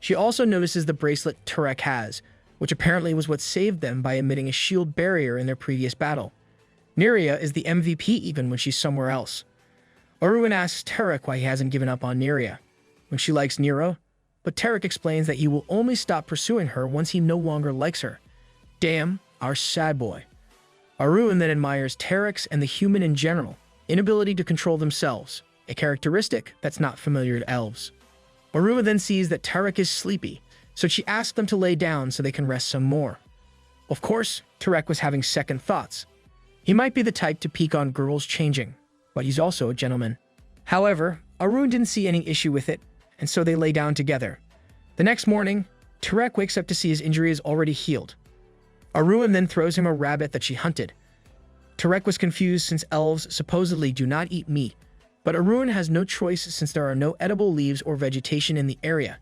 She also notices the bracelet Tarek has, which apparently was what saved them by emitting a shield barrier in their previous battle. Niro is the MVP even when she's somewhere else. Aruin asks Tarek why he hasn't given up on Niro, when she likes Niro, but Tarek explains that he will only stop pursuing her once he no longer likes her. Damn, our sad boy. Aruin then admires Tarek's and the human in general inability to control themselves, a characteristic that's not familiar to elves. Aruin then sees that Tarek is sleepy, so she asks them to lay down so they can rest some more. Of course, Tarek was having second thoughts. He might be the type to peek on girls changing, but he's also a gentleman. However, Aruin didn't see any issue with it, and so they lay down together. The next morning, Tarek wakes up to see his injury is already healed. Aruin then throws him a rabbit that she hunted. Tarek was confused since elves supposedly do not eat meat, but Aruin has no choice since there are no edible leaves or vegetation in the area.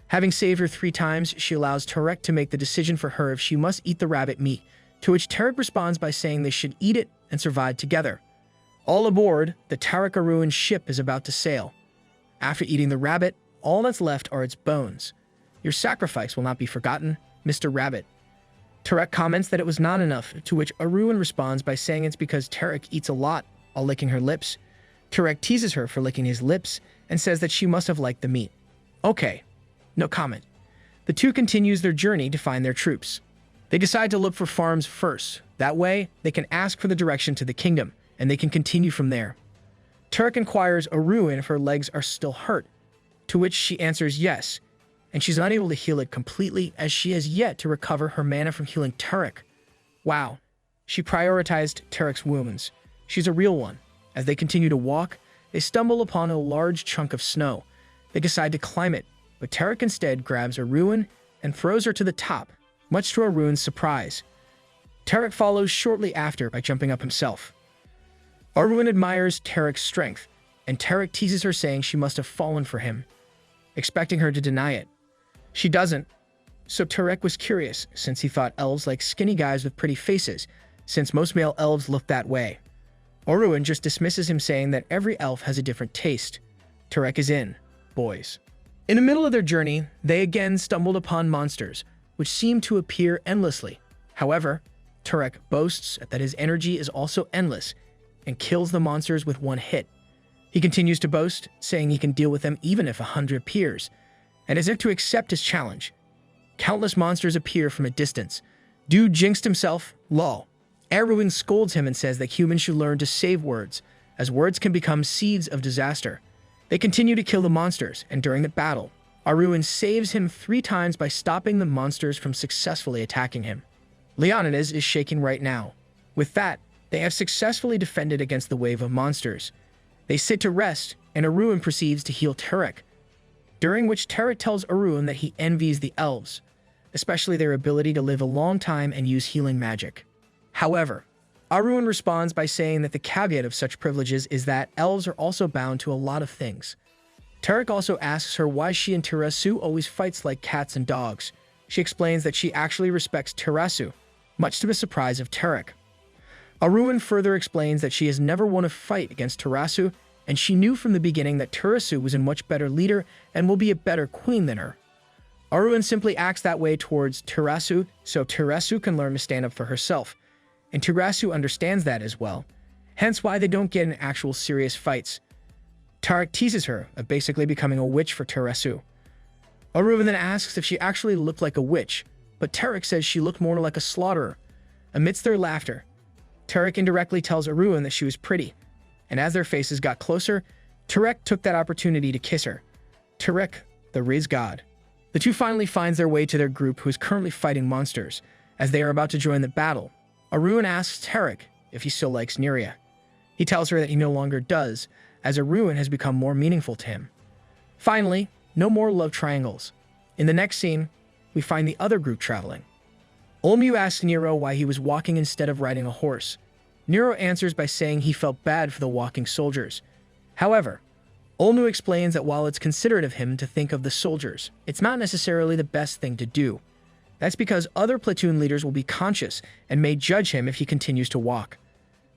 Having saved her 3 times, she allows Tarek to make the decision for her if she must eat the rabbit meat, to which Tarek responds by saying they should eat it and survive together. All aboard, the Tarek Aruin ship is about to sail. After eating the rabbit, all that's left are its bones. Your sacrifice will not be forgotten, Mr. Rabbit. Tarek comments that it was not enough, to which Aruin responds by saying it's because Tarek eats a lot, while licking her lips. Tarek teases her for licking his lips and says that she must have liked the meat. Okay, no comment. The two continues their journey to find their troops. They decide to look for farms first. That way, they can ask for the direction to the kingdom, and they can continue from there. Tarek inquires Aruin if her legs are still hurt, to which she answers yes, and she's unable to heal it completely as she has yet to recover her mana from healing Tarek. Wow, she prioritized Tarek's wounds. She's a real one. As they continue to walk, they stumble upon a large chunk of snow. They decide to climb it, but Tarek instead grabs Aruin and throws her to the top, much to Aruin's surprise. Tarek follows shortly after by jumping up himself. Aruin admires Tarek's strength, and Tarek teases her saying she must have fallen for him, expecting her to deny it. She doesn't, so Tarek was curious since he thought elves like skinny guys with pretty faces, since most male elves look that way. Aruin just dismisses him saying that every elf has a different taste. Tarek is in, boys. In the middle of their journey, they again stumbled upon monsters, which seemed to appear endlessly. However, Tarek boasts that his energy is also endless and kills the monsters with 1 hit. He continues to boast, saying he can deal with them even if 100 appears, and as if to accept his challenge. Countless monsters appear from a distance. Dude jinxed himself, lol. Aruin scolds him and says that humans should learn to save words, as words can become seeds of disaster. They continue to kill the monsters, and during the battle, Aruin saves him 3 times by stopping the monsters from successfully attacking him. Leonidas is shaking right now. With that, they have successfully defended against the wave of monsters. They sit to rest, and Aruin proceeds to heal Tarek, during which Tarek tells Aruin that he envies the elves, especially their ability to live a long time and use healing magic. However, Aruin responds by saying that the caveat of such privileges is that elves are also bound to a lot of things. Tarek also asks her why she and Terasu always fights like cats and dogs. She explains that she actually respects Terasu, much to the surprise of Tarek. Aruin further explains that she has never won a fight against Terasu, and she knew from the beginning that Terasu was a much better leader and will be a better queen than her. Aruin simply acts that way towards Terasu so Terasu can learn to stand up for herself, and Terasu understands that as well. hence why they don't get in actual serious fights. Tarek teases her of basically becoming a witch for Teresu. Aruan then asks if she actually looked like a witch, but Tarek says she looked more like a slaughterer. Amidst their laughter, Tarek indirectly tells Aruan that she was pretty, and as their faces got closer, Tarek took that opportunity to kiss her. Tarek, the Riz god. The two finally finds their way to their group, who is currently fighting monsters. As they are about to join the battle, Aruan asks Tarek if he still likes Niro. He tells her that he no longer does, as Aruan has become more meaningful to him. Finally, no more love triangles. In the next scene, we find the other group traveling. Olmu asks Niro why he was walking instead of riding a horse. Niro answers by saying he felt bad for the walking soldiers. However, Olmu explains that while it's considerate of him to think of the soldiers, it's not necessarily the best thing to do. That's because other platoon leaders will be conscious and may judge him if he continues to walk.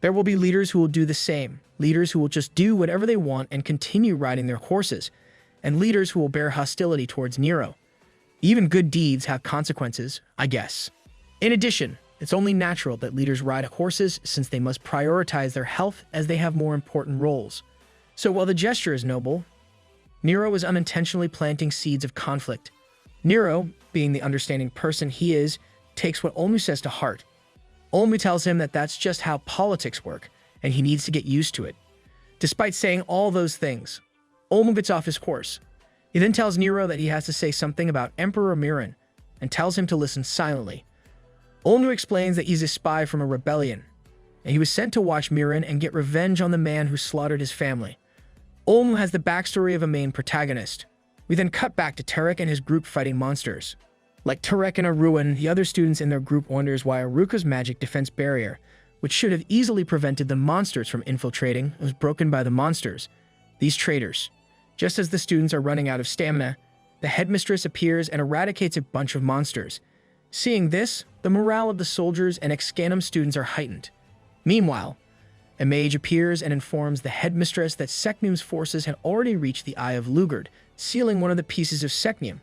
There will be leaders who will do the same, leaders who will just do whatever they want and continue riding their horses, and leaders who will bear hostility towards Niro. Even good deeds have consequences, I guess. In addition, it's only natural that leaders ride horses since they must prioritize their health as they have more important roles. So while the gesture is noble, Niro is unintentionally planting seeds of conflict. Niro, being the understanding person he is, takes what Olmu says to heart. Olmu tells him that that's just how politics work, and he needs to get used to it. Despite saying all those things, Olmu gets off his horse. He then tells Niro that he has to say something about Emperor Muren, and tells him to listen silently. Olmu explains that he's a spy from a rebellion, and he was sent to watch Muren and get revenge on the man who slaughtered his family. Olmu has the backstory of a main protagonist. We then cut back to Tarek and his group fighting monsters. Like Tarek and Aruan, the other students in their group wonders why Aruka's magic defense barrier, which should have easily prevented the monsters from infiltrating, was broken by the monsters, these traitors. Just as the students are running out of stamina, the headmistress appears and eradicates a bunch of monsters. Seeing this, the morale of the soldiers and Excanum students are heightened. Meanwhile, a mage appears and informs the headmistress that Secneum's forces had already reached the Eye of Lugard, sealing one of the pieces of Secneum,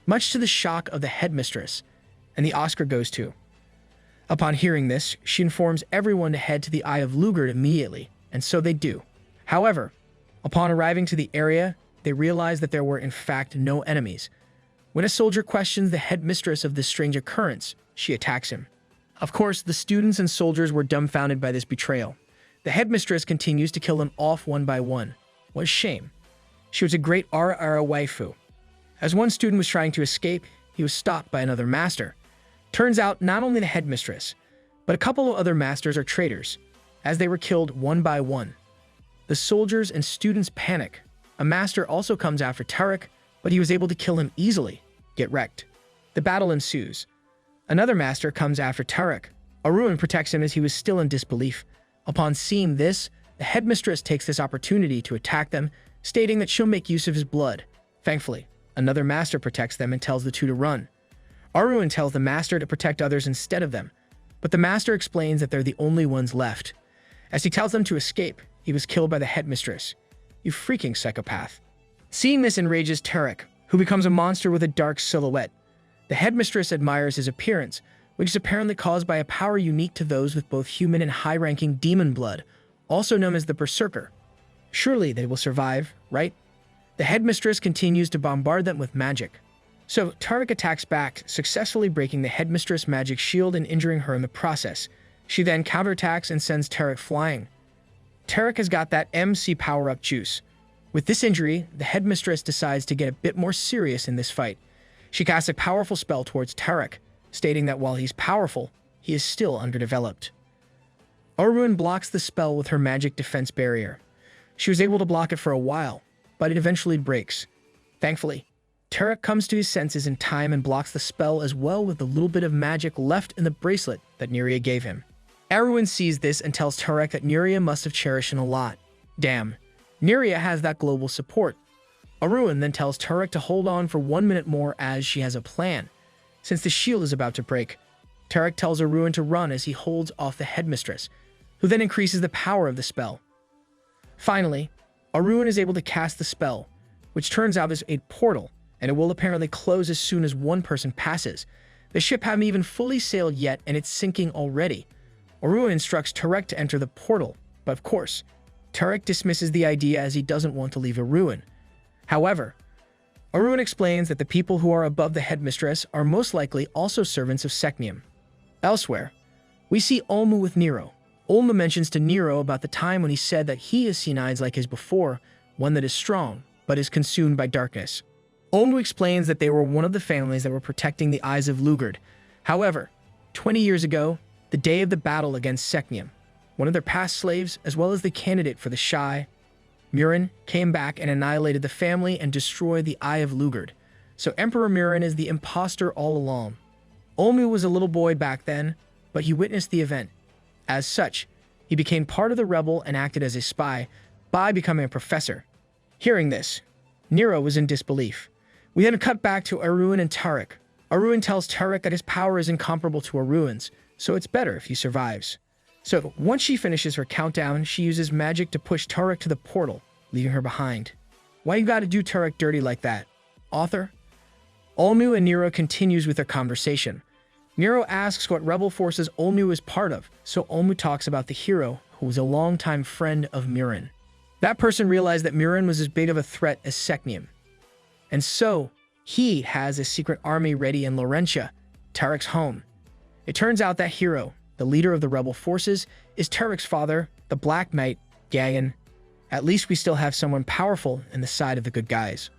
much to the shock of the headmistress, and the Oscar goes to. Upon hearing this, she informs everyone to head to the Eye of Lugard immediately, and so they do. However, upon arriving to the area, they realize that there were in fact no enemies. When a soldier questions the headmistress of this strange occurrence, she attacks him. Of course, the students and soldiers were dumbfounded by this betrayal. The headmistress continues to kill them off one by one. What a shame. She was a great Ara waifu. As one student was trying to escape, he was stopped by another master. Turns out not only the headmistress, but a couple of other masters are traitors, as they were killed one by one. The soldiers and students panic. A master also comes after Tarek, but he was able to kill him easily. Get wrecked. The battle ensues. Another master comes after Tarek. Aruan protects him as he was still in disbelief. Upon seeing this, the headmistress takes this opportunity to attack them, stating that she'll make use of his blood. Thankfully, another master protects them and tells the two to run. Aruan tells the master to protect others instead of them, but the master explains that they're the only ones left. As he tells them to escape, he was killed by the headmistress. You freaking psychopath. Seeing this enrages Tarek, who becomes a monster with a dark silhouette. The headmistress admires his appearance, which is apparently caused by a power unique to those with both human and high-ranking demon blood, also known as the Berserker. Surely they will survive, right? The headmistress continues to bombard them with magic. So Tarek attacks back, successfully breaking the headmistress' magic shield and injuring her in the process. She then counterattacks and sends Tarek flying. Tarek has got that MC power-up juice. With this injury, the headmistress decides to get a bit more serious in this fight. She casts a powerful spell towards Tarek, stating that while he's powerful, he is still underdeveloped. Aruan blocks the spell with her magic defense barrier. She was able to block it for a while, but it eventually breaks. Thankfully, Tarek comes to his senses in time and blocks the spell as well with the little bit of magic left in the bracelet that Niro gave him. Aruan sees this and tells Tarek that Niro must have cherished him a lot. Damn, Niro has that global support. Aruan then tells Tarek to hold on for 1 minute more as she has a plan. Since the shield is about to break, Tarek tells Aruan to run as he holds off the headmistress, who then increases the power of the spell. Finally, Aruan is able to cast the spell, which turns out is a portal, and it will apparently close as soon as one person passes. The ship hasn't even fully sailed yet, and it's sinking already. Aruan instructs Tarek to enter the portal, But of course, Tarek dismisses the idea as he doesn't want to leave Arun. However, Arun explains that the people who are above the headmistress are most likely also servants of Secneum. Elsewhere, we see Olmu with Niro. Olmu mentions to Niro about the time when he said that he has seen eyes like his before, one that is strong, but is consumed by darkness. Olmu explains that they were one of the families that were protecting the eyes of Lugard. However, 20 years ago, the day of the battle against Secneum, one of their past slaves, as well as the candidate for the Shai, Muren, came back and annihilated the family and destroyed the Eye of Lugard. So Emperor Muren is the imposter all along. Olmu was a little boy back then, but he witnessed the event. As such, he became part of the rebel and acted as a spy by becoming a professor. Hearing this, Niro was in disbelief. We then cut back to Arun and Tarek. Arun tells Tarek that his power is incomparable to Arun's, so it's better if he survives. So, once she finishes her countdown, she uses magic to push Tarek to the portal, leaving her behind. Why you gotta do Tarek dirty like that, author? Olmu and Niro continues with their conversation. Niro asks what rebel forces Olmu is part of, so Olmu talks about the hero who was a longtime friend of Muren. That person realized that Muren was as big of a threat as Secneum. And so, he has a secret army ready in Laurentia, Tarek's home. It turns out that hero, the leader of the rebel forces, is Tarek's father, the Black Knight, Gagan. At least we still have someone powerful in the side of the good guys.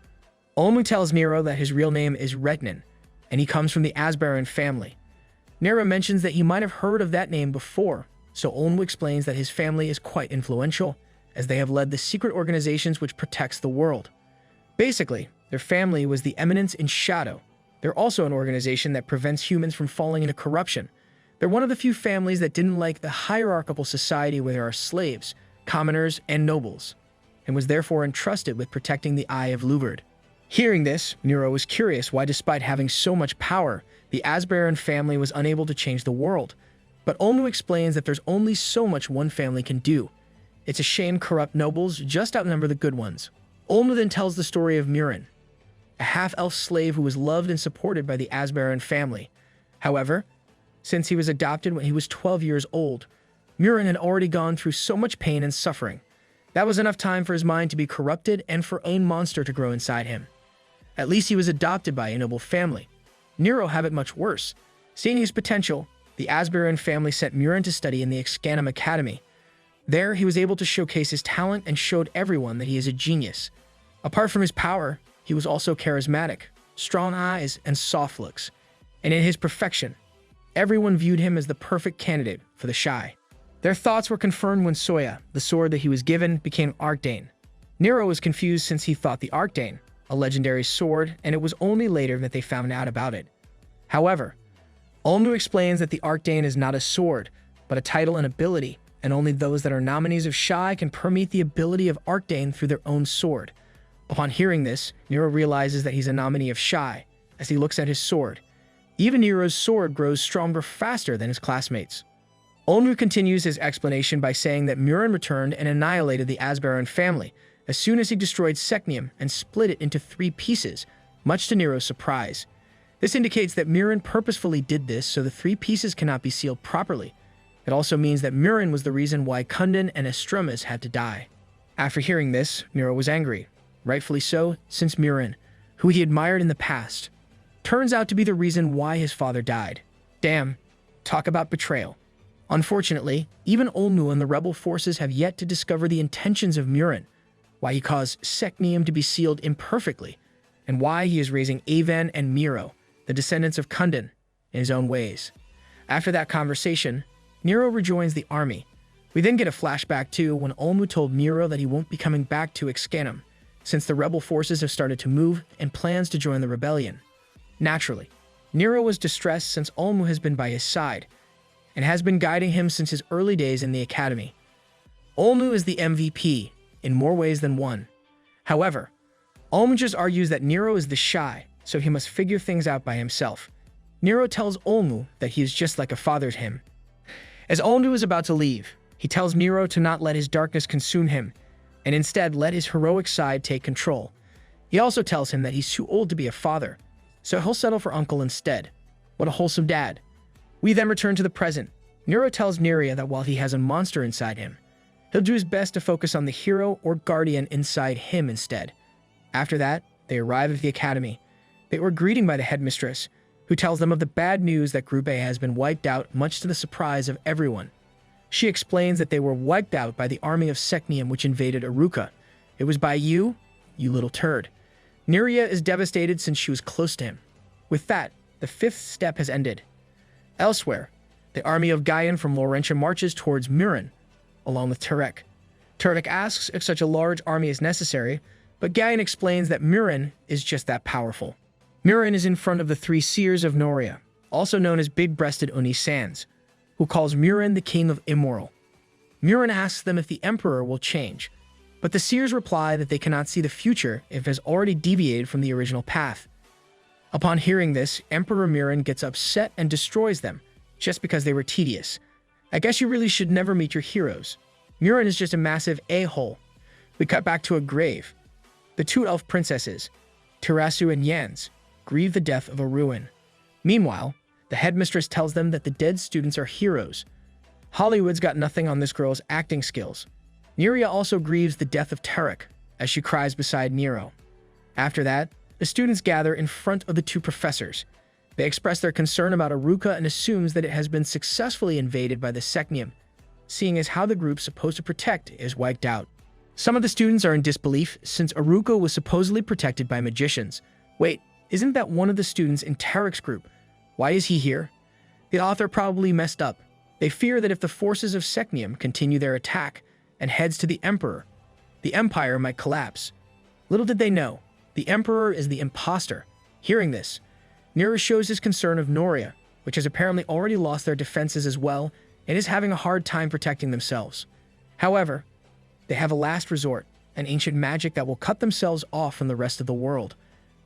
Olmu tells Niro that his real name is Retnin, and he comes from the Asbaran family. Niro mentions that he might have heard of that name before, so Olmu explains that his family is quite influential, as they have led the secret organizations which protects the world. Basically, their family was the Eminence in Shadow. They're also an organization that prevents humans from falling into corruption. They're one of the few families that didn't like the hierarchical society where there are slaves, commoners, and nobles, and was therefore entrusted with protecting the Eye of Lugard. Hearing this, Niro was curious why, despite having so much power, the Asbaran family was unable to change the world. But Olmu explains that there's only so much one family can do. It's a shame corrupt nobles just outnumber the good ones. Olmu then tells the story of Muren, a half-elf slave who was loved and supported by the Asbaran family. However, since he was adopted when he was 12 years old, Muren had already gone through so much pain and suffering. That was enough time for his mind to be corrupted and for a monster to grow inside him. At least he was adopted by a noble family. Niro had it much worse. Seeing his potential, the Asbaran family sent Muren to study in the Excanum Academy. There, he was able to showcase his talent and showed everyone that he is a genius. Apart from his power, he was also charismatic, strong eyes, and soft looks. And in his perfection, everyone viewed him as the perfect candidate for the Shai. Their thoughts were confirmed when Soya, the sword that he was given, became Archdane. Niro was confused since he thought the Archdane, a legendary sword, and it was only later that they found out about it. However, Olmu explains that the Archdane is not a sword, but a title and ability, and only those that are nominees of Shai can permit the ability of Archdane through their own sword. Upon hearing this, Niro realizes that he's a nominee of Shai, as he looks at his sword. Even Niro's sword grows stronger faster than his classmates. Olmu continues his explanation by saying that Muren returned and annihilated the Asbaran family as soon as he destroyed Secneum and split it into 3 pieces, much to Niro's surprise. This indicates that Muren purposefully did this so the 3 pieces cannot be sealed properly. It also means that Muren was the reason why Kundan and Estramas had to die. After hearing this, Niro was angry. Rightfully so, since Muren, who he admired in the past, turns out to be the reason why his father died. Damn, talk about betrayal. Unfortunately, even Olmu and the rebel forces have yet to discover the intentions of Muren, why he caused Secneum to be sealed imperfectly, and why he is raising Avan and Miro, the descendants of Kundan, in his own ways. After that conversation, Niro rejoins the army. We then get a flashback to when Olmu told Niro that he won't be coming back to Excanum, since the rebel forces have started to move and plans to join the rebellion. Naturally, Niro was distressed since Olmu has been by his side, and has been guiding him since his early days in the academy. Olmu is the MVP, in more ways than one. However, Olmu just argues that Niro is the Shai, so he must figure things out by himself. Niro tells Olmu that he is just like a father to him. As Olmu is about to leave, he tells Niro to not let his darkness consume him, and instead let his heroic side take control. He also tells him that he's too old to be a father, so he'll settle for uncle instead. What a wholesome dad. We then return to the present. Niro tells Neria that while he has a monster inside him, He'll do his best to focus on the hero or guardian inside him instead. After that, they arrive at the academy. They were greeted by the headmistress, who tells them of the bad news that Group A has been wiped out, much to the surprise of everyone. She explains that they were wiped out by the army of Secneum, which invaded Aruka. It was by you, you little turd. Niro is devastated since she was close to him. With that, the fifth step has ended. Elsewhere, the army of Gaian from Laurentia marches towards Muren, along with Turek. Turek asks if such a large army is necessary, but Gaian explains that Muren is just that powerful. Muren is in front of the three seers of Noria, also known as big-breasted Uni Sans, who calls Muren the king of immoral. Muren asks them if the emperor will change, but the seers reply that they cannot see the future if it has already deviated from the original path. Upon hearing this, Emperor Muren gets upset and destroys them, just because they were tedious. I guess you really should never meet your heroes. Muren is just a massive a-hole. We cut back to a grave. The two elf princesses, Terasu and Yans, grieve the death of a ruin. Meanwhile, the headmistress tells them that the dead students are heroes. Hollywood's got nothing on this girl's acting skills. Niro also grieves the death of Tarek, as she cries beside Niro. After that, the students gather in front of the two professors. They express their concern about Aruka and assumes that it has been successfully invaded by the Secneum, seeing as how the group supposed to protect is wiped out. Some of the students are in disbelief since Aruka was supposedly protected by magicians. Wait, isn't that one of the students in Tarek's group? Why is he here? The author probably messed up. They fear that if the forces of Secneum continue their attack and heads to the Emperor, the Empire might collapse. Little did they know, the Emperor is the imposter. Hearing this, Niro shows his concern of Noria, which has apparently already lost their defenses as well and is having a hard time protecting themselves. However, they have a last resort, an ancient magic that will cut themselves off from the rest of the world,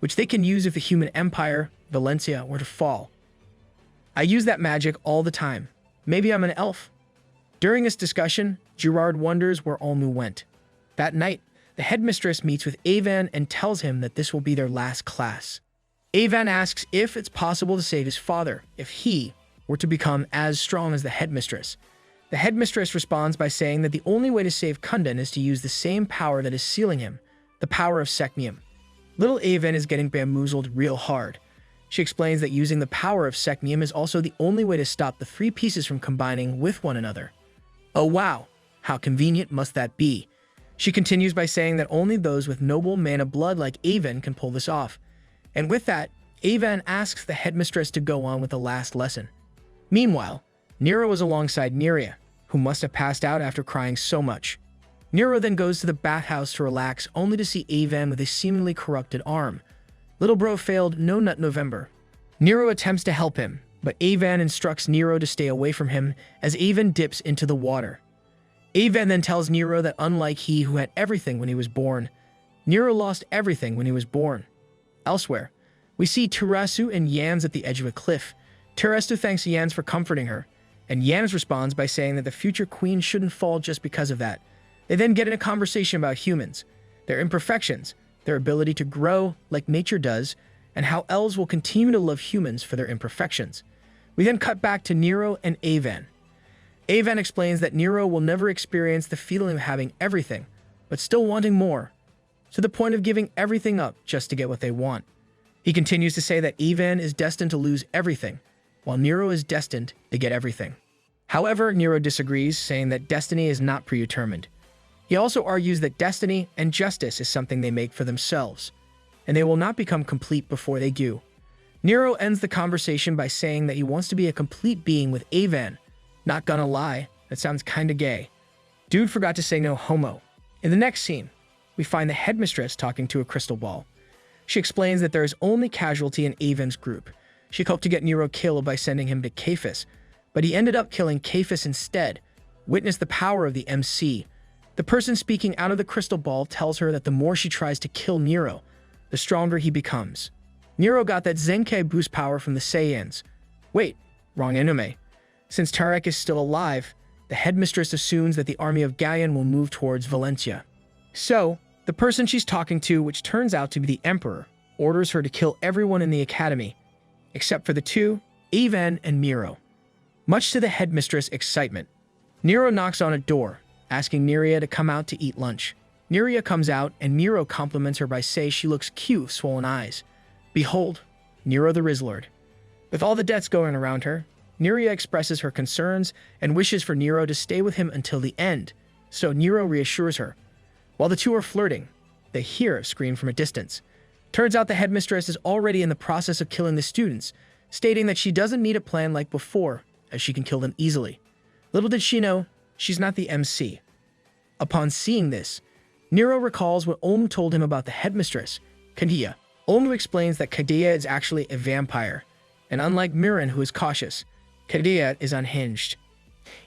which they can use if the human empire, Valencia, were to fall. I use that magic all the time. Maybe I'm an elf. During this discussion, Gerard wonders where Olmu went. That night, the headmistress meets with Avan and tells him that this will be their last class. Avan asks if it's possible to save his father if he were to become as strong as the headmistress. The headmistress responds by saying that the only way to save Kundan is to use the same power that is sealing him, the power of Secneum. Little Avan is getting bamboozled real hard. She explains that using the power of Secneum is also the only way to stop the three pieces from combining with one another. Oh wow, how convenient must that be? She continues by saying that only those with noble mana blood like Avan can pull this off. And with that, Avan asks the headmistress to go on with the last lesson. Meanwhile, Niro is alongside Niro, who must have passed out after crying so much. Niro then goes to the bathhouse to relax, only to see Avan with a seemingly corrupted arm. Little bro failed No Nut November. Niro attempts to help him, but Avan instructs Niro to stay away from him as Avan dips into the water. Avan then tells Niro that unlike he who had everything when he was born, Niro lost everything when he was born. Elsewhere, we see Terasu and Yans at the edge of a cliff. Terasu thanks Yans for comforting her, and Yans responds by saying that the future queen shouldn't fall just because of that. They then get in a conversation about humans, their imperfections, their ability to grow like nature does, and how elves will continue to love humans for their imperfections. We then cut back to Niro and Avan. Avan explains that Niro will never experience the feeling of having everything, but still wanting more, to the point of giving everything up just to get what they want. He continues to say that Avan is destined to lose everything, while Niro is destined to get everything. However, Niro disagrees, saying that destiny is not predetermined. He also argues that destiny and justice is something they make for themselves, and they will not become complete before they do. Niro ends the conversation by saying that he wants to be a complete being with Avan. Not gonna lie, that sounds kinda gay. Dude forgot to say no homo. In the next scene, we find the headmistress talking to a crystal ball. She explains that there is only casualty in Avan's group. She hoped to get Niro killed by sending him to Cephas, but he ended up killing Cephas instead. Witness the power of the MC. The person speaking out of the crystal ball tells her that the more she tries to kill Niro, the stronger he becomes. Niro got that Zenkai boost power from the Saiyans. Wait, wrong anime. Since Tarek is still alive, the headmistress assumes that the army of Gaian will move towards Valencia. So, the person she's talking to, which turns out to be the Emperor, orders her to kill everyone in the academy, except for the two, Avan and Niro. Much to the headmistress' excitement, Niro knocks on a door, asking Neria to come out to eat lunch. Neria comes out, and Niro compliments her by saying she looks cute with swollen eyes. Behold, Niro the Rizlord. With all the deaths going around her, Neria expresses her concerns and wishes for Niro to stay with him until the end, so Niro reassures her. While the two are flirting, they hear a scream from a distance. Turns out the headmistress is already in the process of killing the students, stating that she doesn't need a plan like before, as she can kill them easily. Little did she know, she's not the MC. Upon seeing this, Niro recalls what Olmu told him about the headmistress, Kadia. Olmu explains that Kadia is actually a vampire, and unlike Muren, who is cautious, Kadia is unhinged.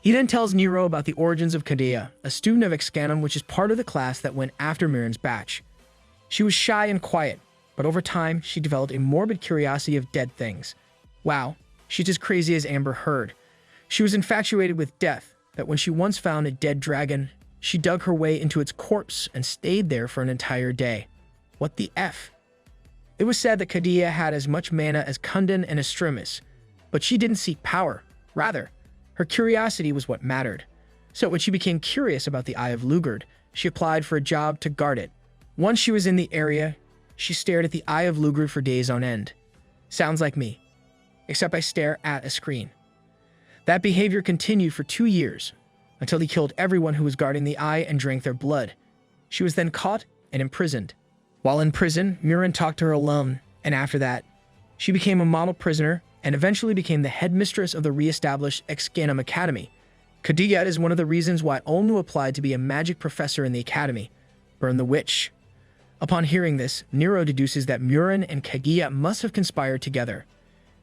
He then tells Niro about the origins of Kadia, a student of Excanum, which is part of the class that went after Muren's batch. She was shy and quiet, but over time, she developed a morbid curiosity of dead things. Wow, she's as crazy as Amber Heard. She was infatuated with death, that when she once found a dead dragon, she dug her way into its corpse and stayed there for an entire day. What the F? It was said that Kadia had as much mana as Kundan and Estrumis, but she didn't seek power. Rather, her curiosity was what mattered. So when she became curious about the Eye of Lugard, she applied for a job to guard it. Once she was in the area, she stared at the Eye of Lugard for days on end. Sounds like me, except I stare at a screen. That behavior continued for 2 years, until he killed everyone who was guarding the eye and drank their blood. She was then caught and imprisoned. While in prison, Muren talked to her alone, and after that, she became a model prisoner and eventually became the headmistress of the re-established Excanum Academy. Kadia is one of the reasons why Olmu applied to be a magic professor in the academy. Burn the witch. Upon hearing this, Niro deduces that Muren and Kagia must have conspired together.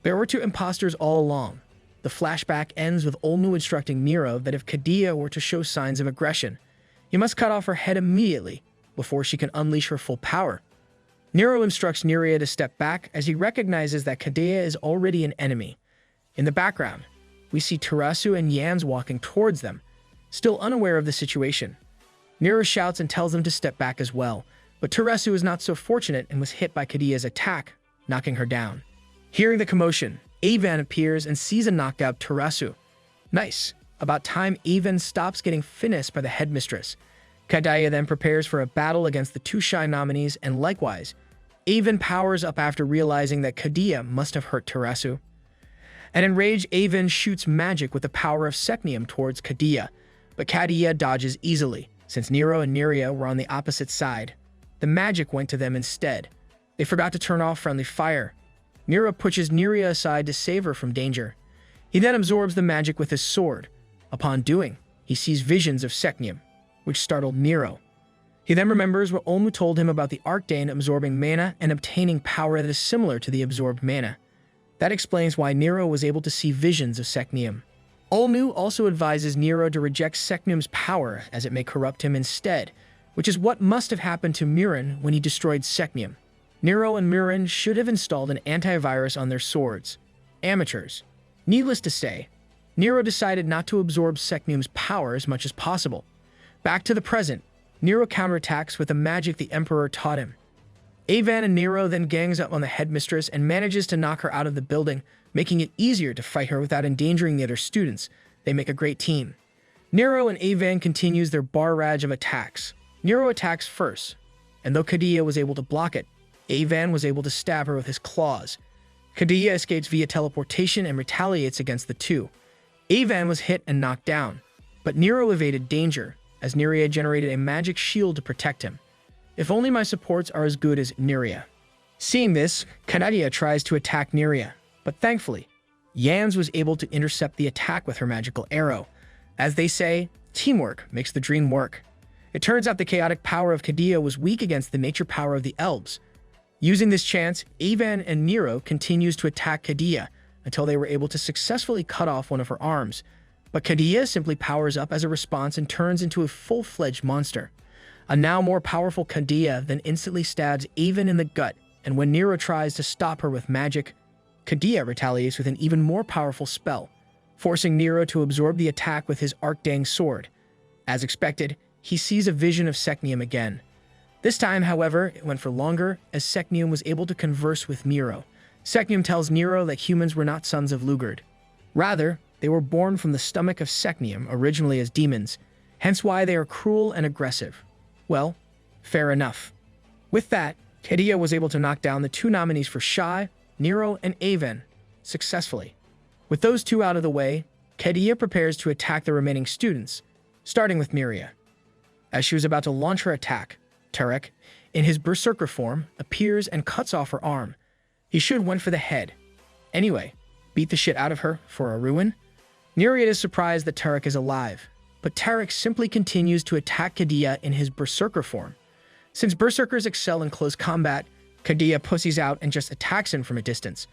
There were two imposters all along. The flashback ends with Olmu instructing Niro that if Kadia were to show signs of aggression, he must cut off her head immediately before she can unleash her full power. Niro instructs Neria to step back as he recognizes that Kadia is already an enemy. In the background, we see Tarasu and Yans walking towards them, still unaware of the situation. Niro shouts and tells them to step back as well, but Tarasu is not so fortunate and was hit by Kadia's attack, knocking her down. Hearing the commotion, Avan appears and sees a knocked out Tarasu. Nice. About time Avan stops getting finished by the headmistress. Kadia then prepares for a battle against the two shy nominees, and likewise, Avan powers up after realizing that Kadia must have hurt Tarasu. An enraged Avan shoots magic with the power of Secneum towards Kadia, but Kadia dodges easily, since Niro and Neria were on the opposite side. The magic went to them instead. They forgot to turn off friendly fire. Niro pushes Neria aside to save her from danger. He then absorbs the magic with his sword. Upon doing, he sees visions of Secneum, which startled Niro. He then remembers what Olmu told him about the Archdane absorbing mana and obtaining power that is similar to the absorbed mana. That explains why Niro was able to see visions of Secneum. Olmu also advises Niro to reject Secneum's power as it may corrupt him instead, which is what must have happened to Muren when he destroyed Secneum. Niro and Muren should have installed an antivirus on their swords. Amateurs. Needless to say, Niro decided not to absorb Secneum's power as much as possible. Back to the present, Niro counterattacks with the magic the Emperor taught him. Avan and Niro then gangs up on the headmistress and manages to knock her out of the building, making it easier to fight her without endangering the other students. They make a great team. Niro and Avan continues their barrage of attacks. Niro attacks first, and though Kadia was able to block it, Avan was able to stab her with his claws. Kadia escapes via teleportation and retaliates against the two. Avan was hit and knocked down, but Niro evaded danger, as Neria generated a magic shield to protect him. If only my supports are as good as Neria. Seeing this, Kadia tries to attack Neria, but thankfully, Yans was able to intercept the attack with her magical arrow. As they say, teamwork makes the dream work. It turns out the chaotic power of Kadia was weak against the nature power of the elves. Using this chance, Avan and Niro continues to attack Kadia until they were able to successfully cut off one of her arms. But Kadia simply powers up as a response and turns into a full-fledged monster. A now more powerful Kadia then instantly stabs Avan in the gut, and when Niro tries to stop her with magic, Kadia retaliates with an even more powerful spell, forcing Niro to absorb the attack with his Archdang sword. As expected, he sees a vision of Secneum again. This time, however, it went for longer, as Secneum was able to converse with Niro. Secneum tells Niro that humans were not sons of Lugard. Rather, they were born from the stomach of Secneum, originally as demons. hence why they are cruel and aggressive. Well, fair enough. With that, Kadia was able to knock down the two nominees for Shai, Niro, and Aven successfully. With those two out of the way, Kadia prepares to attack the remaining students, starting with Miria. As she was about to launch her attack, Turek, in his berserker form, appears and cuts off her arm. He should have went for the head. Anyway, beat the shit out of her for a ruin. Miria is surprised that Turek is alive, but Turek simply continues to attack Kadia in his berserker form. Since berserkers excel in close combat, Kadia pussies out and just attacks him from a distance.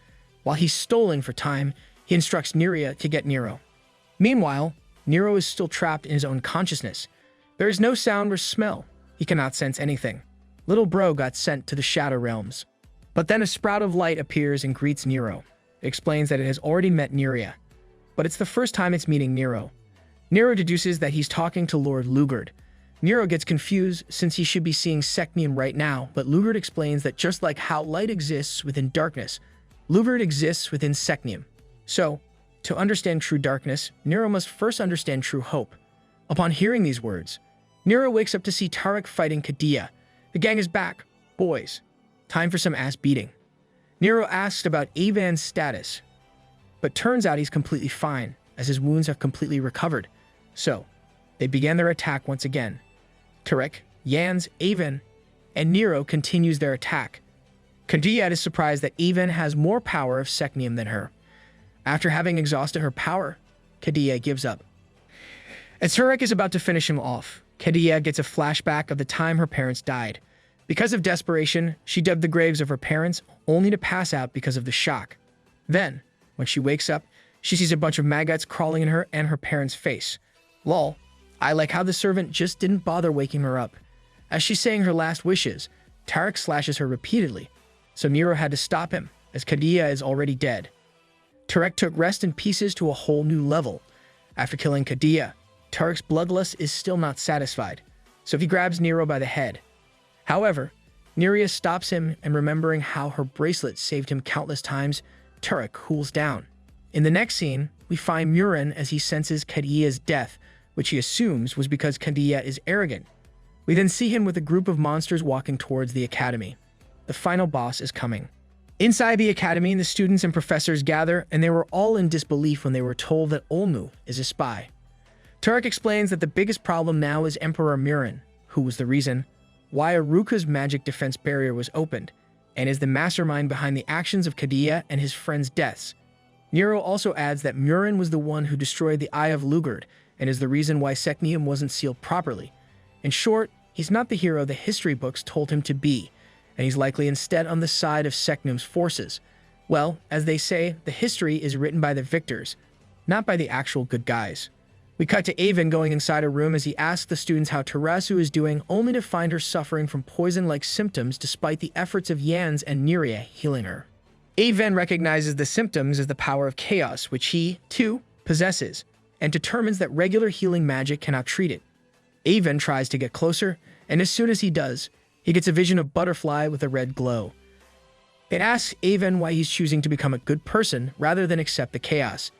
While he's stalling for time, he instructs Miria to get Niro. Meanwhile, Niro is still trapped in his own consciousness. There is no sound or smell. He cannot sense anything. Little bro got sent to the Shadow Realms. But then a sprout of light appears and greets Niro. It explains that it has already met Niria, but it's the first time it's meeting Niro. Niro deduces that he's talking to Lord Lugard. Niro gets confused since he should be seeing Secneum right now, but Lugard explains that just like how light exists within darkness, Lugard exists within Secneum. So, to understand true darkness, Niro must first understand true hope. Upon hearing these words, Niro wakes up to see Turek fighting Kadia. The gang is back. Boys, time for some ass beating. Niro asks about Avan's status, but turns out he's completely fine, as his wounds have completely recovered. So, they began their attack once again. Turek, Yans, Avan, and Niro continues their attack. Kadia is surprised that Avan has more power of Secneum than her. After having exhausted her power, Kadia gives up. As Turek is about to finish him off, Kadia gets a flashback of the time her parents died. Because of desperation, she dug the graves of her parents, only to pass out because of the shock. Then, when she wakes up, she sees a bunch of maggots crawling in her and her parents' face. Lol, I like how the servant just didn't bother waking her up. As she's saying her last wishes, Turek slashes her repeatedly, so Niro had to stop him, as Kadia is already dead. Turek took rest in pieces to a whole new level. After killing Kadia, Turek's bloodlust is still not satisfied, so he grabs Niro by the head. However, Niria stops him, and remembering how her bracelet saved him countless times, Turek cools down. In the next scene, we find Muren as he senses Kadia's death, which he assumes was because Kadia is arrogant. We then see him with a group of monsters walking towards the academy. The final boss is coming. Inside the academy, the students and professors gather, and they were all in disbelief when they were told that Olmu is a spy. Turek explains that the biggest problem now is Emperor Muren, who was the reason why Aruka's magic defense barrier was opened, and is the mastermind behind the actions of Kadia and his friends' deaths. Niro also adds that Muren was the one who destroyed the Eye of Lugard, and is the reason why Secneum wasn't sealed properly. In short, he's not the hero the history books told him to be, and he's likely instead on the side of Secneum's forces. Well, as they say, the history is written by the victors, not by the actual good guys. We cut to Avan going inside a room as he asks the students how Tarasu is doing, only to find her suffering from poison-like symptoms despite the efforts of Yans and Niria healing her. Avan recognizes the symptoms as the power of chaos, which he, too, possesses, and determines that regular healing magic cannot treat it. Avan tries to get closer, and as soon as he does, he gets a vision of Butterfly with a red glow. It asks Avan why he's choosing to become a good person rather than accept the chaos.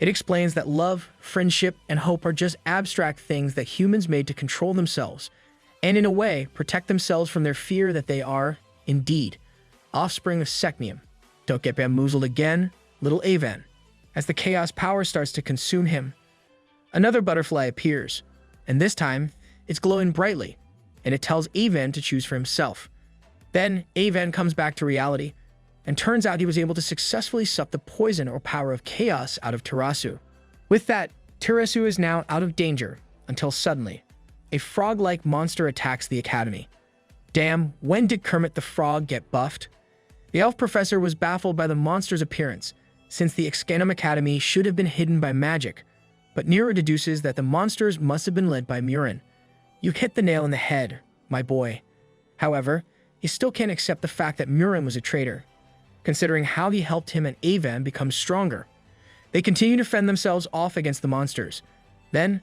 It explains that love, friendship, and hope are just abstract things that humans made to control themselves, and in a way, protect themselves from their fear that they are, indeed, offspring of Secneum. Don't get bamboozled again, little Avan. As the chaos power starts to consume him, another butterfly appears, and this time, it's glowing brightly, and it tells Avan to choose for himself. Then, Avan comes back to reality, and turns out he was able to successfully suck the poison or power of chaos out of Tarasu. With that, Tarasu is now out of danger, until suddenly, a frog-like monster attacks the academy. Damn, when did Kermit the Frog get buffed? The elf professor was baffled by the monster's appearance, since the Excanum Academy should have been hidden by magic, but Niro deduces that the monsters must have been led by Muren. You hit the nail on the head, my boy. However, he still can't accept the fact that Muren was a traitor, considering how he helped him and Avan become stronger. They continue to fend themselves off against the monsters. Then,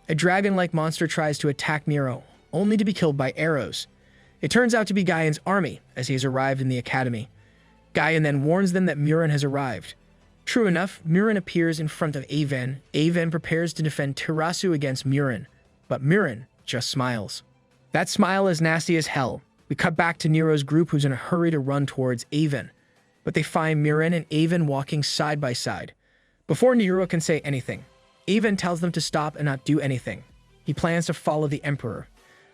a dragon-like monster tries to attack Niro, only to be killed by arrows. It turns out to be Gaian's army, as he has arrived in the academy. Gaian then warns them that Muren has arrived. True enough, Muren appears in front of Avan. Avan prepares to defend Tarasu against Muren. but Muren just smiles. That smile is nasty as hell. We cut back to Niro's group, who's in a hurry to run towards Avon, but they find Muren and Avon walking side by side. Before Niro can say anything, Avon tells them to stop and not do anything. He plans to follow the Emperor.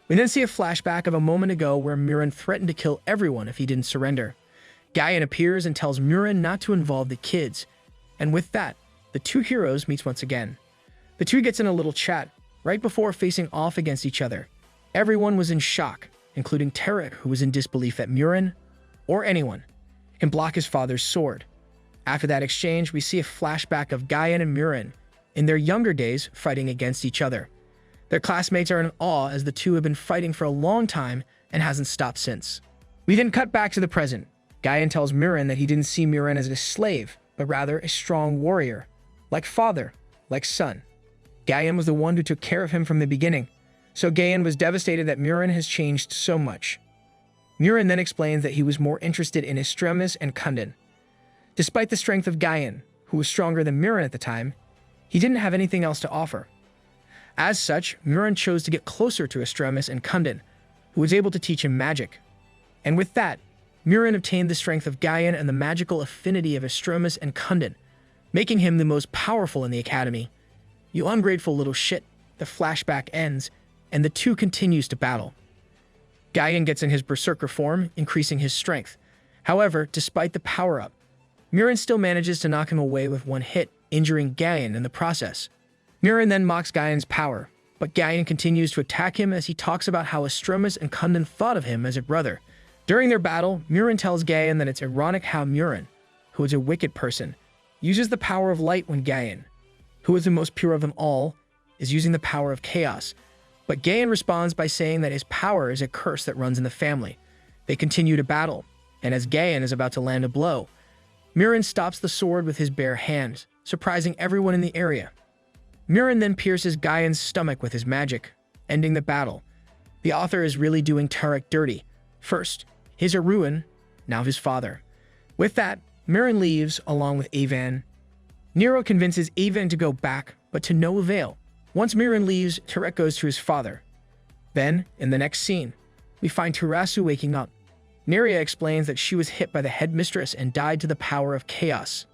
We then see a flashback of a moment ago where Muren threatened to kill everyone if he didn't surrender. Gaian appears and tells Muren not to involve the kids, and with that, the two heroes meet once again. The two gets in a little chat, right before facing off against each other. Everyone was in shock, including Tarek, who was in disbelief that Muren, or anyone, can block his father's sword. After that exchange, we see a flashback of Gaian and Muren in their younger days fighting against each other. Their classmates are in awe as the two have been fighting for a long time and hasn't stopped since. We then cut back to the present. Gaian tells Muren that he didn't see Muren as a slave, but rather a strong warrior. Like father, like son. Gaian was the one who took care of him from the beginning, so Gaian was devastated that Muren has changed so much. Muren then explains that he was more interested in Extremis and Kundin. Despite the strength of Gaian, who was stronger than Muren at the time, he didn't have anything else to offer. As such, Muren chose to get closer to Extremis and Kundin, who was able to teach him magic. And with that, Muren obtained the strength of Gaian and the magical affinity of Extremis and Kundin, making him the most powerful in the academy. You ungrateful little shit. The flashback ends, and the two continues to battle. Gaian gets in his berserker form, increasing his strength. However, despite the power-up, Muren still manages to knock him away with one hit, injuring Gaian in the process. Muren then mocks Gaian's power, but Gaian continues to attack him as he talks about how Extremis and Kundin thought of him as a brother. During their battle, Muren tells Gaian that it's ironic how Muren, who is a wicked person, uses the power of light when Gaian, who is the most pure of them all, is using the power of chaos. But Gaian responds by saying that his power is a curse that runs in the family. They continue to battle, and as Gaian is about to land a blow, Muren stops the sword with his bare hands, surprising everyone in the area. Muren then pierces Gaian's stomach with his magic, ending the battle. The author is really doing Tarek dirty. First, his ruin, now his father. With that, Muren leaves along with Avon. Niro convinces Avon to go back, but to no avail. Once Muren leaves, Tarek goes to his father. Then, in the next scene, we find Terasu waking up. Neria explains that she was hit by the headmistress and died to the power of chaos.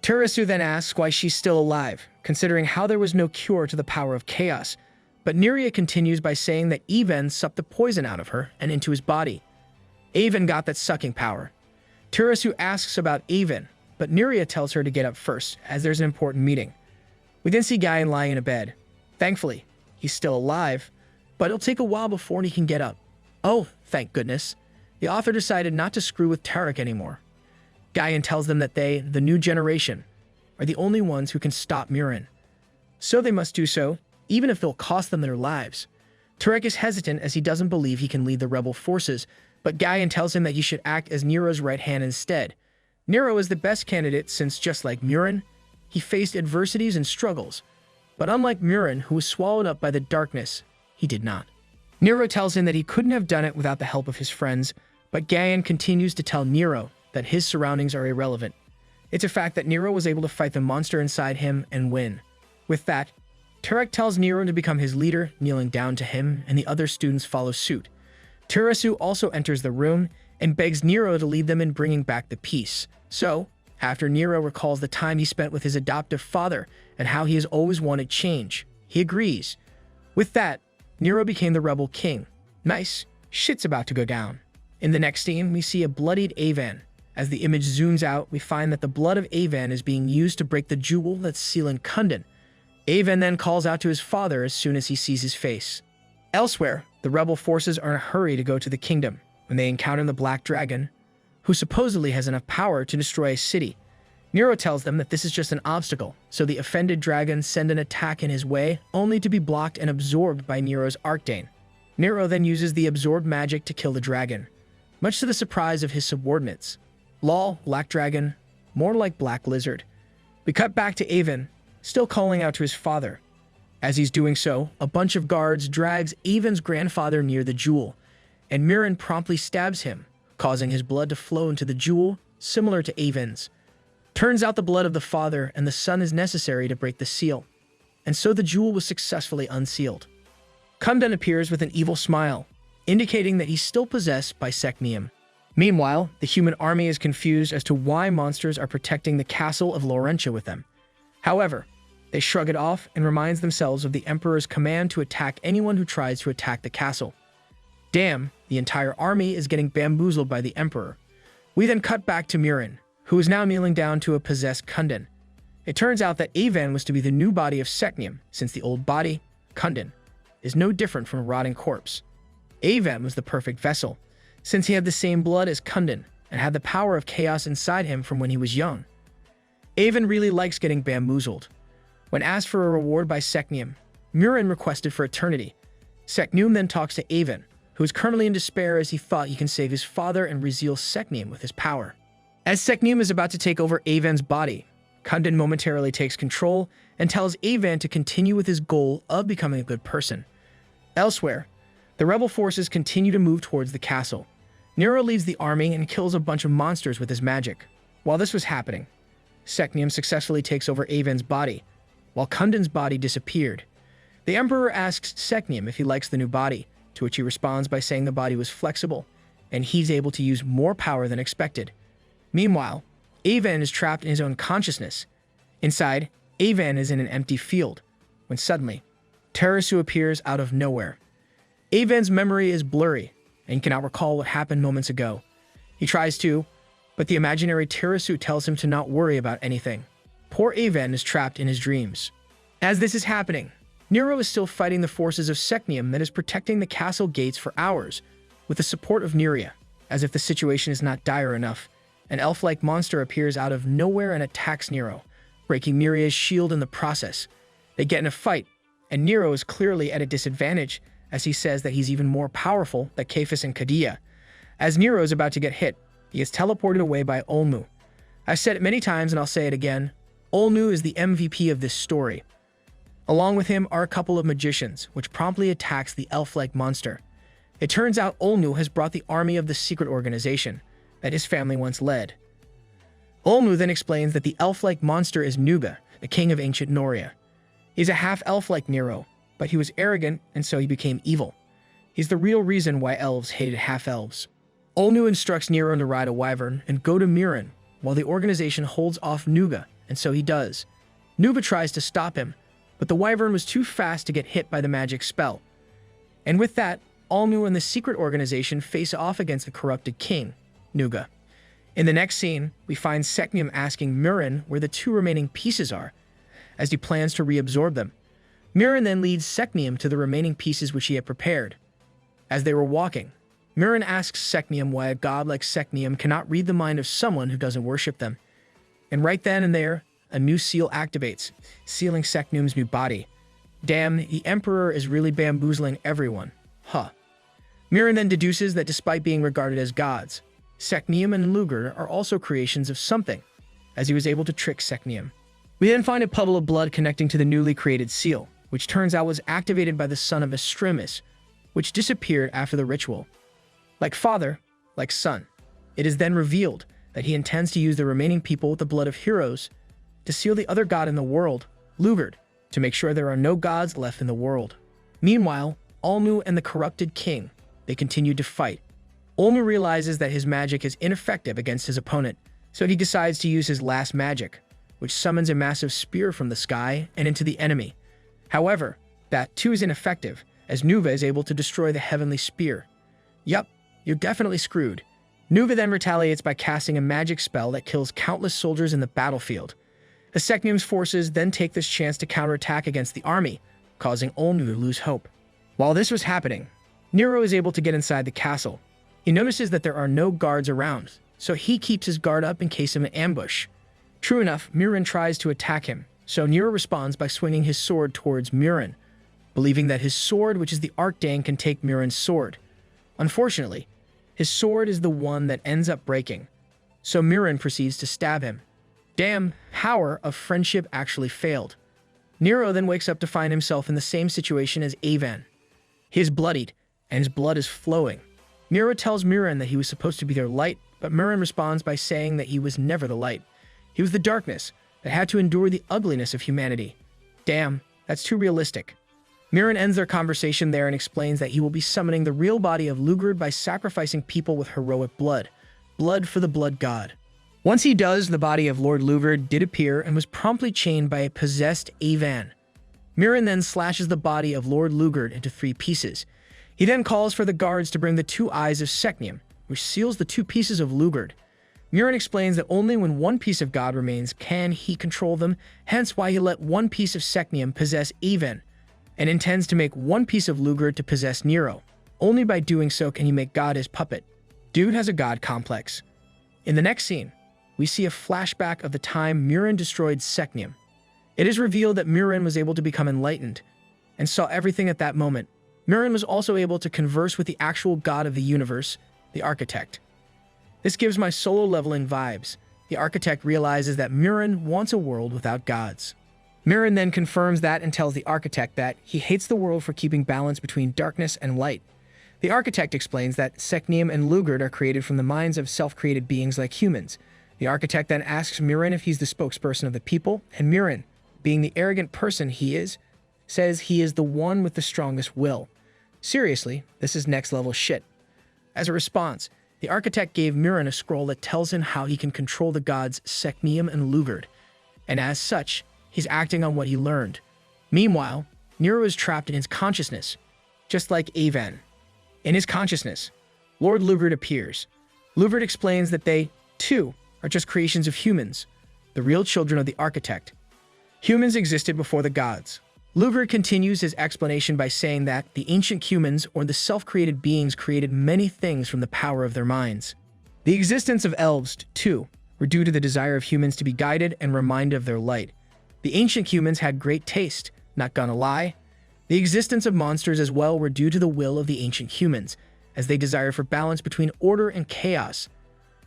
Terasu then asks why she's still alive, considering how there was no cure to the power of chaos. But Neria continues by saying that Avon sucked the poison out of her and into his body. Avon got that sucking power. Terasu asks about Avon, but Neria tells her to get up first, as there's an important meeting. We then see Gaian lying in a bed. Thankfully, he's still alive, but it'll take a while before he can get up. Oh, thank goodness. The author decided not to screw with Tarek anymore. Gaian tells them that they, the new generation, are the only ones who can stop Muren. So they must do so, even if it'll cost them their lives. Tarek is hesitant as he doesn't believe he can lead the rebel forces, but Gaian tells him that he should act as Niro's right hand instead. Niro is the best candidate since, just like Muren, he faced adversities and struggles. But unlike Muren, who was swallowed up by the darkness, he did not. Niro tells him that he couldn't have done it without the help of his friends, but Gaian continues to tell Niro that his surroundings are irrelevant. It's a fact that Niro was able to fight the monster inside him and win. With that, Tarek tells Niro to become his leader, kneeling down to him, and the other students follow suit. Terasu also enters the room and begs Niro to lead them in bringing back the peace. So, after Niro recalls the time he spent with his adoptive father and how he has always wanted change, he agrees. With that, Niro became the rebel king. Nice. Shit's about to go down. In the next scene, we see a bloodied Avon. As the image zooms out, we find that the blood of Avon is being used to break the jewel that's sealing Kundin. Avon then calls out to his father as soon as he sees his face. Elsewhere, the rebel forces are in a hurry to go to the kingdom when they encounter the Black Dragon, who supposedly has enough power to destroy a city. Niro tells them that this is just an obstacle, so the offended dragons send an attack in his way, only to be blocked and absorbed by Niro's Archdane. Niro then uses the absorbed magic to kill the dragon, much to the surprise of his subordinates. Lol, Black Dragon, more like Black Lizard. We cut back to Avon, still calling out to his father. As he's doing so, a bunch of guards drags Avon's grandfather near the jewel, and Muren promptly stabs him, causing his blood to flow into the jewel, similar to Avon's. Turns out the blood of the father and the son is necessary to break the seal, and so the jewel was successfully unsealed. Kundan appears with an evil smile, indicating that he's still possessed by Secneum. Meanwhile, the human army is confused as to why monsters are protecting the castle of Laurentia with them. However, they shrug it off and reminds themselves of the Emperor's command to attack anyone who tries to attack the castle. Damn, the entire army is getting bamboozled by the Emperor. We then cut back to Muren, who is now kneeling down to a possessed Kundan. It turns out that Avan was to be the new body of Secneum, since the old body, Kundan, is no different from a rotting corpse. Avan was the perfect vessel, since he had the same blood as Kundan and had the power of chaos inside him from when he was young. Avan really likes getting bamboozled. When asked for a reward by Secneum, Muren requested for eternity. Secneum then talks to Avan, who is currently in despair as he thought he can save his father and reseal Secneum with his power. As Secneum is about to take over Avan's body, Kundan momentarily takes control and tells Avan to continue with his goal of becoming a good person. Elsewhere, the rebel forces continue to move towards the castle. Niro leads the army and kills a bunch of monsters with his magic. While this was happening, Secneum successfully takes over Avan's body, while Kundan's body disappeared. The Emperor asks Secneum if he likes the new body, to which he responds by saying the body was flexible, and he's able to use more power than expected. Meanwhile, Avan is trapped in his own consciousness. Inside, Avan is in an empty field, when suddenly, Terasu appears out of nowhere. Avan's memory is blurry, and he cannot recall what happened moments ago. He tries to, but the imaginary Terasu tells him to not worry about anything. Poor Avan is trapped in his dreams. As this is happening, Niro is still fighting the forces of Secneum that is protecting the castle gates for hours, with the support of Neria. As if the situation is not dire enough, an elf-like monster appears out of nowhere and attacks Niro, breaking Neria's shield in the process. They get in a fight, and Niro is clearly at a disadvantage, as he says that he's even more powerful than Kefis and Kadia. As Niro is about to get hit, he is teleported away by Olmu. I've said it many times and I'll say it again, Olmu is the MVP of this story. Along with him are a couple of magicians, which promptly attacks the elf-like monster. It turns out Olmu has brought the army of the secret organization that his family once led. Olmu then explains that the elf-like monster is Nuba, the king of ancient Noria. He's a half-elf like Niro, but he was arrogant and so he became evil. He's the real reason why elves hated half-elves. Olmu instructs Niro to ride a wyvern and go to Muren, while the organization holds off Nuba, and so he does. Nuba tries to stop him, but the wyvern was too fast to get hit by the magic spell. And with that, Olmu and the secret organization face off against the corrupted king, Nuga. In the next scene, we find Secneum asking Muren where the two remaining pieces are, as he plans to reabsorb them. Muren then leads Secneum to the remaining pieces which he had prepared. As they were walking, Muren asks Secneum why a god like Secneum cannot read the mind of someone who doesn't worship them. And right then and there, a new seal activates, sealing Secneum's new body. Damn, the Emperor is really bamboozling everyone. Huh. Muren then deduces that despite being regarded as gods, Secneum and Luger are also creations of something, as he was able to trick Secneum. We then find a puddle of blood connecting to the newly created seal, which turns out was activated by the son of Estremis, which disappeared after the ritual. Like father, like son, it is then revealed that he intends to use the remaining people with the blood of heroes to seal the other god in the world, Lugard, to make sure there are no gods left in the world. Meanwhile, Olmu and the corrupted king, they continued to fight. Olmu realizes that his magic is ineffective against his opponent, so he decides to use his last magic, which summons a massive spear from the sky and into the enemy. However, that too is ineffective, as Nuva is able to destroy the heavenly spear. Yup, you're definitely screwed. Nuva then retaliates by casting a magic spell that kills countless soldiers in the battlefield. The Secneum's forces then take this chance to counterattack against the army, causing Olmu to lose hope. While this was happening, Niro is able to get inside the castle. He notices that there are no guards around, so he keeps his guard up in case of an ambush. True enough, Muren tries to attack him, so Niro responds by swinging his sword towards Muren, believing that his sword, which is the Archdane, can take Muren's sword. Unfortunately, his sword is the one that ends up breaking, so Muren proceeds to stab him. Damn, power of friendship actually failed. Niro then wakes up to find himself in the same situation as Avan. He is bloodied, and his blood is flowing. Niro tells Muren that he was supposed to be their light, but Muren responds by saying that he was never the light. He was the darkness that had to endure the ugliness of humanity. Damn, that's too realistic. Muren ends their conversation there and explains that he will be summoning the real body of Lugard by sacrificing people with heroic blood. Blood for the blood god. Once he does, the body of Lord Lugard did appear and was promptly chained by a possessed Avan. Muren then slashes the body of Lord Lugard into 3 pieces. He then calls for the guards to bring the 2 eyes of Secneum, which seals the 2 pieces of Lugard. Muren explains that only when 1 piece of God remains can he control them, hence why he let 1 piece of Secneum possess Avan, and intends to make 1 piece of Lugard to possess Niro. Only by doing so can he make God his puppet. Dude has a god complex. In the next scene, we see a flashback of the time Muren destroyed Secneum. It is revealed that Muren was able to become enlightened and saw everything at that moment. Muren was also able to converse with the actual god of the universe, the Architect. This gives my solo leveling vibes. The Architect realizes that Muren wants a world without gods. Muren then confirms that and tells the Architect that he hates the world for keeping balance between darkness and light. The Architect explains that Secneum and Lugard are created from the minds of self-created beings like humans. The Architect then asks Muren if he's the spokesperson of the people, and Muren, being the arrogant person he is, says he is the one with the strongest will. Seriously, this is next level shit. As a response, the Architect gave Muren a scroll that tells him how he can control the gods Secneum and Lugard, and as such, he's acting on what he learned. Meanwhile, Niro is trapped in his consciousness, just like Avan. In his consciousness, Lord Lugard appears. Lugard explains that they, too, are just creations of humans, the real children of the Architect. Humans existed before the gods. Lugard continues his explanation by saying that the ancient humans, or the self-created beings, created many things from the power of their minds. The existence of elves, too, were due to the desire of humans to be guided and reminded of their light. The ancient humans had great taste, not gonna lie. The existence of monsters as well were due to the will of the ancient humans, as they desired for balance between order and chaos.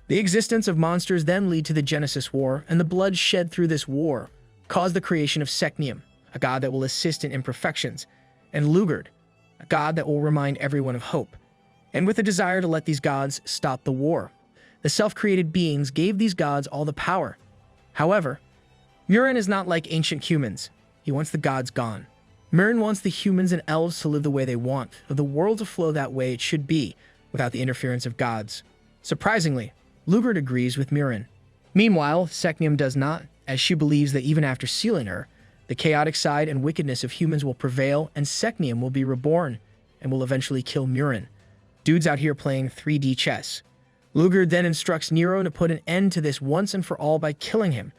The existence of monsters then lead to the Genesis War, and the blood shed through this war caused the creation of Secneum, a god that will assist in imperfections, and Lugard, a god that will remind everyone of hope. And with a desire to let these gods stop the war, the self-created beings gave these gods all the power. However, Muren is not like ancient humans. He wants the gods gone. Muren wants the humans and elves to live the way they want, for the world to flow that way it should be, without the interference of gods. Surprisingly, Lugard agrees with Muren. Meanwhile, Secneum does not, as she believes that even after sealing her, the chaotic side and wickedness of humans will prevail and Secneum will be reborn and will eventually kill Muren. Dude's out here playing 3D chess. Lugard then instructs Niro to put an end to this once and for all by killing him,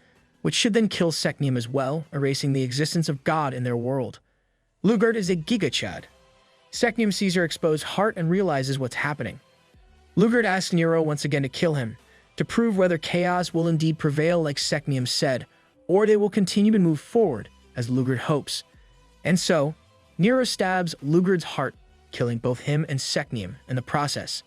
which should then kill Secneum as well, erasing the existence of God in their world. Lugard is a giga-chad. Secneum sees her exposed heart and realizes what's happening. Lugard asks Niro once again to kill him, to prove whether chaos will indeed prevail like Secneum said, or they will continue to move forward, as Lugard hopes. And so, Niro stabs Lugard's heart, killing both him and Secneum in the process.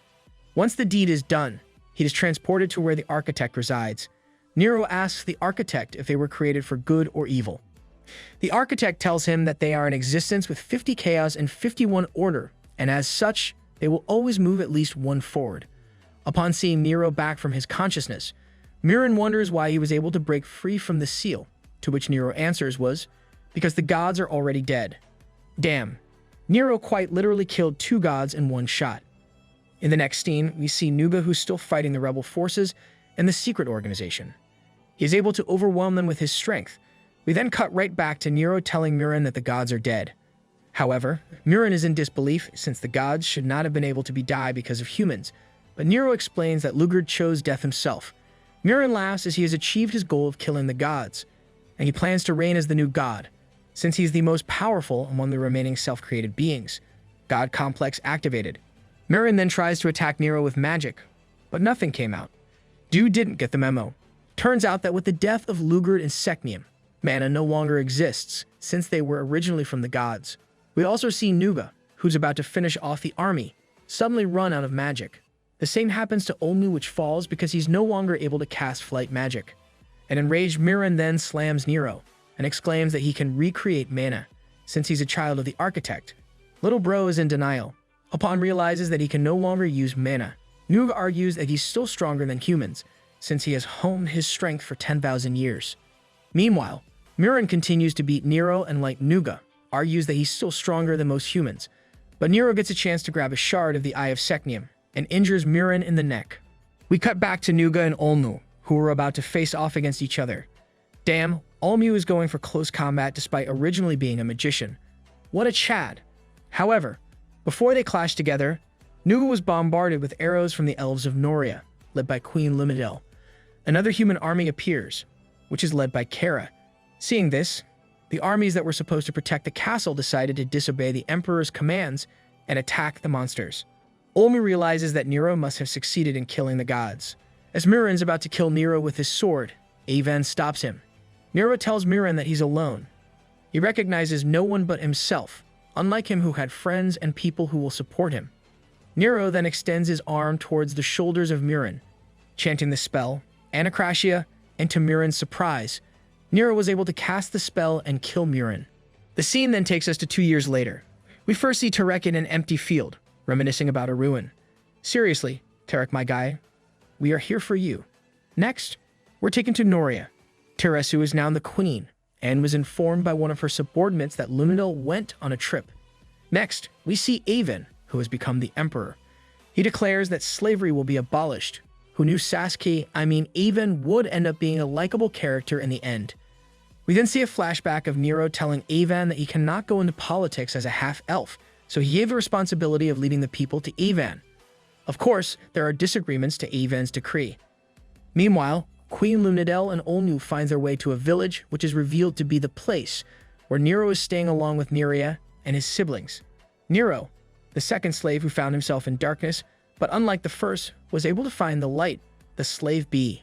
Once the deed is done, he is transported to where the Architect resides. Niro asks the Architect if they were created for good or evil. The Architect tells him that they are in existence with 50 chaos and 51 order, and as such, they will always move at least one forward. Upon seeing Niro back from his consciousness, Muren wonders why he was able to break free from the seal, to which Niro answers was, because the gods are already dead. Damn, Niro quite literally killed 2 gods in one shot. In the next scene, we see Nuga, who's still fighting the rebel forces and the secret organization. He is able to overwhelm them with his strength. We then cut right back to Niro telling Muren that the gods are dead. However, Muren is in disbelief since the gods should not have been able to die because of humans, but Niro explains that Lugard chose death himself. Muren laughs as he has achieved his goal of killing the gods, and he plans to reign as the new god, since he is the most powerful among the remaining self-created beings. God complex activated. Muren then tries to attack Niro with magic, but nothing came out. Dude didn't get the memo. Turns out that with the death of Lugard and Secneum, mana no longer exists, since they were originally from the gods. We also see Nuga, who's about to finish off the army, suddenly run out of magic. The same happens to Olmu, which falls because he's no longer able to cast flight magic. An enraged Muren then slams Niro, and exclaims that he can recreate mana, since he's a child of the Architect. Little bro is in denial. Upon realizes that he can no longer use mana, Nuga argues that he's still stronger than humans, since he has honed his strength for 10,000 years. Meanwhile, Muren continues to beat Niro and like Nuga, argues that he's still stronger than most humans, but Niro gets a chance to grab a shard of the Eye of Secneum and injures Muren in the neck. We cut back to Nuga and Olmu, who were about to face off against each other. Damn, Olmu is going for close combat despite originally being a magician. What a Chad. However, before they clashed together, Nuga was bombarded with arrows from the elves of Noria, led by Queen Lumidel. Another human army appears, which is led by Kara. Seeing this, the armies that were supposed to protect the castle decided to disobey the Emperor's commands and attack the monsters. Olmu realizes that Niro must have succeeded in killing the gods. As Muren's about to kill Niro with his sword, Avan stops him. Niro tells Muren that he's alone. He recognizes no one but himself, unlike him who had friends and people who will support him. Niro then extends his arm towards the shoulders of Muren, chanting the spell, Anacratia, and to Muren's surprise, Niro was able to cast the spell and kill Muren. The scene then takes us to 2 years later. We first see Tarek in an empty field, reminiscing about a ruin. Seriously, Tarek, my guy, we are here for you. Next, we're taken to Noria. Teresu is now the queen, and was informed by one of her subordinates that Luminil went on a trip. Next, we see Avan, who has become the emperor. He declares that slavery will be abolished. Who knew Avan would end up being a likable character in the end. We then see a flashback of Niro telling Avan that he cannot go into politics as a half-elf, so he gave the responsibility of leading the people to Avan. Of course, there are disagreements to Avan's decree. Meanwhile, Queen Lunadel and Olnu find their way to a village, which is revealed to be the place where Niro is staying along with Niria and his siblings. Niro, the second slave who found himself in darkness, but unlike the first, was able to find the light, the slave bee,